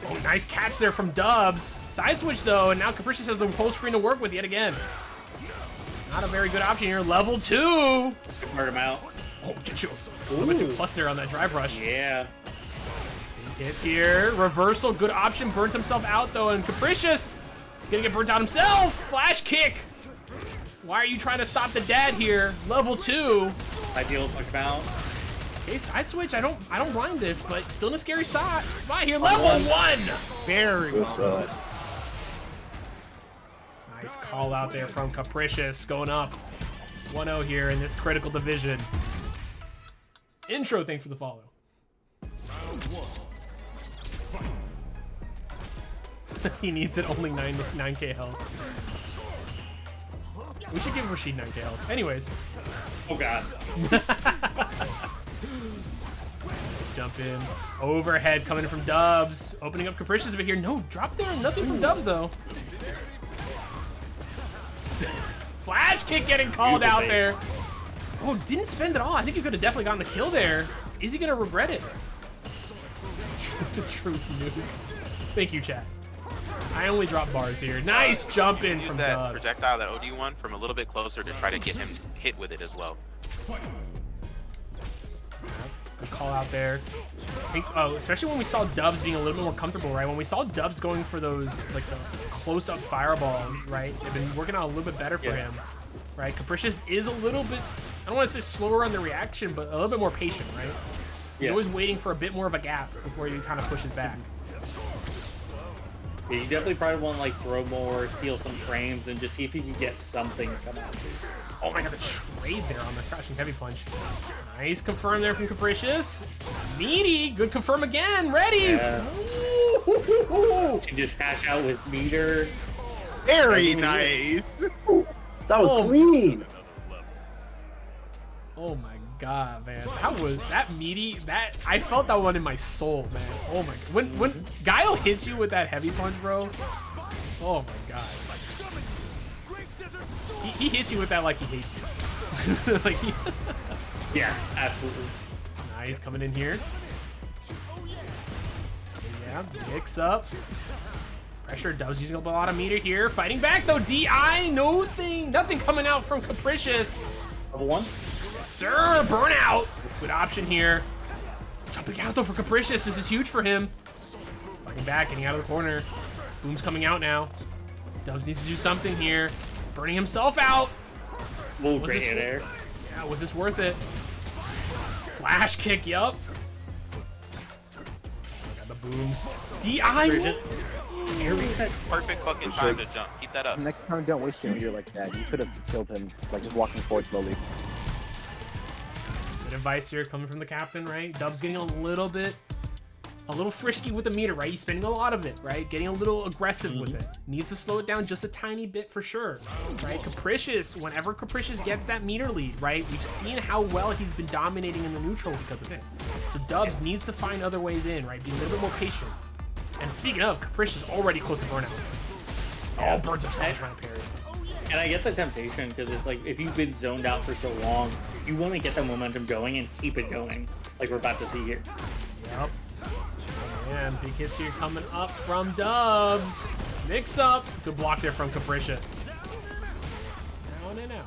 Oh, nice catch there from Dubs. Side switch though, and now Capricious has the whole screen to work with yet again. Not a very good option here. Level 2. Hurt him out. Oh, get you. Level 2 plus there on that drive rush. Yeah. Hits here. Reversal. Good option. Burnt himself out, though. And Capricious gonna get burnt out himself. Flash kick. Why are you trying to stop the dad here? Level 2. Ideal punch out. Okay, side switch. I don't blind this, but still in a scary spot here. Level 1. Very good. Nice call out there from Capricious. Going up 1-0 here in this critical division. Intro, thanks for the follow. He needs it, only 9k health. We should give Rashid 9k health. Anyways. Oh god. Jump in. Overhead coming from Dubs. Opening up Capricious over here. No, drop there. Nothing from Dubs, though. Flash kick getting called out there. Oh, didn't spend at all. I think he could have definitely gotten the kill there. Is he going to regret it? Truth news. Thank you, chat. I only drop bars here. Nice jump in from that Dubs. projectile, that OD one, from a little bit closer to try to get him hit with it as well. Good call out there. I think, especially when we saw Dubs being a little bit more comfortable, right? When we saw Dubs going for those, like, the close-up fireballs, right? They've been working out a little bit better for him, right? Capricious is a little bit, I don't want to say slower on the reaction, but a little bit more patient, right? He's always waiting for a bit more of a gap before he kind of pushes back. Yeah, you definitely probably want to like throw more, steal some frames, and just see if you can get something to come out. Oh my god, the trade there on the crashing heavy punch. Nice confirm there from Capricious. Meaty, good confirm again, ready. Yeah. You just cash out with meter. Very nice. That was clean. Oh my god, man. That meaty, I felt that one in my soul, man. Oh my god. When Guile hits you with that heavy punch, bro. Oh my god. He hits you with that like he hates you. Like yeah, absolutely. Nice coming in here. Yeah, mix up. Pressure Dubs using up a lot of meter here. Fighting back though, DI, nothing coming out from Capricious. Level 1. Sir, burnout. Good option here. Jumping out though for Capricious. This is huge for him. Fighting back, getting out of the corner. Boom's coming out now. Dubs needs to do something here. Burning himself out. Ooh, great there. Yeah, was this worth it? Flash kick, yup. Got the booms. DI. Perfect fucking time to jump. Keep that up. Next time, don't waste your meter like that. You could have killed him, like just walking forward slowly. Good advice here coming from the captain, right? Dubs getting a little frisky with the meter, right? He's spending a lot of it, right? Getting a little aggressive with it. Needs to slow it down just a tiny bit for sure, right? Capricious, whenever Capricious gets that meter lead, right? We've seen how well he's been dominating in the neutral because of it. So Dubs needs to find other ways in, right? Be a little bit more patient. And speaking of, Capricious already close to burnout. Oh, burns himself trying to parry. And I get the temptation because it's like if you've been zoned out for so long, you want to get the momentum going and keep it going, like we're about to see here. Yep. Man, big hits here coming up from Dubs. Mix up. Good block there from Capricious. Down and out.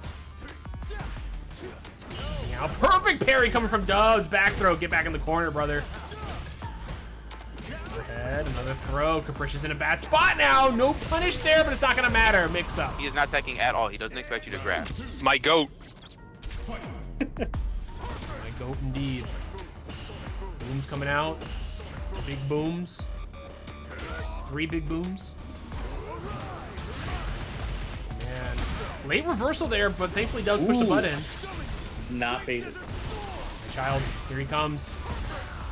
Now, perfect parry coming from Dubs. Back throw. Get back in the corner, brother. Overhead. Another throw. Capricious in a bad spot now. No punish there, but it's not going to matter. Mix up. He is not taking at all. He doesn't expect you to grab. My goat. My goat indeed. Booms coming out. Big booms. 3 big booms. Man. Late reversal there, but thankfully does push the button. Not baited. My child, here he comes.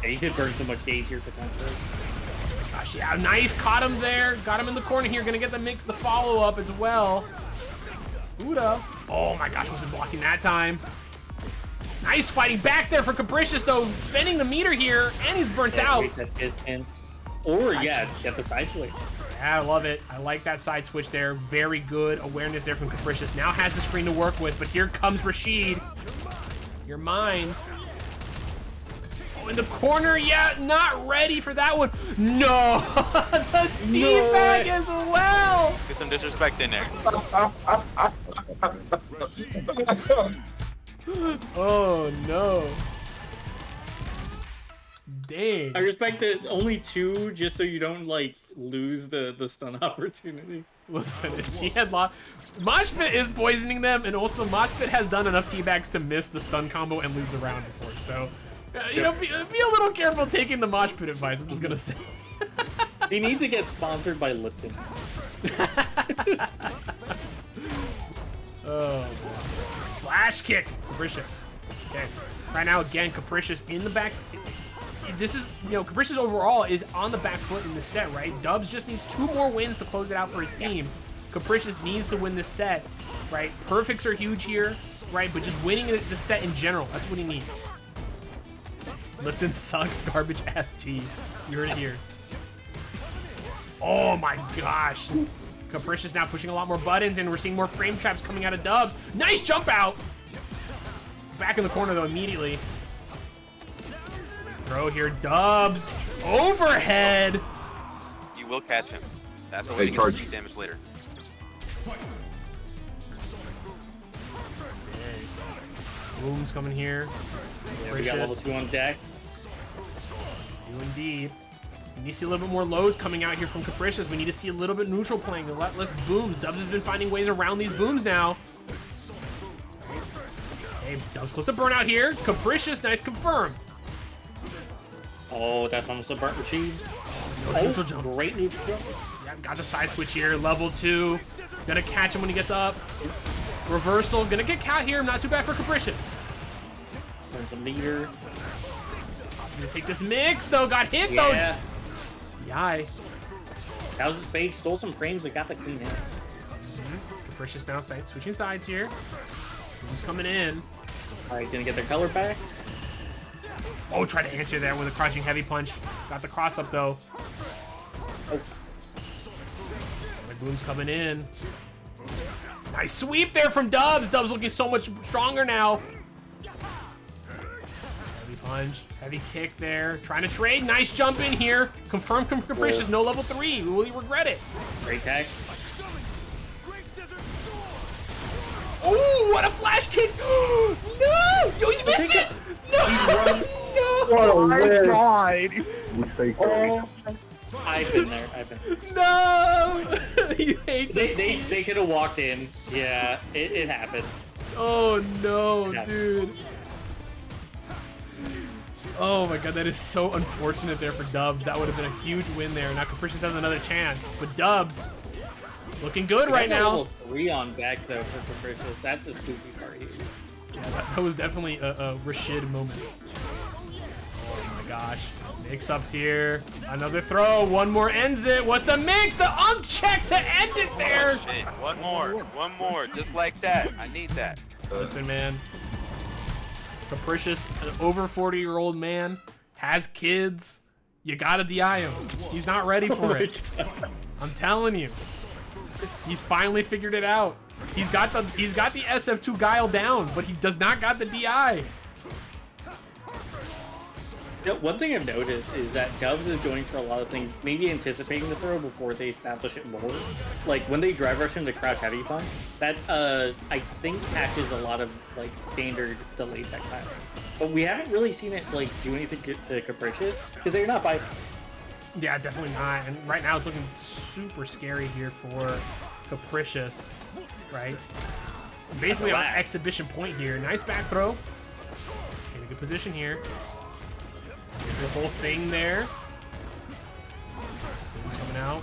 Yeah, he could burn so much gauge here potentially. Oh my gosh, yeah, nice. Caught him there. Got him in the corner here. Gonna get the follow-up as well. Buddha. Oh my gosh, wasn't blocking that time. Nice fighting back there for Capricious, though. Spending the meter here, and he's burnt out. That distance. Or, get the side switch. Yeah, I love it. I like that side switch there. Very good awareness there from Capricious. Now has the screen to work with, but here comes Rashid. You're mine. Oh, in the corner. Yeah, not ready for that one. No. The D-bag as well. Get some disrespect in there. Oh no. dang. I respect that only 2 just so you don't like lose the stun opportunity. Listen, if he had Mosh Pit is poisoning them, and also Mosh Pit has done enough teabags to miss the stun combo and lose a round before. So, you know, be a little careful taking the Mosh Pit advice. I'm just gonna say. He needs to get sponsored by Lipton. Oh, boy. Flash kick, Capricious. Okay, right now again, Capricious in the back. This is, you know, Capricious overall is on the back foot in this set, right? Dubs just needs 2 more wins to close it out for his team. Capricious needs to win this set, right? Perfects are huge here, right? But just winning the set in general, that's what he needs. Lipton sucks, garbage ass tea. You heard it here. Oh my gosh. Capricious now pushing a lot more buttons, and we're seeing more frame traps coming out of Dubs. Nice jump out! Back in the corner though immediately. Throw here, Dubs. Overhead! You will catch him. That's what we can see damage later. Boom's coming here. Yeah, we got level 2 on deck. Do indeed. We need to see a little bit more lows coming out here from Capricious. We need to see a little bit neutral playing, a lot less booms. Dubs has been finding ways around these booms now. Okay, Dubs close to burnout here. Capricious, nice confirm. Oh, that's almost a burnt machine. No neutral jump. Great neutral jump. Yeah, got the side switch here. Level 2. Gonna catch him when he gets up. Reversal. Gonna get caught here. Not too bad for Capricious. Turns a meter. Gonna take this mix though. Got hit though. Yeah. The eye. That was his fade. Stole some frames that got the clean hit. Capricious now switching sides here. Who's coming in? All right, gonna get their color back. Oh, try to answer there with a crouching heavy punch. Got the cross up though. Oh. The boom's coming in. Nice sweep there from Dubs. Dubs looking so much stronger now. Heavy punch, heavy kick there. Trying to trade. Nice jump in here. Confirmed from Capricious. No level 3. Will he regret it? Great tag. Ooh, what a flash kick! No! Yo, you missed it! No! No! Oh my god! Oh. I've been there. No! You hate to see it. They could have walked in. Yeah, it happened. Oh no, Yeah. dude. Oh my god, that is so unfortunate there for Dubs. That would have been a huge win there. Now Capricious has another chance. But Dubs, looking good right now. Level 3 on back though for Capricious. That's the spooky part here. Yeah, that was definitely a Rashid moment. Oh my gosh. Mix-ups here. Another throw. One more ends it. What's the mix? The unk check to end it there. Oh, shit. One more. Just like that. I need that. Listen, man. Capricious, an over 40-year-old man, has kids. You gotta DI him. He's not ready for it. I'm telling you. He's finally figured it out. He's got the SF2 guile down, but he does not got the DI. You know, one thing I've noticed is that Dubs is going for a lot of things, maybe anticipating the throw before they establish it more. Like when they drive rush into crouch heavy punch, that I think catches a lot of like standard delayed tech timings. But we haven't really seen it like do anything to Capricious because they're not by. Yeah, definitely not. And right now it's looking super scary here for Capricious, right? It's basically on exhibition point here. Nice back throw. In a good position here. The whole thing there. He's coming out.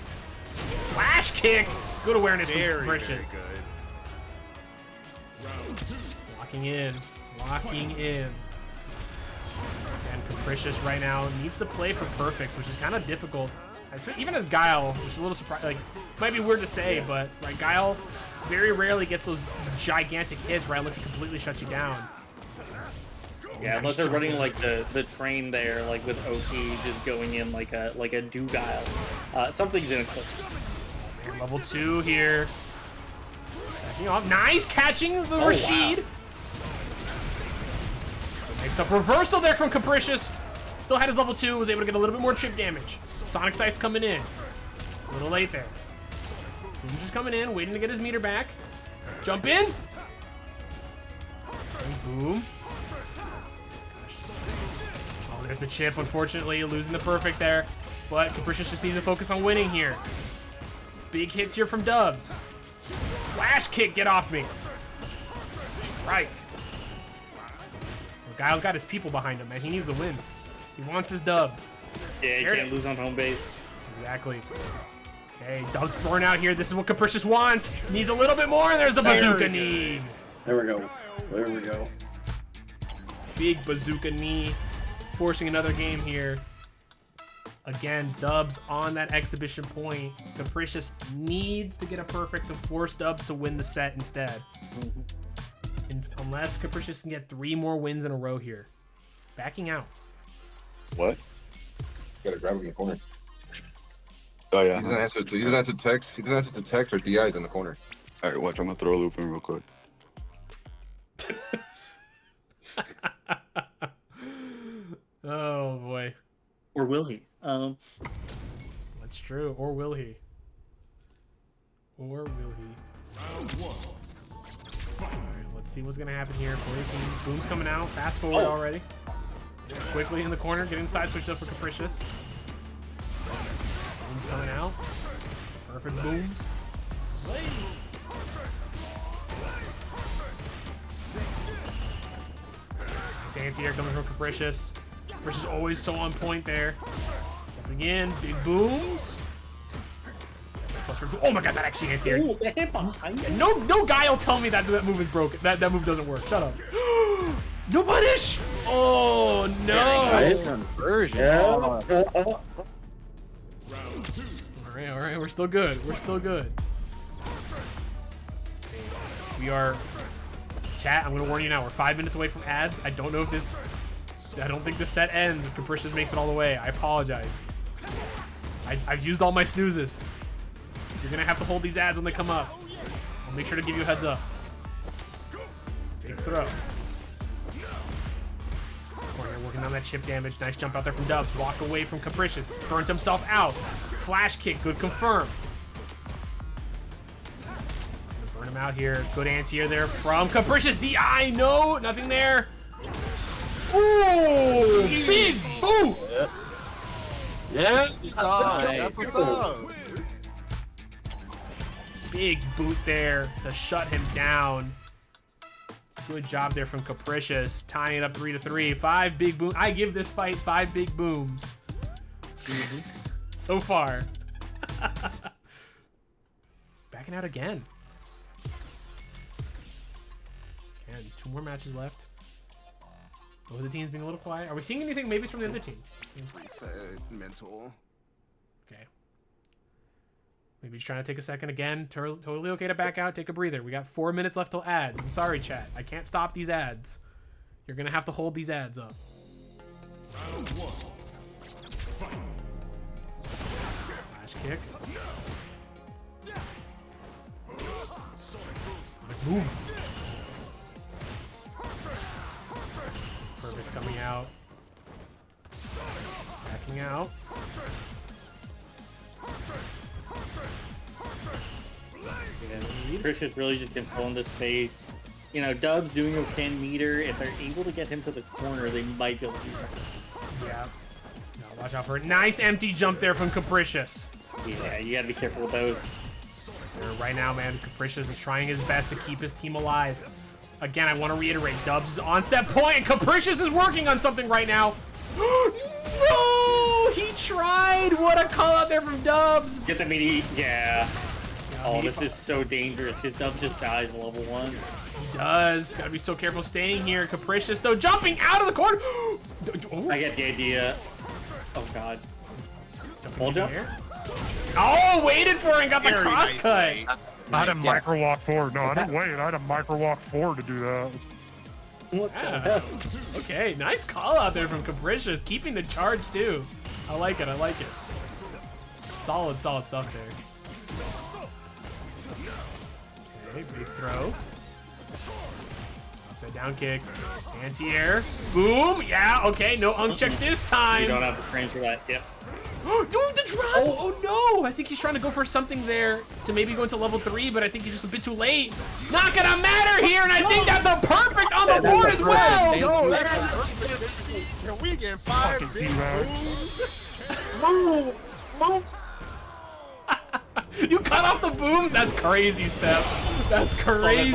Flash kick! Good awareness from Capricious. Locking in. And Capricious right now needs to play for perfects, which is kind of difficult. Even as Guile, which is a little surprising. Like, might be weird to say, but like Guile very rarely gets those gigantic hits, right? Unless he completely shuts you down. Yeah, unless they're running like the train there, like with OT just going in like a do guile. Something's in a clip. Level 2 here. Backing off. Nice catching the Rashid. Wow. Makes up reversal there from Capricious. Still had his level 2, was able to get a little bit more chip damage. Sonic Sight's coming in. A little late there. Boom's just coming in, waiting to get his meter back. Jump in. And boom. There's the chip, unfortunately, losing the perfect there. But Capricious just needs to focus on winning here. Big hits here from Dubs. Flash kick, get off me. Strike. Well, Guile's got his people behind him, man. He needs to win. He wants his dub. Yeah, you can't lose on home base. Exactly. Okay, Dubs burn out here. This is what Capricious wants. Needs a little bit more, and there's the bazooka knee. There we go. There we go. Big bazooka knee. Forcing another game here. Again, Dubs on that exhibition point. Capricious needs to get a perfect to force Dubs to win the set instead. Unless Capricious can get 3 more wins in a row here. Backing out. What? Gotta grab him in the corner. Oh yeah. He doesn't answer to text. He doesn't answer to text or DIs in the corner. All right, watch. I'm gonna throw a loop in real quick. Oh boy. Or will he? That's true. Or will he? Or will he? Alright, let's see what's gonna happen here. Blue team. Boom's coming out. Fast forward already. Quickly in the corner. Getting side switched up for Capricious. Boom's coming out. Perfect booms. Nice anti-air coming from Capricious. Capricious always so on point there. Jumping in. Big booms. Oh my god, that actually anti-air. No guy will tell me that that move is broken. That move doesn't work. Shut up. No punish! Oh no! Nice conversion. Yeah. Alright, we're still good. We're still good. We are... Chat, I'm gonna warn you now. We're 5 minutes away from ads. I don't know if this... I don't think the set ends if Capricious makes it all the way. I apologize. I've used all my snoozes. You're gonna have to hold these ads when they come up. I'll make sure to give you a heads up. Big throw. Corner working on that chip damage. Nice jump out there from Dubs. Walked away from Capricious. Burnt himself out. Flash kick. Good confirm. Burn him out here. Good anti-air there from Capricious. DI. No. Nothing there. Ooh. Big boot. Yeah. That's what's up. Big boot there to shut him down. Good job there from Capricious, tying it up 3-3. 5 big booms. I give this fight 5 big booms. So far. Backing out again. And 2 more matches left. Both the teams being a little quiet. Are we seeing anything? Maybe it's from the other team. Mental. Okay. Maybe just trying to take a second again. Totally okay to back out. Take a breather. We got 4 minutes left till ads. I'm sorry, chat. I can't stop these ads. You're gonna have to hold these ads up. Flash kick. Sonic boom. Perfect's coming out. Backing out. Capricious really just controlling the space. You know, Dubs doing okay in meter. If they're able to get him to the corner, they might be able to do something. Yeah. No, watch out for a nice empty jump there from Capricious. Yeah, you gotta be careful with those. So right now, man, Capricious is trying his best to keep his team alive. Again, I want to reiterate, Dubs is on set point, and Capricious is working on something right now. No! He tried! What a call out there from Dubs! Get the meaty, yeah. Oh, this is so dangerous. His Dubs just dies level 1. He does. Gotta be so careful staying here. Capricious, though, jumping out of the corner. I get the idea. Oh, God. Wall jump? Oh, waited for it and got the cross cut. I had a micro walk forward. No, I didn't wait. I had a micro walk forward to do that. Yeah. Okay, nice call out there from Capricious. Keeping the charge, too. I like it. I like it. Solid stuff there. Okay, big throw. Upside down kick. Anti-air. Boom. Yeah, okay. No uncheck this time. You don't have the frames for that. Yep. Dude, the drop! Oh no! I think he's trying to go for something there to maybe go into level 3, but I think he's just a bit too late. Not gonna matter here, and I think that's a perfect on the board as well. Can we get 5 big Move! Move! You cut off the booms? That's crazy, Steph. That's crazy.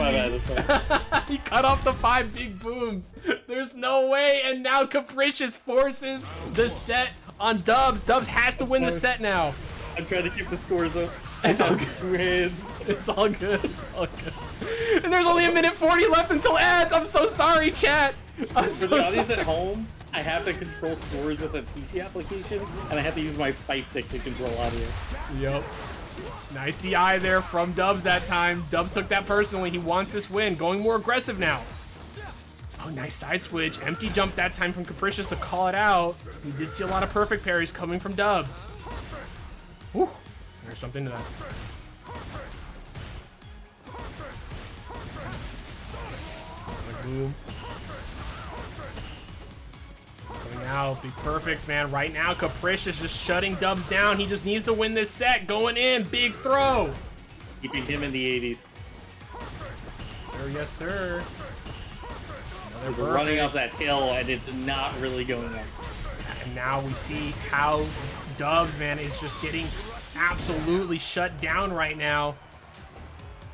He cut off the 5 big booms. There's no way, and now Capricious forces the set on Dubs. Dubs has to win the set now. I'm trying to keep the scores up. It's all good. It's all good. It's all good. And there's only 1:40 left until ads. I'm so sorry, chat. I'm so For the audience sorry. at home, I have to control scores with a PC application, and I have to use my fight stick to control audio. Yep. Nice DI there from Dubs that time. Dubs took that personally. He wants this win. Going more aggressive now. Oh, nice side switch. Empty jump that time from Capricious to call it out. We did see a lot of perfect parries coming from Dubs. Whew. There's something to that. Boom. Coming out, big perfects, man. Right now, Capricious just shutting Dubs down. He just needs to win this set. Going in, big throw. Keeping him in the 80s. Sir, yes, sir. He's running up that hill, and it's not really going up. And now we see how Dubs, man, is just getting absolutely shut down right now.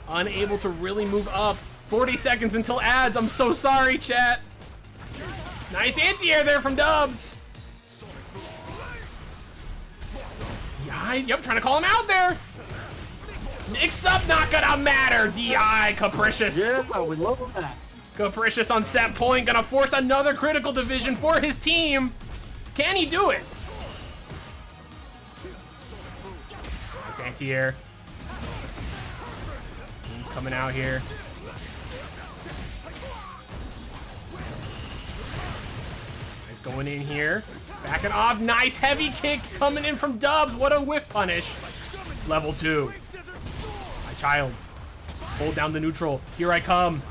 Unable to really move up. 40 seconds until ads. I'm so sorry, chat. Nice anti-air there from Dubs. DI, yep, trying to call him out there. Mix up, not gonna matter. DI, Capricious. Yeah, we love that. Capricious on set point, gonna force another critical division for his team. Can he do it? Nice anti-air. Team's coming out here. Nice going in here. Backing off, nice heavy kick coming in from Dubs. What a whiff punish. Level 2. My child. Hold down the neutral. Here I come.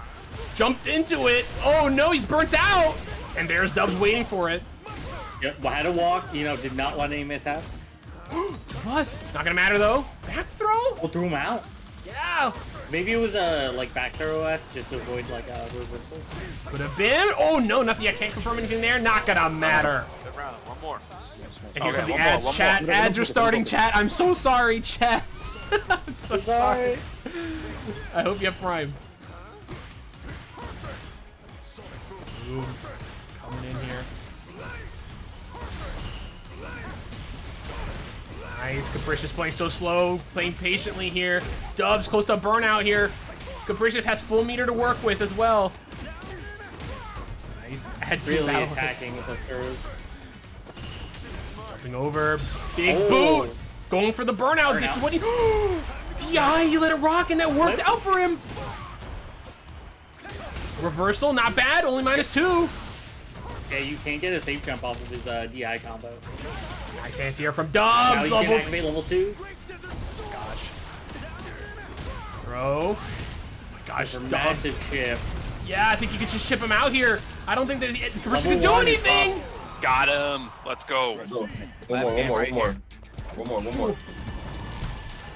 Jumped into it. Oh no, he's burnt out. And there's Dubs waiting for it. Yep, had to walk, did not want any mishaps. Plus, not gonna matter though. Back throw? We'll throw him out. Yeah. Maybe it was a back throw S just to avoid a reversal. Could have been. Oh no, nothing. I can't confirm anything there. Not gonna matter. Good round. One more. And here come the ads, chat. Ads are starting, chat. I'm so sorry, chat. I'm so sorry. I hope you have Prime. Ooh, coming in here. Nice. Capricious playing so slow, playing patiently here. Dubs close to burnout here. Capricious has full meter to work with as well. Nice. Add two Really battle attacking with the throws. Jumping over. Big boot. Going for the burnout. This is what he... DI, he let it rock and that worked out for him. Reversal, not bad. Only -2. Yeah, you can't get a safe jump off of his DI combo. Nice anti-air from Dubs. Now he can activate level 2. Gosh. Throw. Oh my gosh, Dubs. Massive chip. Yeah, I think you could just chip him out here. I don't think that Capricious can do anything. Got him. Let's go. One more.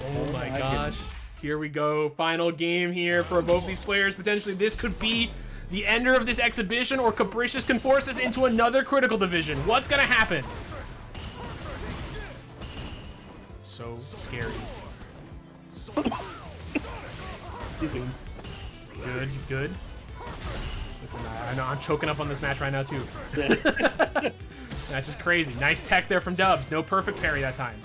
Oh my gosh. Here we go. Final game here for both these players. Potentially this could be the ender of this exhibition, or Capricious can force us into another critical division. What's gonna happen? So scary. Good, good. Listen, I know I'm choking up on this match right now too. That's just crazy. Nice tech there from Dubs. No perfect parry that time.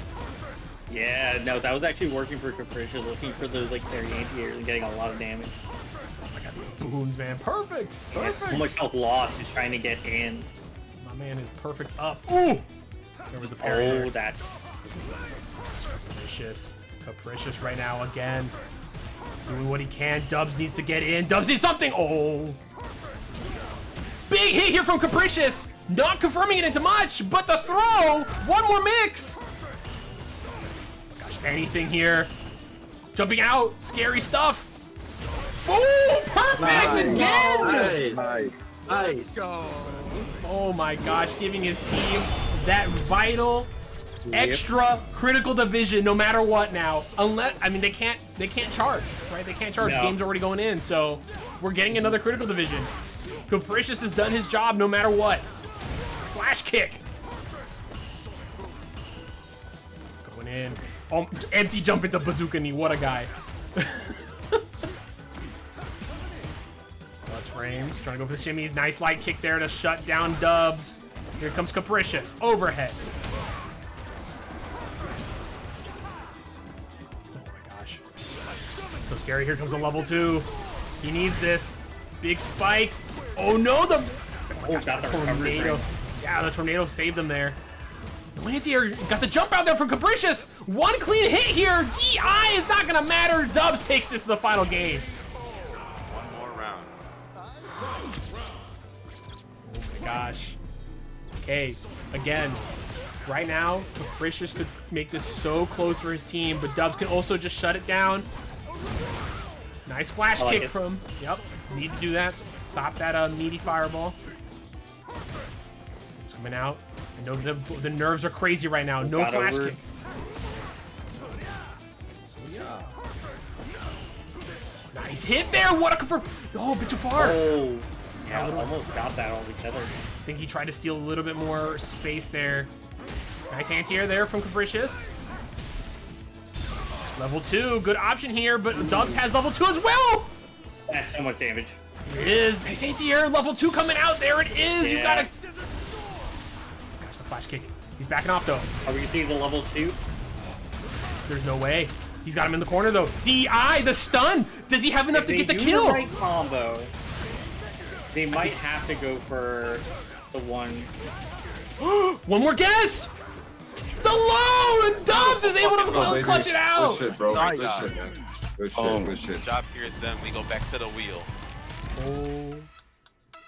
Yeah, no, that was actually working for Capricious, looking for those parry anti-airs and getting a lot of damage. Oh my god, these booms, man. Perfect. Yeah, so much health lost just trying to get in. My man is perfect up. Ooh! There was a parry there. Oh, that. Capricious right now again. Doing what he can. Dubs needs to get in. Dubs needs something. Oh! Big hit here from Capricious. Not confirming it into much, but the throw. One more mix. Gosh, anything here. Jumping out. Scary stuff. Oh, perfect again. Nice. Go. Oh my gosh, giving his team that vital extra critical division no matter what now. Unless, I mean, they can't charge, right? They can't charge. No. The game's already going in, so we're getting another critical division. Capricious has done his job no matter what. Flash kick. Going in. Oh, empty jump into bazooka knee. What a guy. Plus frames. Trying to go for the shimmies. Nice light kick there to shut down Dubs. Here comes Capricious. Overhead. Oh my gosh. So scary. Here comes a level 2. He needs this. Big spike. Oh no, the tornado. Yeah, the tornado saved him there. No anti-air. Got the jump out there from Capricious. One clean hit here. DI is not gonna matter. Dubs takes this to the final game. One more round. Oh my gosh. Okay, again, right now, Capricious could make this so close for his team, but Dubs can also just shut it down. Nice flash kick from, yep, need to do that. Stop that meaty fireball. It's coming out. I know the nerves are crazy right now. No flash kick. Nice hit there. What a confirm. No, a bit too far. Oh, yeah, almost got that all together. I think he tried to steal a little bit more space there. Nice anti-air there from Capricious. Level 2, good option here, but Dubs has level 2 as well. That's so much damage. It is. Nice anti-air. Level 2 coming out. There it is. Yeah. You gotta. Gosh, the flash kick. He's backing off though. Are we seeing the level 2? There's no way. He's got him in the corner though. DI, the stun. Does he have enough to get the kill? The right combo, they might have to go for the one. One more guess. The low, and Dubs is able to clutch it out. Good shit, bro. Nice. Good shit, man. Good shit, good shit. Good job here at them. We go back to the wheel. Oh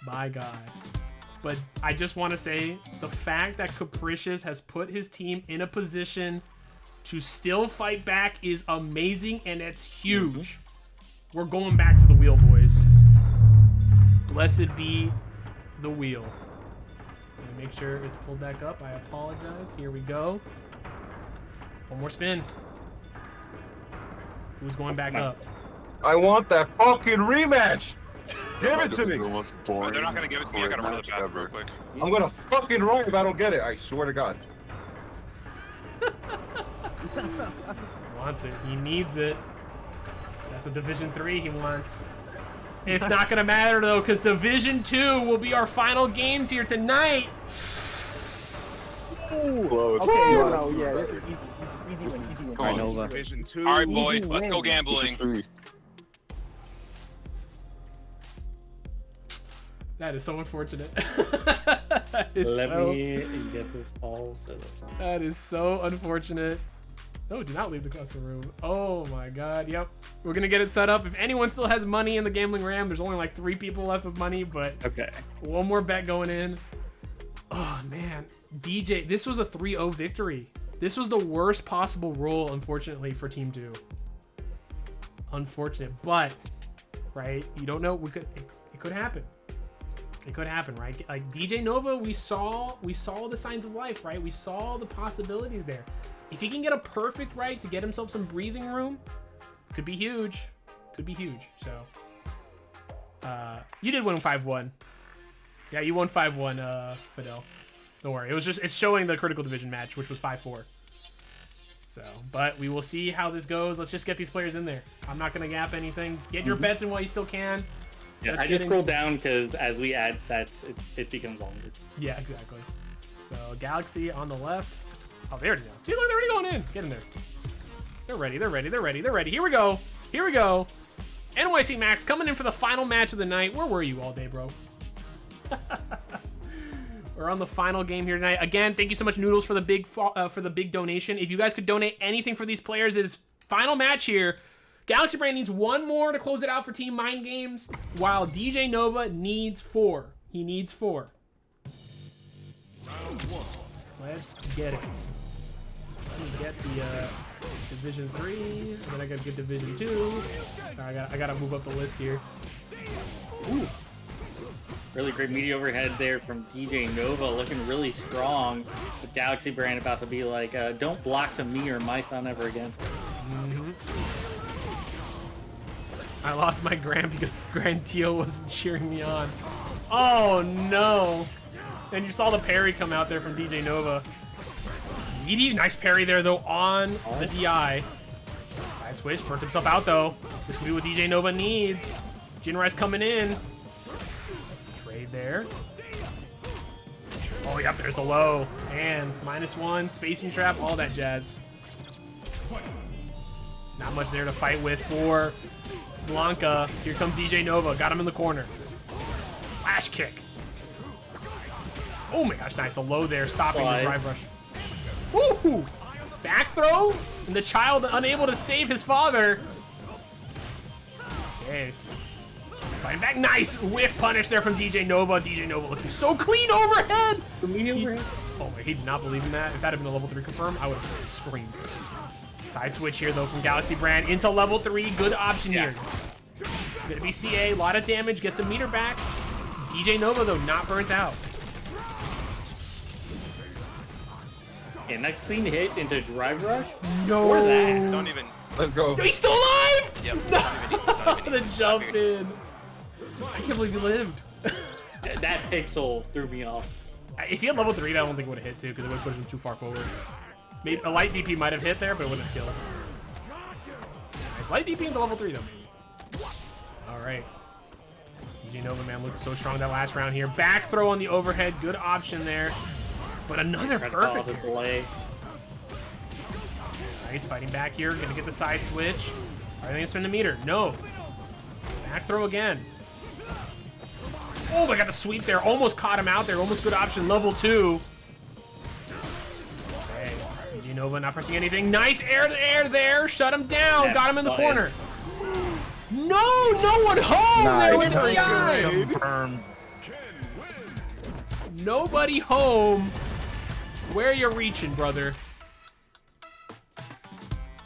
my god. But I just want to say the fact that Capricious has put his team in a position to still fight back is amazing, and it's huge. We're going back to the wheel, boys. Blessed be the wheel. Let me make sure it's pulled back up. I apologize. Here we go. One more spin. Who's going back up? I want that fucking rematch. Give it to me. They're not gonna give it to me. I gotta run to the bathroom real quick. I'm gonna fucking roll if I don't get it. I swear to God. He wants it. He needs it. That's a Division 3 he wants. It's not going to matter, though, because Division 2 will be our final games here tonight. Ooh. Okay, no, yeah, this is easy win. I know that. Division 2. All right, boy, let's go gambling. That is so unfortunate. Let me get this all set up. That is so unfortunate. No, do not leave the custom room. Oh my god, yep. We're gonna get it set up. If anyone still has money in the gambling ram, there's only like 3 people left with money, but okay. One more bet going in. Oh man, DJ, this was a 3-0 victory. This was the worst possible roll, unfortunately, for Team 2. Unfortunate, but right, you don't know. It could happen. It could happen, right? Like DJ Nova, we saw the signs of life, right? We saw the possibilities there. If he can get a perfect right to get himself some breathing room, could be huge. Could be huge. So, you did win 5-1. Yeah, you won 5-1, Fadel. Don't worry. It's showing the critical division match, which was 5-4. So, but we will see how this goes. Let's just get these players in there. I'm not gonna gap anything. Get your bets in while you still can. Yeah, I just scroll down because as we add sets, it becomes longer. Yeah, exactly. So Galaxy on the left. Oh, they already know. See, look, they're already going in. Get in there. They're ready. They're ready. They're ready. They're ready. Here we go. Here we go. NYC Max coming in for the final match of the night. Where were you all day, bro? We're on the final game here tonight. Again, thank you so much, Noodles, for the big donation. If you guys could donate anything for these players, it is final match here. Galaxy Brain needs 1 more to close it out for Team Mind Games, while DJ Nova needs 4. He needs 4. Let's get it. Let me get the Division 3, and then I gotta get Division 2. I gotta move up the list here. Ooh. Really great media overhead there from DJ Nova, looking really strong. With Galaxy Brand about to be like, don't block to me or my son ever again. I lost my Grand because Grand Teal wasn't cheering me on. Oh no! And you saw the parry come out there from DJ Nova. Nice parry there though on the DI. Side switch, burnt himself out though. This could be what DJ Nova needs. Jinrai's coming in. Trade there. Oh yep, there's a low. And -1, spacing trap, all that jazz. Not much there to fight with for Blanca. Here comes DJ Nova, got him in the corner. Flash kick. Oh my gosh, nice. The low there, stopping the drive rush. Woohoo! Back throw, and the child unable to save his father. Okay. Fighting back, nice whiff punish there from DJ Nova. DJ Nova looking so clean overhead. Oh my, he did not believe in that. If that had been a level 3 confirm, I would have screamed. Side switch here though from Galaxy Brand into level 3. Good option here. Gonna be CA, a lot of damage, get some meter back. DJ Nova though, not burnt out. Okay, next clean hit into drive rush. No. Or that. Don't even. Let's go. He's still alive! Yep. The jump in. I can't believe he lived. That pixel threw me off. If he had level 3, I don't think it would have hit too, because it would have pushed him too far forward. Maybe a light DP might have hit there, but it wouldn't have killed. Nice light DP into level 3 though, maybe. Alright. DJ Nova, man, looked so strong that last round here. Back throw on the overhead, good option there. But another perfect. Nice, fighting back here, gonna get the side switch. Are they gonna spin the meter? No. Back throw again. Oh, they got the sweep there. Almost caught him out there. Almost good option. Level 2. Okay. DJ Nova not pressing anything. Nice air to air there. Shut him down. Got him in the corner. No, no one home. There was the DI. Nobody home. Where you reaching, brother?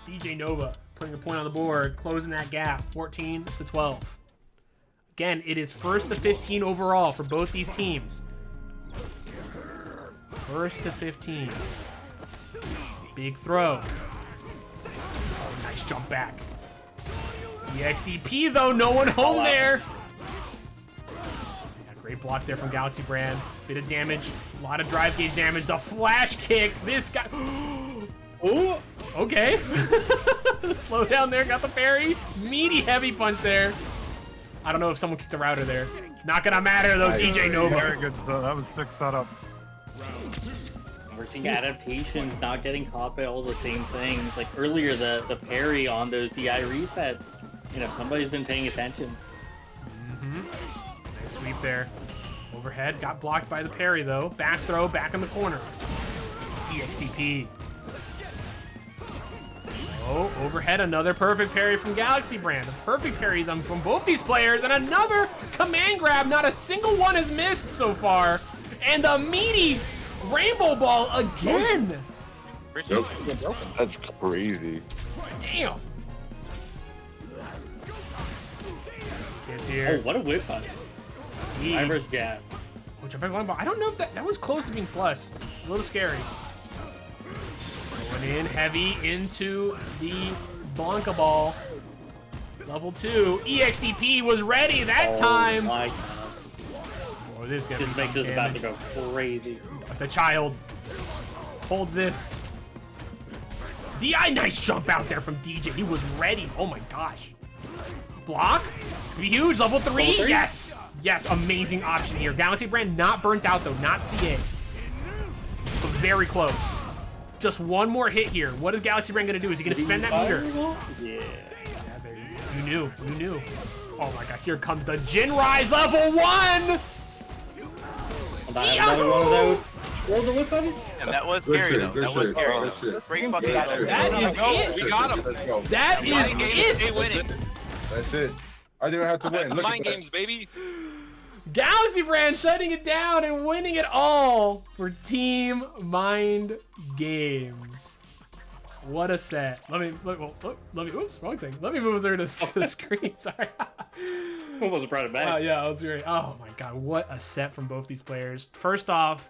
DJ Nova putting a point on the board, closing that gap, 14-12. Again, it is 1st to 15 overall for both these teams. 1st to 15. Big throw. Oh, nice jump back. EXDP though, no one home there. Yeah, great block there from Galaxy Brand. Bit of damage, a lot of drive gauge damage. The flash kick, this guy. Oh, okay. Slow down there, got the parry. Meaty heavy punch there. I don't know if someone kicked the router there. Not gonna matter though, DJ Nova. Very good. That was 6 setup. We're seeing adaptations not getting caught by all the same things. Like earlier, the parry on those DI resets. You know, somebody's been paying attention. Nice sweep there. Overhead, got blocked by the parry though. Back throw, back in the corner. EXTP. Oh, overhead, another perfect parry from Galaxy Brand. The perfect parries from both these players, and another command grab. Not a single one has missed so far. And the meaty rainbow ball again. Nope. That's crazy. Damn. Kids here. Oh, what a whip punch. Iris jab. Oh, jumping long ball. I don't know if that was close to being plus. A little scary. Going in heavy into the Blanca ball. Level 2. EXTP was ready that time. My God. Oh, this makes this about to go crazy. The child. Hold this. DI, nice jump out there from DJ. He was ready. Oh my gosh. Block. It's gonna be huge. Level 3. Yes. Yes, amazing option here. Galaxy Brand not burnt out though, not CA. But very close. Just one more hit here. What is Galaxy Brand gonna do? Is he gonna spend that meter? Yeah. You knew. You knew. Oh my god, here comes the Jinrai's level 1! And that was scary though. That was scary though. Great fucking That is it. We got him. That is it. They winning. That's it. I didn't have to win. Look Mind at games, baby. Galaxy Brand shutting it down and winning it all for Team Mind Games. What a set. Let me, oops, wrong thing. Let me move over to the screen, sorry. Almost brought it back. Yeah, I was great. Oh my god, what a set from both these players. First off,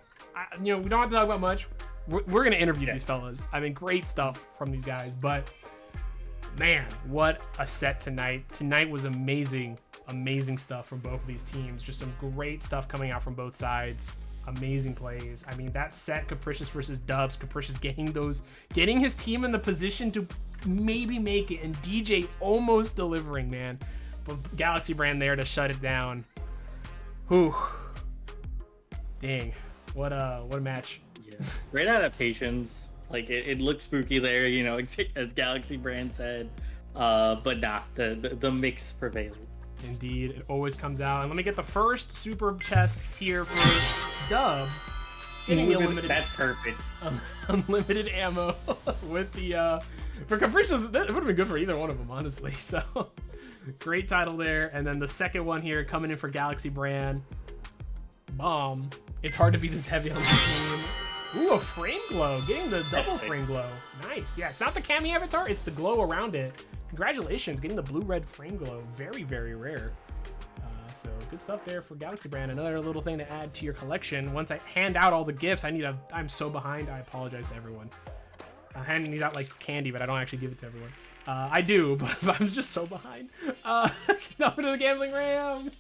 we don't have to talk about much. We're gonna interview these fellas. I mean, great stuff from these guys, but man, what a set tonight. Tonight was amazing stuff from both of these teams. Just some great stuff coming out from both sides. Amazing plays. I mean, that set, Capricious versus Dubs, Capricious getting his team in the position to maybe make it, and DJ almost delivering, man. But Galaxy Brand there to shut it down. Whew. Dang. What a match. Yeah. Great adaptations. Like it looked spooky there, you know, as Galaxy Brand said. But nah, the mix prevailed. Indeed, it always comes out. And let me get the first super test here for Dubs. Getting the unlimited. That's perfect. Unlimited ammo with the for Capricious. That would have been good for either one of them, honestly. So great title there. And then the second one here coming in for Galaxy Brand. Bomb. It's hard to be this heavy on the team. Ooh, a frame glow. Getting the double frame glow. Nice. Yeah, it's not the Cami avatar, it's the glow around it. Congratulations, getting the blue-red frame glow. Very, very rare. So good stuff there for Galaxy Brand. Another little thing to add to your collection. Once I hand out all the gifts, I'm so behind. I apologize to everyone. I'm handing these out like candy, but I don't actually give it to everyone. I do, but I'm just so behind. Over to the gambling ram.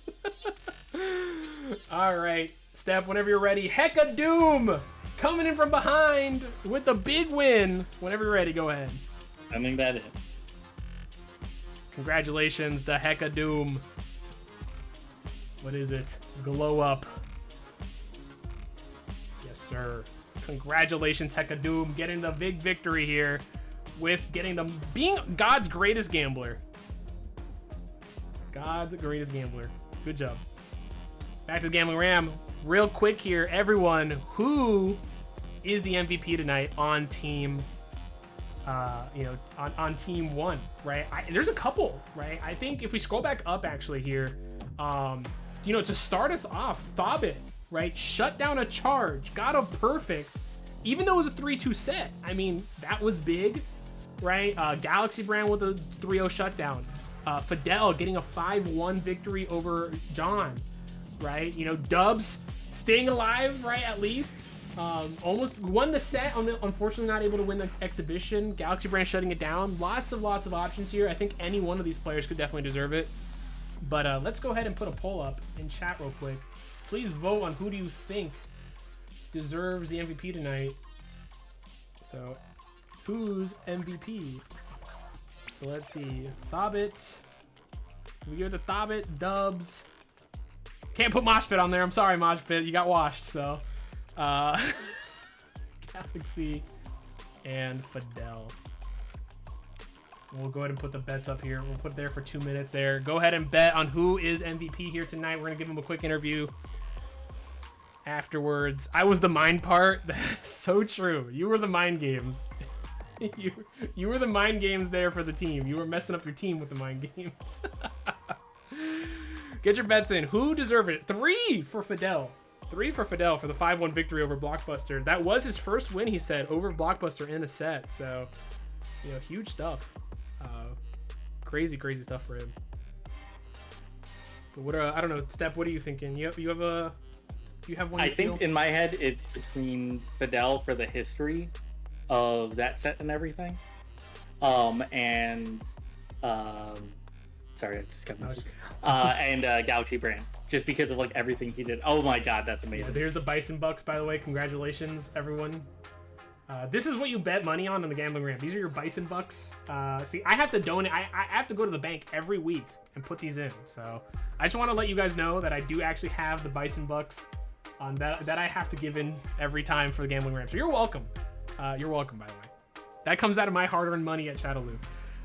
All right, Steph, whenever you're ready. Hecka Doom coming in from behind with the big win. Whenever you're ready, go ahead. Sending that in. Congratulations, the Hecka Doom. What is it? Glow up. Yes, sir. Congratulations, Hecka Doom, getting the big victory here with being God's greatest gambler. God's greatest gambler. Good job. Back to the Gambling Ram. Real quick here, everyone, who is the MVP tonight on team on team 1, right? There's a couple, right? I think if we scroll back up actually here, to start us off, Thabit, right? Shut down a charge, got a perfect, even though it was a 3-2 set. I mean, that was big, right? Galaxy Brand with a 3-0 shutdown. Fadel getting a 5-1 victory over John, right? Dubs staying alive, right? At least. Almost won the set, unfortunately not able to win the exhibition. Galaxy Brand shutting it down. Lots of options here. I think any one of these players could definitely deserve it. But let's go ahead and put a poll up in chat real quick. Please vote on who do you think deserves the MVP tonight. So, who's MVP? So let's see. Thabit. We give it to Thabit, Dubs. Can't put Moshpit on there. I'm sorry, Moshpit. You got washed, so... Galaxy and Fadel. We'll go ahead and put the bets up here. We'll put it there for 2 minutes there. Go ahead and bet on who is MVP here tonight. We're gonna give him a quick interview afterwards. I was the mind part. So true. You were the mind games. you were the mind games there for the team. You were messing up your team with the mind games. Get your bets in. Who deserved it? 3 for Fadel. 3 for Fadel for the 5-1 victory over Blockbuster. That was his first win, he said, over Blockbuster in a set. So, huge stuff. Crazy stuff for him. But what I don't know, Steph, what are you thinking? You have one? I think in my head it's between Fadel for the history of that set and everything, sorry, I just got messaged. And Galaxy Brand. Just because of everything he did. Oh my god, that's amazing. Yeah, there's the Bison Bucks, by the way. Congratulations, everyone. This is what you bet money on in the Gambling Ramp. These are your Bison Bucks. See, I have to donate. I have to go to the bank every week and put these in. So I just want to let you guys know that I do actually have the Bison Bucks on that I have to give in every time for the Gambling Ramp. So you're welcome. You're welcome, by the way. That comes out of my hard-earned money at Shadowloo.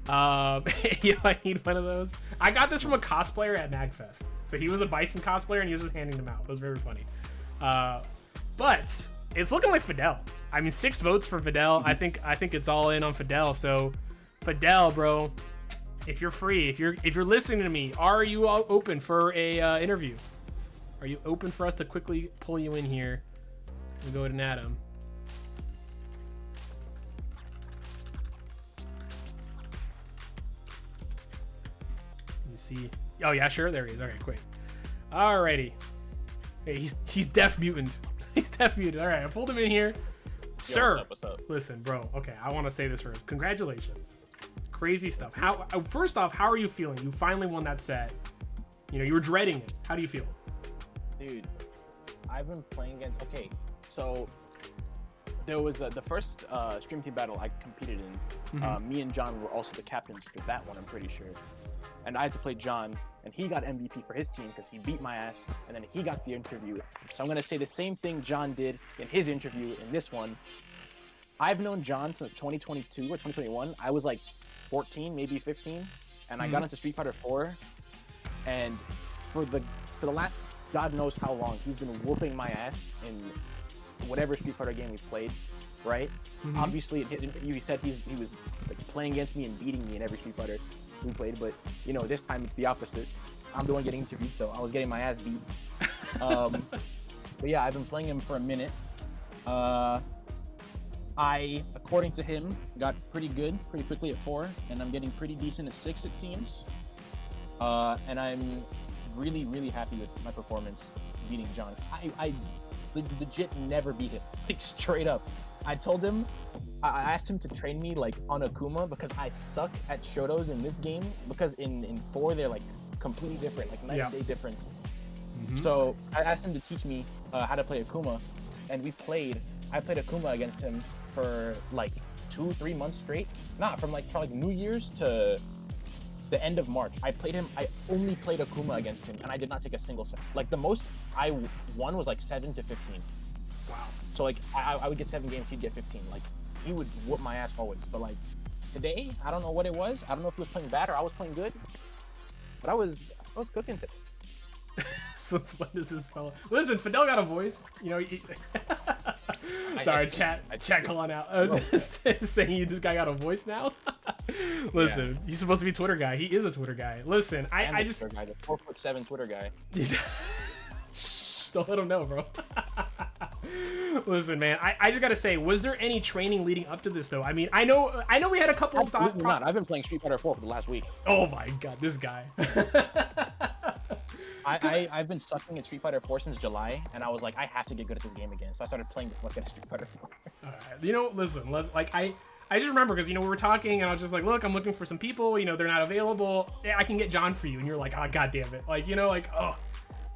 I need one of those. I got this from a cosplayer at MagFest. So he was a Bison cosplayer and he was just handing them out. It was very funny. But it's looking like Fadel. I mean, 6 votes for Fadel. I think it's all in on Fadel. So Fadel, bro, if you're free, if you're listening to me, are you all open for a interview? Are you open for us to quickly pull you in here and go ahead and add him? Let me see. Oh yeah, sure. There he is. Okay, quick. Alrighty. Hey, he's deaf mutant. He's deaf mutant. All right, I pulled him in here. Sir, what's up? Listen, bro. Okay, I want to say this first. Congratulations. Crazy stuff. How? First off, how are you feeling? You finally won that set. You know, you were dreading it. How do you feel? Dude, I've been playing against. Okay, so there was the first Stream Team battle I competed in. Me and John were also the captains for that one, I'm pretty sure. And I had to play John, and he got MVP for his team because he beat my ass, and then he got the interview. So I'm gonna say the same thing John did in his interview in this one. I've known John since 2022 or 2021. I was like 14, maybe 15, and I got into Street Fighter 4. And for the last God knows how long, he's been whooping my ass in whatever Street Fighter game we've played, right? Obviously, in his interview, he said he was like playing against me and beating me in every Street Fighter we played, but you know, this time it's the opposite. I'm the one getting interviewed, so I was getting my ass beat. But yeah, I've been playing him for a minute. I, according to him, got pretty good pretty quickly at 4, and I'm getting pretty decent at 6, it seems. And I'm really, really happy with my performance beating John. I legit never beat him, like straight up. I told him, I asked him to train me like on Akuma because I suck at Shotos in this game, because in 4 they're like completely different, like night and day difference. So I asked him to teach me how to play Akuma, and I played Akuma against him for like 2-3 months straight. From New Year's to the end of March. I only played Akuma against him, and I did not take a single set. Like the most I won was like 7 to 15. Wow. So like I would get 7 games, he'd get 15. Like he would whoop my ass always. But like today, I don't know what it was. I don't know if he was playing bad or I was playing good. But I was cooking today. So what does this fellow? Listen, Fadel got a voice. You know. Sorry, chat calling out. I was just saying this guy got a voice now. Listen, he's supposed to be a Twitter guy. He is a Twitter guy. Listen, I just Twitter guy, the 4'7" Twitter guy. Don't let him know, bro. Listen, man, I just gotta say, was there any training leading up to this though? I mean, I know we had a couple of thoughts. I've been playing Street Fighter 4 for the last week. Oh my god, this guy. I've been sucking at Street Fighter 4 since July, and I was like, I have to get good at this game again. So I started playing the fucking Street Fighter 4. All right. You know, listen, like I just remember because, you know, we were talking and I was just like, look, I'm looking for some people, you know, they're not available. Yeah, I can get John for you. And you're like, oh, god damn it. Like, you know, like, oh,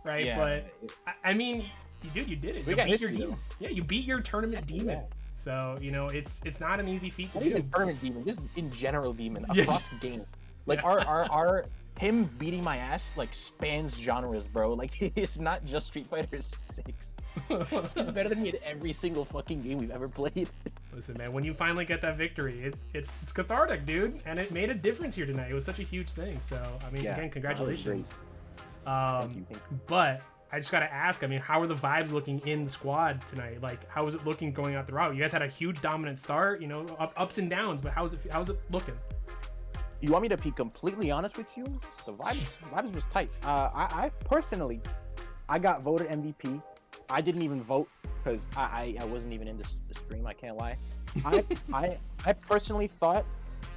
right. Yeah. But I mean, dude, you did it. We got history, though. Yeah, you beat your tournament demon. Yeah. So, you know, it's not an easy feat to do. Not even tournament demon, just in general demon across the game. Like our him beating my ass like spans genres, bro. Like it's not just Street Fighter 6. He's better than me at every single fucking game we've ever played. Listen, man, when you finally get that victory, it's cathartic, dude, and it made a difference here tonight. It was such a huge thing. So I mean, again, congratulations. Thank you. But I just gotta ask, I mean, how are the vibes looking in the squad tonight? Like, how is it looking going out the route? You guys had a huge dominant start, you know, ups and downs, but how's it looking? You want me to be completely honest with you? The vibes was tight. I personally, I got voted MVP. I didn't even vote because I wasn't even in the stream. I can't lie. I personally thought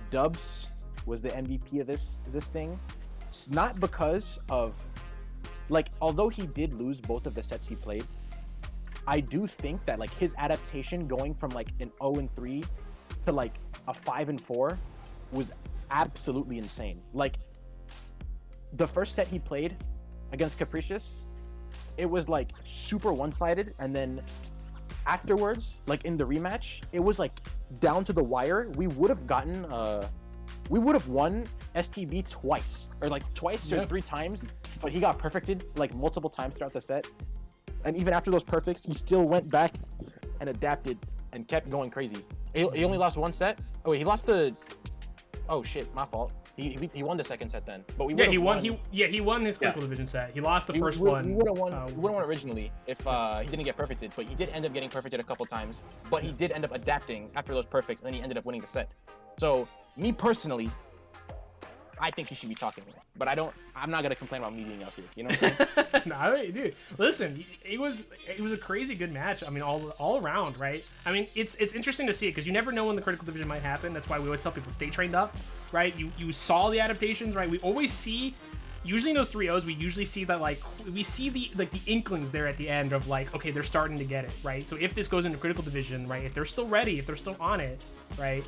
Dubs was the MVP of this thing. It's not because of, like, although he did lose both of the sets he played, I do think that like his adaptation going from like an 0-3 to like a 5-4 was absolutely insane. Like the first set he played against Capricious, it was like super one-sided, and then afterwards, like in the rematch, it was like down to the wire. We would have won STB twice or 3 times, but he got perfected like multiple times throughout the set. And even after those perfects, he still went back and adapted and kept going crazy. He only lost 1 set. Oh wait, he lost the. Oh shit, my fault. He won the second set then. But he won his critical division set. He lost the first one. He would have won originally if he didn't get perfected, but he did end up getting perfected a couple times. But he did end up adapting after those perfects, and then he ended up winning the set. So me personally, I think he should be talking to me. But I'm not gonna complain about me being up here. You know what I'm saying? Nah, dude. Listen, it was a crazy good match. I mean, all around, right? I mean, it's interesting to see it because you never know when the critical division might happen. That's why we always tell people stay trained up, right? You saw the adaptations, right? We always see, usually in those 3-0s, we usually see that like we see the inklings there at the end of like, okay, they're starting to get it, right? So if this goes into critical division, right, if they're still ready, if they're still on it, right,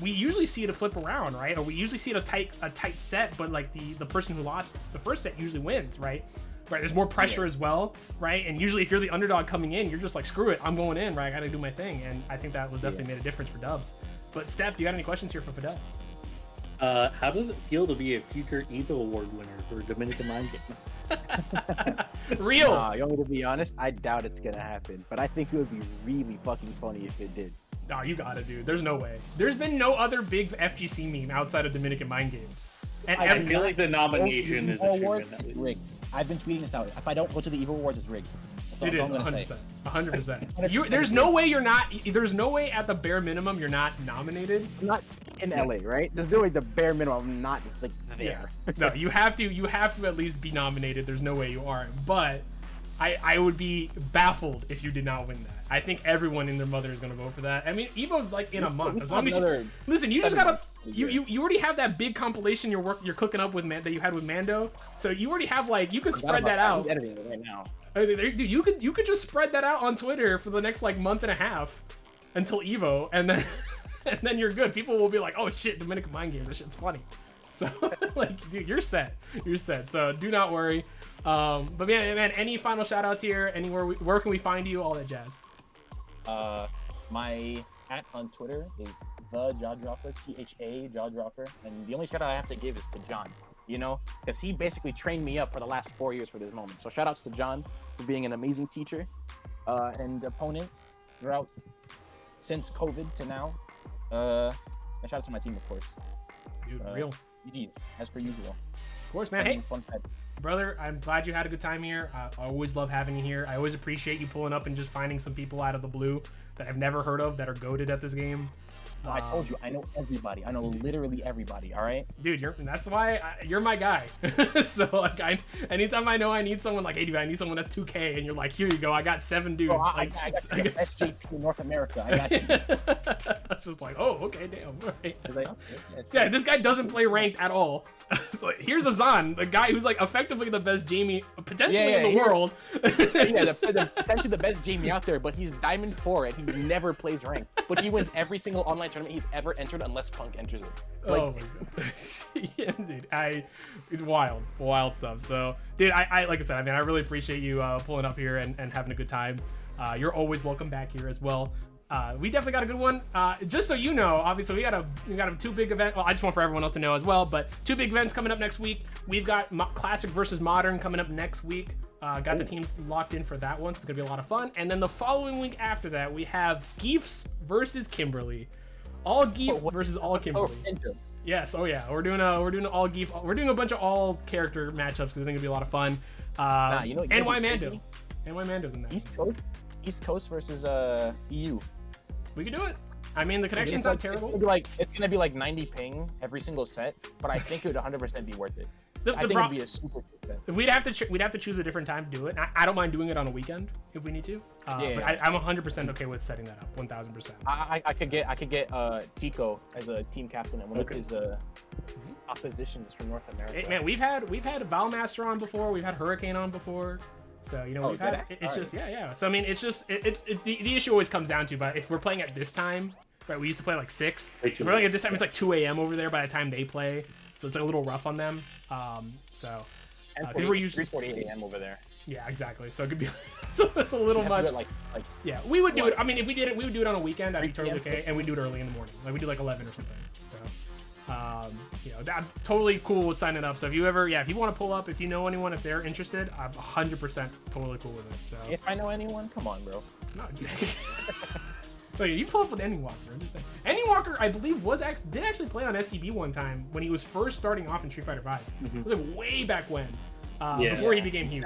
we usually see it flip around, right? Or we usually see it a tight set, but like the person who lost the first set usually wins, right? Right, there's more pressure as well, right? And usually if you're the underdog coming in, you're just like, screw it, I'm going in, right? I gotta do my thing. And I think that was definitely made a difference for Dubs. But Steph, do you got any questions here for Fadel? How does it feel to be a future Evo Award winner for Dominican Mind Game? Real. You want me to be honest? I doubt it's gonna happen, but I think it would be really fucking funny if it did. No, you gotta, dude. There's no way. There's been no other big FGC meme outside of Dominican Mind Games. And I feel like the nomination is rigged. I've been tweeting this out. If I don't go to the Evo Awards, it's rigged. It is 100%. 100%. There's no way you're not. There's no way at the bare minimum you're not nominated. I'm not in LA, right? There's no way the bare minimum I'm not like there. No, you have to. You have to at least be nominated. There's no way you aren't. But I would be baffled if you did not win that. I think everyone and their mother is gonna vote for that. I mean, Evo's like in a month. As long as you, listen, you just gotta. You already have that big compilation you're cooking up with that you had with Mando. So you already have like you could spread that out. I'm editing it right now. Dude, you could just spread that out on Twitter for the next like month and a half until Evo, and then you're good. People will be like, oh shit, Dominican Mind Games, this shit's funny. So like, dude, you're set. You're set. So do not worry. But man, any final shout outs here? Anywhere? Where can we find you? All that jazz. My @ on Twitter is the Jawdropper, THA Jawdropper, and the only shout out I have to give is to John. You know, because he basically trained me up for the last 4 years for this moment. So shout outs to John for being an amazing teacher and opponent throughout since COVID to now. And shout out to my team, of course. Dude, real. GG's, as per usual. Of course, man. Hey, fun side. Brother, I'm glad you had a good time here. I always love having you here. I always appreciate you pulling up and just finding some people out of the blue that I've never heard of that are goated at this game. No, I told you, I know everybody. I know literally everybody. All right, dude. That's why you're my guy. So like, anytime I know I need someone, like, hey, dude, I need someone that's 2K, and you're like, here you go, I got 7 dudes. Bro, I got SJP in North America. I got you. That's just like, oh, okay, damn. All right. Like, yeah, this guy doesn't play ranked at all. So here's Azan, the guy who's like effectively the best Jamie potentially in the world. Potentially the best Jamie out there, but he's Diamond 4 and he never plays ranked. But he wins every single online tournament he's ever entered unless Punk enters it. Like, oh my god. Yeah, dude. It's wild stuff. So, dude, I like I said, I mean, I really appreciate you pulling up here and having a good time. You're always welcome back here as well. We definitely got a good one. Just so you know, obviously we got a 2 big event. Well, I just want for everyone else to know as well, but 2 big events coming up next week. We've got Classic versus Modern coming up next week. Got the teams locked in for that one, so it's gonna be a lot of fun. And then the following week after that, we have Geefs versus Kimberly. All Geef versus all Kimberly. Yes, oh yeah, we're doing all Geef. We're doing a bunch of all character matchups because I think it'll be a lot of fun. You know, NY Mando. NY Mando's in that. East Coast versus EU. We could do it. I mean, the connection's not terrible. It's gonna be like 90 ping every single set, but I think it would 100% be worth it. I think it'd be a super set. We'd have to choose a different time to do it. I don't mind doing it on a weekend if we need to. But I'm 100% okay with setting that up. 1000%. I could get Tico as a team captain and one of his oppositions from North America. Hey, man, we've had Valmaster on before. We've had Hurricane on before. So, you know, we've had it's just yeah. So I mean, it's just the issue always comes down to, but if we're playing at this time, right? We used to play like 6. If we're playing at this time, it's like 2 a.m. over there by the time they play. So it's like a little rough on them. So we're usually 3:48 a.m. over there. Yeah, exactly. So it could be so that's a little much. Yeah, we would do it. I mean, if we did it, we would do it on a weekend. That'd be totally okay, and we do it early in the morning. Like we do like 11 or something. So, you know, I'm totally cool with signing up. So if you want to pull up, if you know anyone, if they're interested, I'm 100% totally cool with it. So if I know anyone, come on, bro. No, so you pull up with Anywalker. I'm just saying. Anywalker, I believe, did actually play on STB one time when he was first starting off in Street Fighter 5. It was like way back when, before he became huge.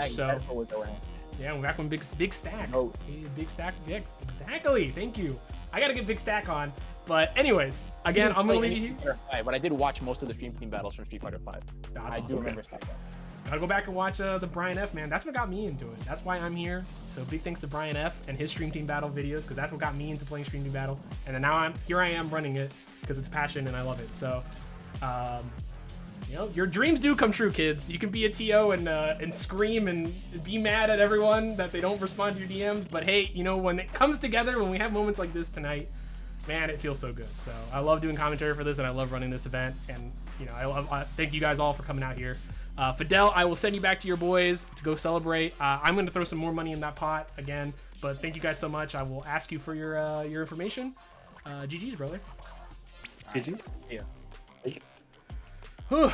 Yeah, back when Big Stack. Oh, Big Stack. Yes, exactly. Thank you. I gotta get Big Stack on. But anyways, again, I'm gonna leave you here. But I did watch most of the Stream Team battles from Street Fighter 5. I do remember stuff. Gotta go back and watch the Brian F, man. That's what got me into it. That's why I'm here. So big thanks to Brian F and his Stream Team Battle videos, because that's what got me into playing Stream Team Battle. And then now here I am running it because it's passion and I love it. So You know, your dreams do come true, kids. You can be a TO and scream and be mad at everyone that they don't respond to your DMs. But hey, you know, when it comes together, when we have moments like this tonight, man, it feels so good. So I love doing commentary for this, and I love running this event. And you know, I thank you guys all for coming out here. Fadel, I will send you back to your boys to go celebrate. I'm going to throw some more money in that pot again. But thank you guys so much. I will ask you for your information. GG's, brother. GG. Yeah. Whew.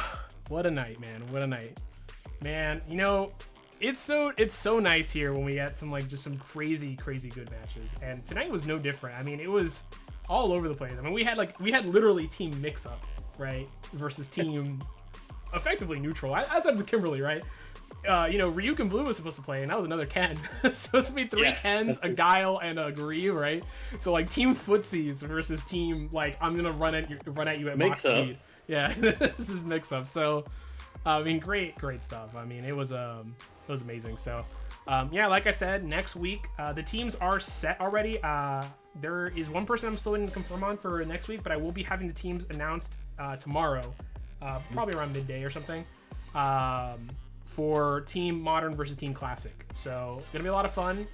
What a night, man. What a night. Man, you know, it's so nice here when we get some just some crazy good matches. And tonight was no different. I mean, it was all over the place. I mean, we had literally team mix up, right? Versus team effectively neutral. Outside of the Kimberly, right? You know, Ryuk and Blue was supposed to play, and that was another Ken. Supposed to be three Kens, a Guile, and a Grieve, right? So like team footsies versus team I'm gonna run at you at max speed. Yeah, this is mix up. So, I mean, great stuff. I mean, it was amazing. So, yeah, like I said, next week the teams are set already. There is one person I'm still waiting to confirm on for next week, but I will be having the teams announced tomorrow, probably around midday or something. For Team Modern versus Team Classic. So gonna be a lot of fun.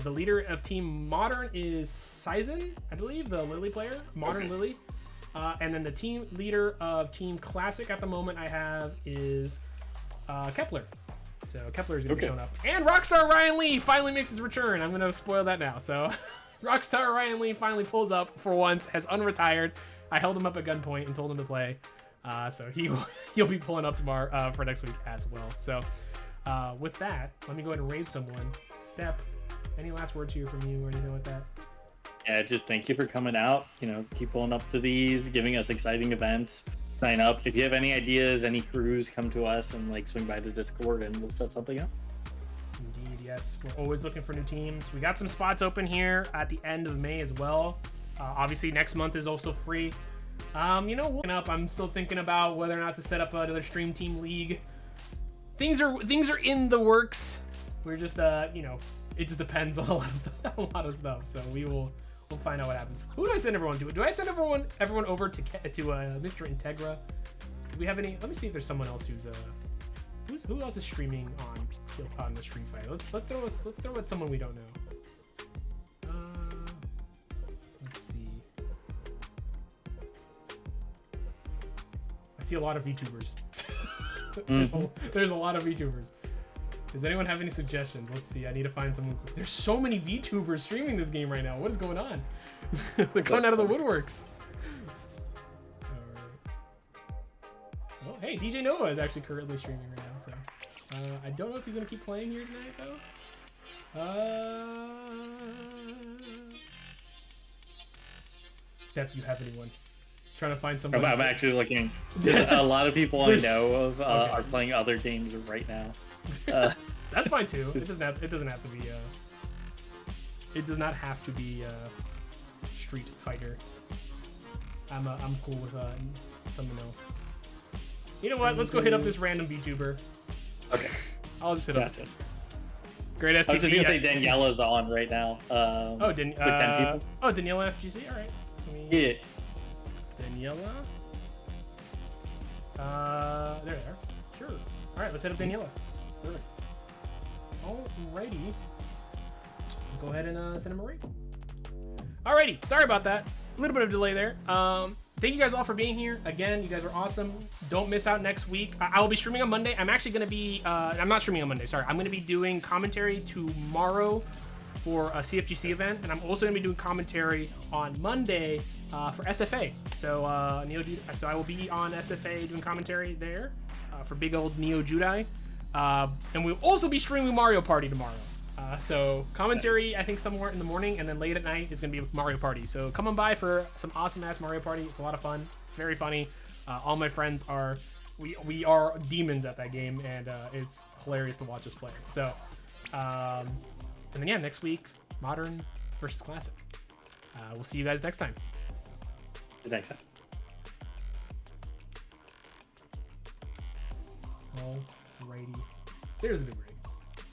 The leader of Team Modern is Sizen, I believe, the Lily player, Modern Lily. And then the team leader of Team Classic at the moment I have is Kepler. So Kepler is gonna be showing up. And Rockstar Ryan Lee finally makes his return. I'm gonna spoil that now. So Rockstar Ryan Lee finally pulls up for once, has unretired. I held him up at gunpoint and told him to play. So he'll be pulling up tomorrow for next week as well. So with that, let me go ahead and raid someone. Step, any last words here from you or anything like that? Yeah, just thank you for coming out. You know, keep pulling up to these, giving us exciting events. Sign up. If you have any ideas, any crews, come to us and swing by the Discord and we'll set something up. Indeed, yes. We're always looking for new teams. We got some spots open here at the end of May as well. Obviously, next month is also free. You know, I'm still thinking about whether or not to set up another stream team league. Things are in the works. We're just you know, it just depends on a lot of stuff. So we'll find out what happens. Who do I send everyone to? Do I send everyone over to Mr. Integra? Do we have any? Let me see if there's someone else who else is streaming on the Street Fighter. Let's throw at someone we don't know. Let's see. I see a lot of VTubers. There's a lot of VTubers. Does anyone have any suggestions? Let's see. I need to find someone. There's so many VTubers streaming this game right now. What is going on? They're coming out of the woodworks. Alright. Well, hey, DJ Nova is actually currently streaming right now. So I don't know if he's gonna keep playing here tonight though. Steph, do you have anyone? Trying to find somebody. I'm actually looking. A lot of people I know of are playing other games right now. That's fine too. It doesn't have to be. It does not have to be Street Fighter. I'm cool with someone else. You know what? Let's go hit up this random VTuber. Okay. I'll just hit up. Great STB. I was just gonna say Daniela's on right now. Daniela FGC. All right. Yeah. Daniela. There. Sure. All right. Let's hit up Daniela. Perfect. Alrighty. Go ahead and send him a raid. Alrighty. Sorry about that. A little bit of delay there. Thank you guys all for being here. Again, you guys are awesome. Don't miss out next week. I will be streaming on Monday. I'm actually going to be... I'm not streaming on Monday. Sorry. I'm going to be doing commentary tomorrow for a CFGC event. And I'm also going to be doing commentary on Monday for SFA. So, so I will be on SFA doing commentary there for big old Neo Judai. And we'll also be streaming Mario Party tomorrow. So commentary, I think somewhere in the morning, and then late at night is going to be Mario Party. So come on by for some awesome ass Mario Party. It's a lot of fun. It's very funny. All my friends are, we are demons at that game, and it's hilarious to watch us play. So, and then yeah, next week, Modern versus Classic. We'll see you guys next time. Next time. Alrighty. There's the big ring.